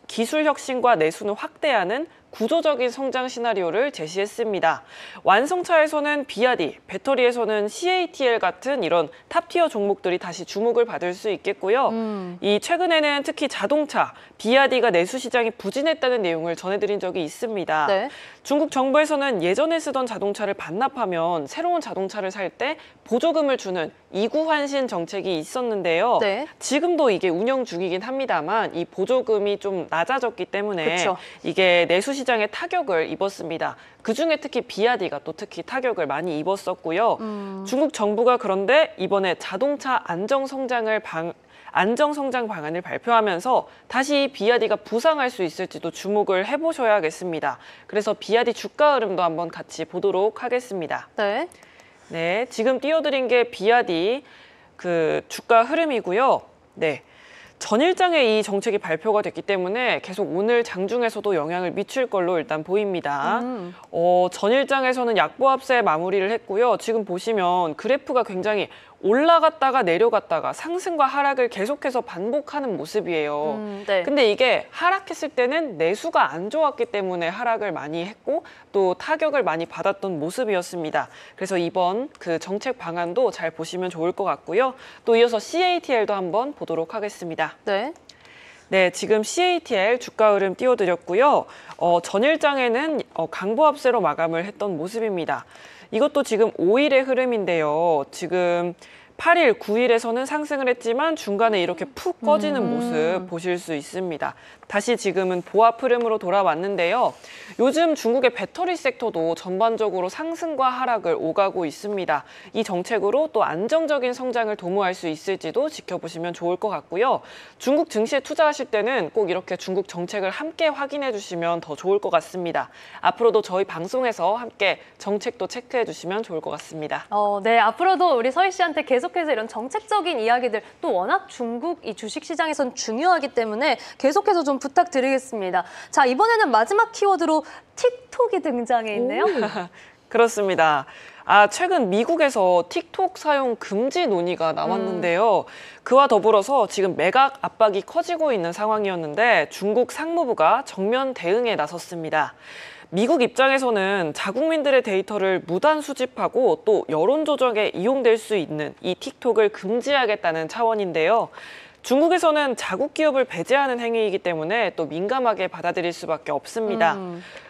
기술 혁신과 내수는 확대하는 구조적인 성장 시나리오를 제시했습니다. 완성차에서는 비아디, 배터리에서는 CATL 같은 이런 탑티어 종목들이 다시 주목을 받을 수 있겠고요. 이 최근에는 특히 자동차, 비아디가 내수 시장이 부진했다는 내용을 전해드린 적이 있습니다. 네. 중국 정부에서는 예전에 쓰던 자동차를 반납하면 새로운 자동차를 살 때 보조금을 주는 이구환신 정책이 있었는데요. 네. 지금도 이게 운영 중이긴 합니다만 이 보조금이 좀 낮아졌기 때문에 그쵸. 이게 내수 시장에 타격을 입었습니다. 그중에 특히 비아디가 또 특히 타격을 많이 입었었고요. 중국 정부가 그런데 이번에 자동차 안정성장 방안을 발표하면서 다시 비아디가 부상할 수 있을지도 주목을 해보셔야겠습니다. 그래서 비아디 주가 흐름도 한번 같이 보도록 하겠습니다. 네. 네, 지금 띄워드린 게 비아디 그 주가 흐름이고요. 네. 전일장에 이 정책이 발표가 됐기 때문에 계속 오늘 장중에서도 영향을 미칠 걸로 일단 보입니다. 전일장에서는 약보합세 마무리를 했고요. 지금 보시면 그래프가 굉장히 올라갔다가 내려갔다가 상승과 하락을 계속해서 반복하는 모습이에요. 네. 근데 이게 하락했을 때는 내수가 안 좋았기 때문에 하락을 많이 했고 또 타격을 많이 받았던 모습이었습니다. 그래서 이번 그 정책 방안도 잘 보시면 좋을 것 같고요. 또 이어서 CATL도 한번 보도록 하겠습니다. 네. 네, 지금 CATL 주가 흐름 띄워드렸고요. 전일장에는 강보합세로 마감을 했던 모습입니다. 이것도 지금 5일의 흐름인데요. 지금 8일, 9일에서는 상승을 했지만 중간에 이렇게 푹 꺼지는 모습 보실 수 있습니다. 다시 지금은 보합 흐름으로 돌아왔는데요. 요즘 중국의 배터리 섹터도 전반적으로 상승과 하락을 오가고 있습니다. 이 정책으로 또 안정적인 성장을 도모할 수 있을지도 지켜보시면 좋을 것 같고요. 중국 증시에 투자하실 때는 꼭 이렇게 중국 정책을 함께 확인해 주시면 더 좋을 것 같습니다. 앞으로도 저희 방송에서 함께 정책도 체크해 주시면 좋을 것 같습니다. 네, 앞으로도 우리 서희 씨한테 계속해서 이런 정책적인 이야기들 또 워낙 중국 이 주식시장에선 중요하기 때문에 계속해서 좀 부탁드리겠습니다. 자, 이번에는 마지막 키워드로 틱톡이 등장해 있네요. 그렇습니다. 최근 미국에서 틱톡 사용 금지 논의가 나왔는데요. 그와 더불어서 지금 매각 압박이 커지고 있는 상황이었는데 중국 상무부가 정면 대응에 나섰습니다. 미국 입장에서는 자국민들의 데이터를 무단 수집하고 또 여론 조작에 이용될 수 있는 이 틱톡을 금지하겠다는 차원인데요. 중국에서는 자국 기업을 배제하는 행위이기 때문에 또 민감하게 받아들일 수밖에 없습니다.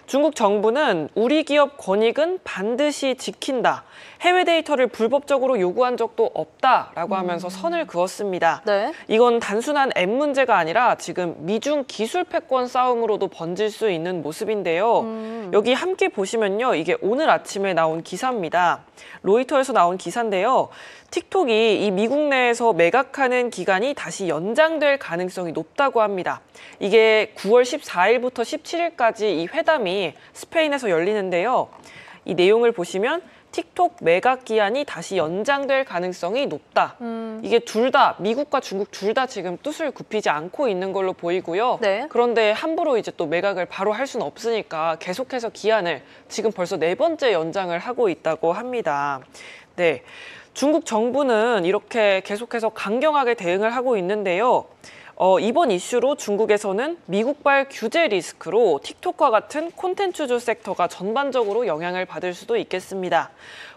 중국 정부는 우리 기업 권익은 반드시 지킨다. 해외 데이터를 불법적으로 요구한 적도 없다라고 하면서 선을 그었습니다. 네. 이건 단순한 앱 문제가 아니라 지금 미중 기술 패권 싸움으로도 번질 수 있는 모습인데요. 여기 함께 보시면요. 이게 오늘 아침에 나온 기사입니다. 로이터에서 나온 기사인데요. 틱톡이 이 미국 내에서 매각하는 기간이 다시 연장될 가능성이 높다고 합니다. 이게 9월 14일부터 17일까지 이 회담이 스페인에서 열리는데요. 이 내용을 보시면 틱톡 매각 기한이 다시 연장될 가능성이 높다. 이게 둘 다 미국과 중국 둘 다 지금 뜻을 굽히지 않고 있는 걸로 보이고요. 네. 그런데 함부로 이제 또 매각을 바로 할 수는 없으니까 계속해서 기한을 지금 벌써 4번째 연장을 하고 있다고 합니다. 네. 중국 정부는 이렇게 계속해서 강경하게 대응을 하고 있는데요. 이번 이슈로 중국에서는 미국발 규제 리스크로 틱톡과 같은 콘텐츠주 섹터가 전반적으로 영향을 받을 수도 있겠습니다.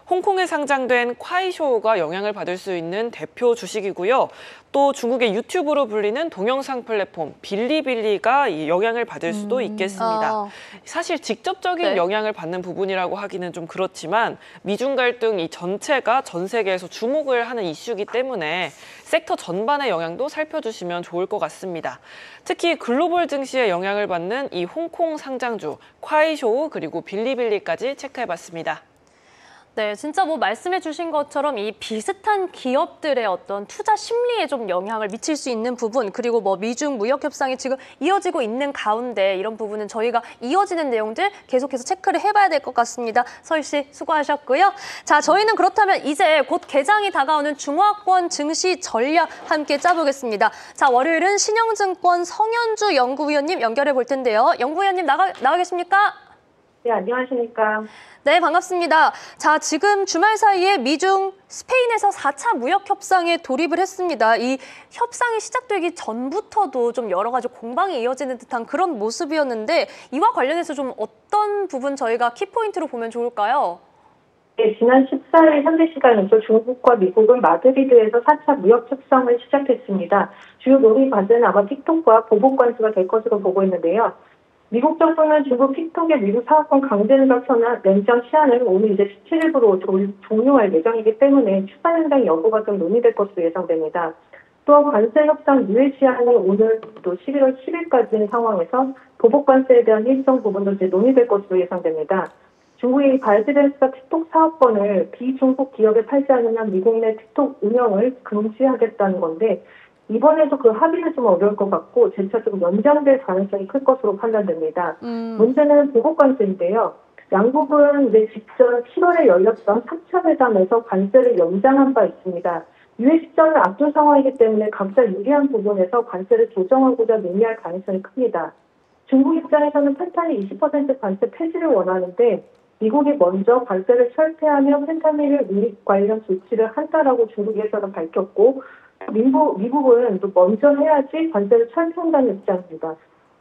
홍콩에 상장된 콰이쇼가 영향을 받을 수 있는 대표 주식이고요. 또 중국의 유튜브로 불리는 동영상 플랫폼 빌리빌리가 영향을 받을 수도 있겠습니다. 사실 직접적인 네. 영향을 받는 부분이라고 하기는 좀 그렇지만 미중 갈등 이 전체가 전 세계에서 주목을 하는 이슈이기 때문에 섹터 전반의 영향도 살펴주시면 좋을 것 같습니다. 특히 글로벌 증시에 영향을 받는 이 홍콩 상장주 콰이쇼 그리고 빌리빌리까지 체크해봤습니다. 네, 진짜 뭐 말씀해 주신 것처럼 이 비슷한 기업들의 어떤 투자 심리에 좀 영향을 미칠 수 있는 부분, 그리고 뭐 미중 무역 협상이 지금 이어지고 있는 가운데 이런 부분은 저희가 이어지는 내용들 계속해서 체크를 해봐야 될 것 같습니다. 서희 씨 수고하셨고요. 자, 저희는 그렇다면 이제 곧 개장이 다가오는 중화권 증시 전략 함께 짜보겠습니다. 자, 월요일은 신영증권 성현주 연구위원님 연결해 볼 텐데요. 연구위원님 나와 계십니까? 네, 안녕하십니까. 네, 반갑습니다. 자, 지금 주말 사이에 미중 스페인에서 4차 무역 협상에 돌입을 했습니다. 이 협상이 시작되기 전부터도 좀 여러 가지 공방이 이어지는 듯한 그런 모습이었는데 이와 관련해서 좀 어떤 부분 저희가 키포인트로 보면 좋을까요? 네, 지난 14일 현지 시간으로 중국과 미국은 마드리드에서 4차 무역 협상을 시작했습니다. 주요 논의 과제는 아마 틱톡과 보복 관수가 될 것으로 보고 있는데요. 미국 정부는 중국 틱톡의 미국 사업권 강제 매각 연장 시한을 오늘 이제 17일부로 종료할 예정이기 때문에 추가 연장 여부가 좀 논의될 것으로 예상됩니다. 또한 관세 협상 유예 시한이 오늘 또 11월 10일까지인 상황에서 보복 관세에 대한 일정 부분도 이제 논의될 것으로 예상됩니다. 중국이 바이든스가 틱톡 사업권을 비중국 기업에 팔지 않으면 미국 내 틱톡 운영을 금지하겠다는 건데 이번에도 그 합의는 좀 어려울 것 같고 재차 좀 연장될 가능성이 클 것으로 판단됩니다. 문제는 보복 관세인데요. 양국은 이제 직전 7월에 열렸던 3차 회담에서 관세를 연장한 바 있습니다. 유예 시점을 앞둔 상황이기 때문에 각자 유리한 부분에서 관세를 조정하고자 논의할 가능성이 큽니다. 중국 입장에서는 펜타닐 20% 관세 폐지를 원하는데 미국이 먼저 관세를 철폐하며 펜타닐 유입 관련 조치를 한다라고 중국에서는 밝혔고 미국은 또 먼저 해야지 관세를 철폐한다는 입장입니다.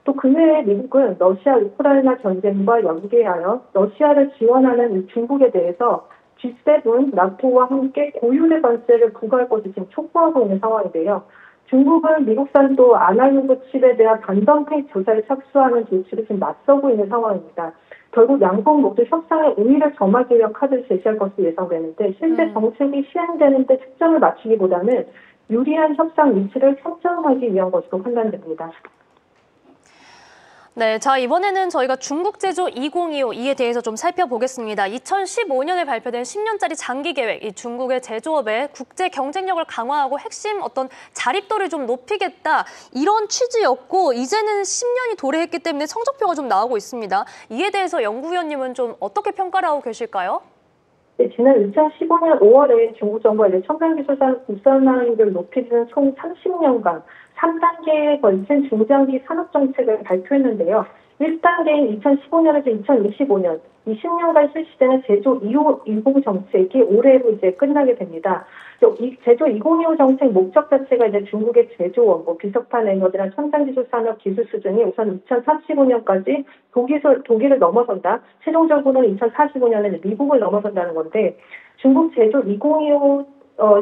또 그 외에 미국은 러시아 우크라이나 전쟁과 연계하여 러시아를 지원하는 중국에 대해서 G7, 나토와 함께 고율의 관세를 부과할 것을 지금 촉구하고 있는 상황인데요. 중국은 미국산 또 아날로그 칩에 대한 반덤핑 조사에 착수하는 조치를 지금 맞서고 있는 상황입니다. 결국 양국 모두 협상에 우위를 점하기 위한 카드를 제시할 것으로 예상되는데 실제 정책이 시행되는 데 초점을 맞추기보다는 유리한 협상 위치를 선점하기 위한 것으로 판단됩니다. 네, 자 이번에는 저희가 중국 제조 2025 이에 대해서 좀 살펴보겠습니다. 2015년에 발표된 10년짜리 장기 계획, 이 중국의 제조업의 국제 경쟁력을 강화하고 핵심 어떤 자립도를 좀 높이겠다 이런 취지였고 이제는 10년이 도래했기 때문에 성적표가 좀 나오고 있습니다. 이에 대해서 연구위원님은 좀 어떻게 평가를 하고 계실까요? 네, 지난 2015년 5월에 중국 정부가 첨단 기술 산업 국산화율을 높이는 총 30년간 3단계에 걸친 중장기 산업 정책을 발표했는데요. 1단계인 2015년에서 2025년, 이 10년간 실시되는 제조 2025 정책이 올해로 이제 끝나게 됩니다. 이 제조 2025 정책 목적 자체가 이제 중국의 제조업, 비석탄 에너지나 첨단기술 산업 기술 수준이 우선 2035년까지 독일을 넘어선다. 최종적으로는 2045년에 미국을 넘어선다는 건데 중국 제조 2025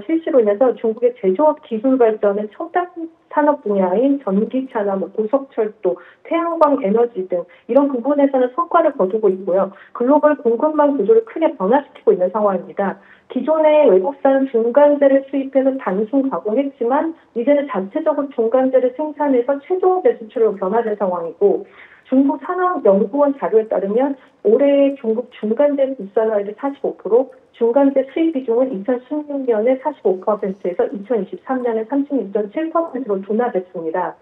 실시로 인해서 중국의 제조업 기술 발전은 첨단 산업 분야인 전기차나 고속철도, 태양광 에너지 등 이런 부분에서는 성과를 거두고 있고요. 글로벌 공급망 구조를 크게 변화시키고 있는 상황입니다. 기존에 외국산 중간재를 수입해서 단순 가공했지만 이제는 자체적으로 중간재를 생산해서 최종 배수출로 변화된 상황이고 중국 산업연구원 자료에 따르면 올해 중국 중간재 국산화율이 45%, 중간재 수입 비중은 2016년에 45%에서 2023년에 36.7%로 둔화됐습니다.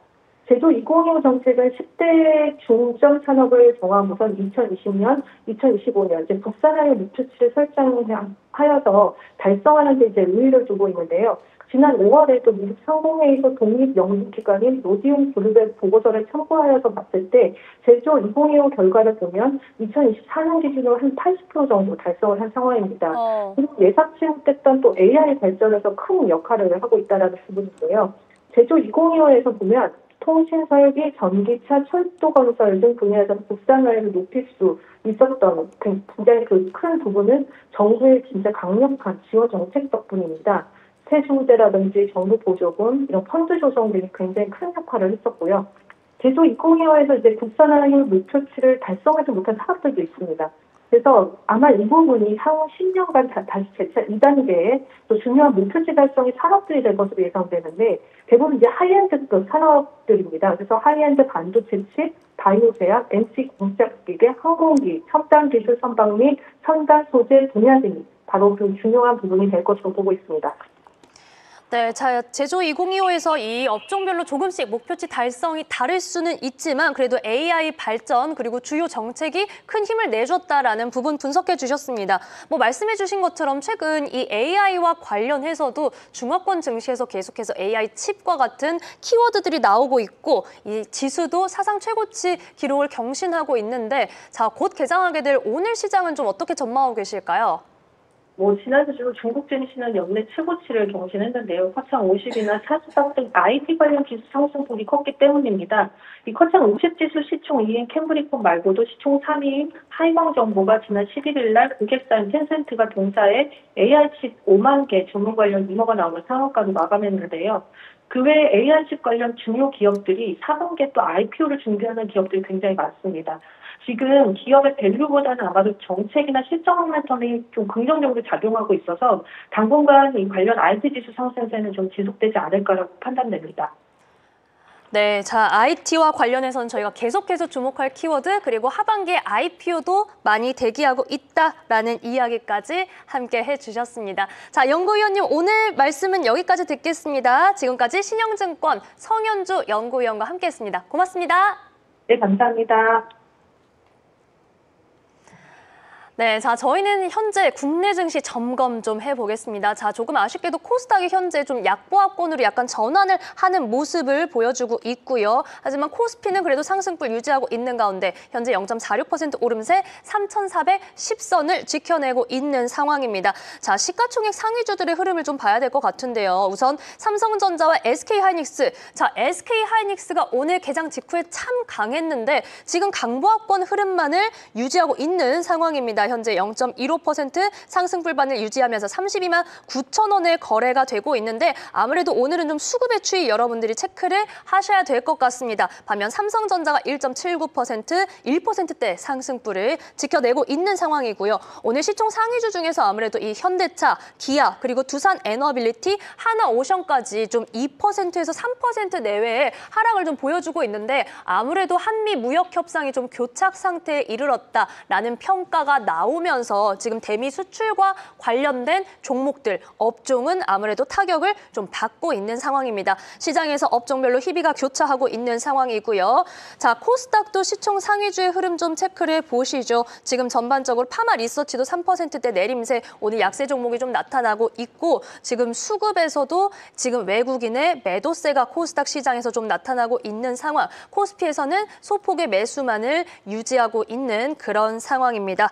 제조 2025 정책은 10대 중점 산업을 정하고선 2020년, 2025년 이제 국산화율 목표치를 설정하여서 달성하는 데 이제 의의를 두고 있는데요. 지난 5월에 또 미국 상공회의소 독립연구기관인 로디움 그룹의 보고서를 참고하여서 봤을 때 제조 2025 결과를 보면 2024년 기준으로 한 80% 정도 달성을 한 상황입니다. 그리고 예상치 못했던 또 AI 발전에서 큰 역할을 하고 있다는 부분인데요. 제조 2025에서 보면 통신 설비, 전기차, 철도 건설 등 분야에서 국산화율을 높일 수 있었던 굉장히 그 큰 부분은 정부의 진짜 강력한 지원 정책 덕분입니다. 세수제라든지 정부 보조금, 이런 펀드 조성 등이 굉장히 큰 역할을 했었고요. 제조 2025에서 이제 국산화율 목표치를 달성하지 못한 산업들도 있습니다. 그래서 아마 이 부분이 향후 10년간 다시 재차 2단계에 또 중요한 목표치 달성이 산업들이 될 것으로 예상되는데 대부분 이제 하이엔드 산업들입니다. 그래서 하이엔드 반도체 칩, 바이오제약, NC 공작기계, 항공기, 첨단 기술 선박 및 첨단 소재 분야 등이 바로 그 중요한 부분이 될 것으로 보고 있습니다. 네, 자, 제조 2025에서 이 업종별로 조금씩 목표치 달성이 다를 수는 있지만 그래도 AI 발전 그리고 주요 정책이 큰 힘을 내줬다라는 부분 분석해 주셨습니다. 말씀해 주신 것처럼 최근 이 AI와 관련해서도 중화권 증시에서 계속해서 AI 칩과 같은 키워드들이 나오고 있고 이 지수도 사상 최고치 기록을 경신하고 있는데 자, 곧 개장하게 될 오늘 시장은 좀 어떻게 전망하고 계실까요? 지난주 중국 증시는 연내 최고치를 경신했는데요. 커창 50이나 차스닥 등 IT 관련 지수 상승폭이 컸기 때문입니다. 이 커창 50 지수 시총 2위인 캠브리콘 말고도 시총 3위인 하이광정보가 지난 11일 날 고객사인 텐센트가 동사에 AI 칩 5만 개 주문 관련 유머가 나오는 상한가로 마감했는데요. 그 외에 AI 칩 관련 중요 기업들이 4분기에 또 IPO를 준비하는 기업들이 굉장히 많습니다. 지금 기업의 밸류보다는 아마도 정책이나 실적 모멘텀이 좀 긍정적으로 작용하고 있어서 당분간 이 관련 IT 지수 상승세는 좀 지속되지 않을까라고 판단됩니다. 네, 자 IT와 관련해서는 저희가 계속해서 주목할 키워드 그리고 하반기에 IPO도 많이 대기하고 있다라는 이야기까지 함께 해주셨습니다. 자, 연구위원님 오늘 말씀은 여기까지 듣겠습니다. 지금까지 신영증권 성현주 연구위원과 함께했습니다. 고맙습니다. 네, 감사합니다. 네, 자, 저희는 현재 국내 증시 점검 좀 해보겠습니다. 자, 조금 아쉽게도 코스닥이 현재 좀 약보합권으로 약간 전환을 하는 모습을 보여주고 있고요. 하지만 코스피는 그래도 상승폭 유지하고 있는 가운데 현재 0.46% 오름세 3,410선을 지켜내고 있는 상황입니다. 자, 시가총액 상위주들의 흐름을 좀 봐야 될 것 같은데요. 우선 삼성전자와 SK하이닉스. 자, SK하이닉스가 오늘 개장 직후에 참 강했는데 지금 강보합권 흐름만을 유지하고 있는 상황입니다. 현재 0.15% 상승 불반을 유지하면서 32만 9천 원의 거래가 되고 있는데 아무래도 오늘은 좀 수급의 추이 여러분들이 체크를 하셔야 될 것 같습니다. 반면 삼성전자가 1.79%, 1%대 상승폭을 지켜내고 있는 상황이고요. 오늘 시총 상위주 중에서 아무래도 이 현대차, 기아, 그리고 두산 에너빌리티, 하나오션까지 좀 2%에서 3% 내외의 하락을 좀 보여주고 있는데 아무래도 한미 무역 협상이 좀 교착 상태에 이르렀다라는 평가가 나오면서 지금 대미 수출과 관련된 종목들, 업종은 아무래도 타격을 좀 받고 있는 상황입니다. 시장에서 업종별로 희비가 교차하고 있는 상황이고요. 자, 코스닥도 시총 상위주의 흐름 좀 체크를 보시죠. 지금 전반적으로 파마 리서치도 3%대 내림세, 오늘 약세 종목이 좀 나타나고 있고 지금 수급에서도 지금 외국인의 매도세가 코스닥 시장에서 좀 나타나고 있는 상황, 코스피에서는 소폭의 매수만을 유지하고 있는 그런 상황입니다.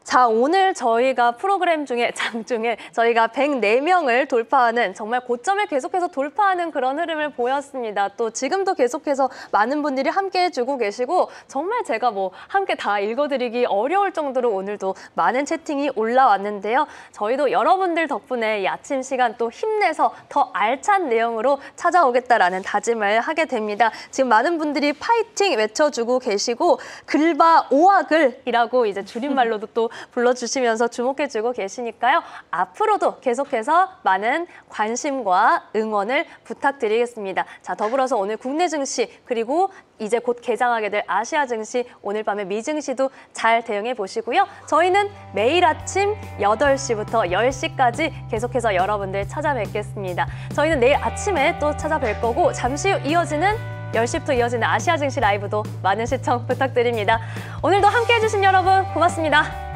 자, 오늘 저희가 프로그램 중에 장중에 저희가 104명을 돌파하는 정말 고점을 계속해서 돌파하는 그런 흐름을 보였습니다. 또 지금도 계속해서 많은 분들이 함께 해주고 계시고 정말 제가 뭐 함께 다 읽어드리기 어려울 정도로 오늘도 많은 채팅이 올라왔는데요. 저희도 여러분들 덕분에 이 아침 시간 또 힘내서 더 알찬 내용으로 찾아오겠다라는 다짐을 하게 됩니다. 지금 많은 분들이 파이팅 외쳐주고 계시고 글바 오악을이라고 이제 줄임말로도 또 불러주시면서 주목해주고 계시니까요. 앞으로도 계속해서 많은 관심과 응원을 부탁드리겠습니다. 자, 더불어서 오늘 국내 증시 그리고 이제 곧 개장하게 될 아시아 증시, 오늘 밤에 미 증시도 잘 대응해 보시고요. 저희는 매일 아침 8시부터 10시까지 계속해서 여러분들 찾아뵙겠습니다. 저희는 내일 아침에 또 찾아뵐 거고 잠시 후 이어지는 10시부터 이어지는 아시아 증시 라이브도 많은 시청 부탁드립니다. 오늘도 함께해 주신 여러분 고맙습니다.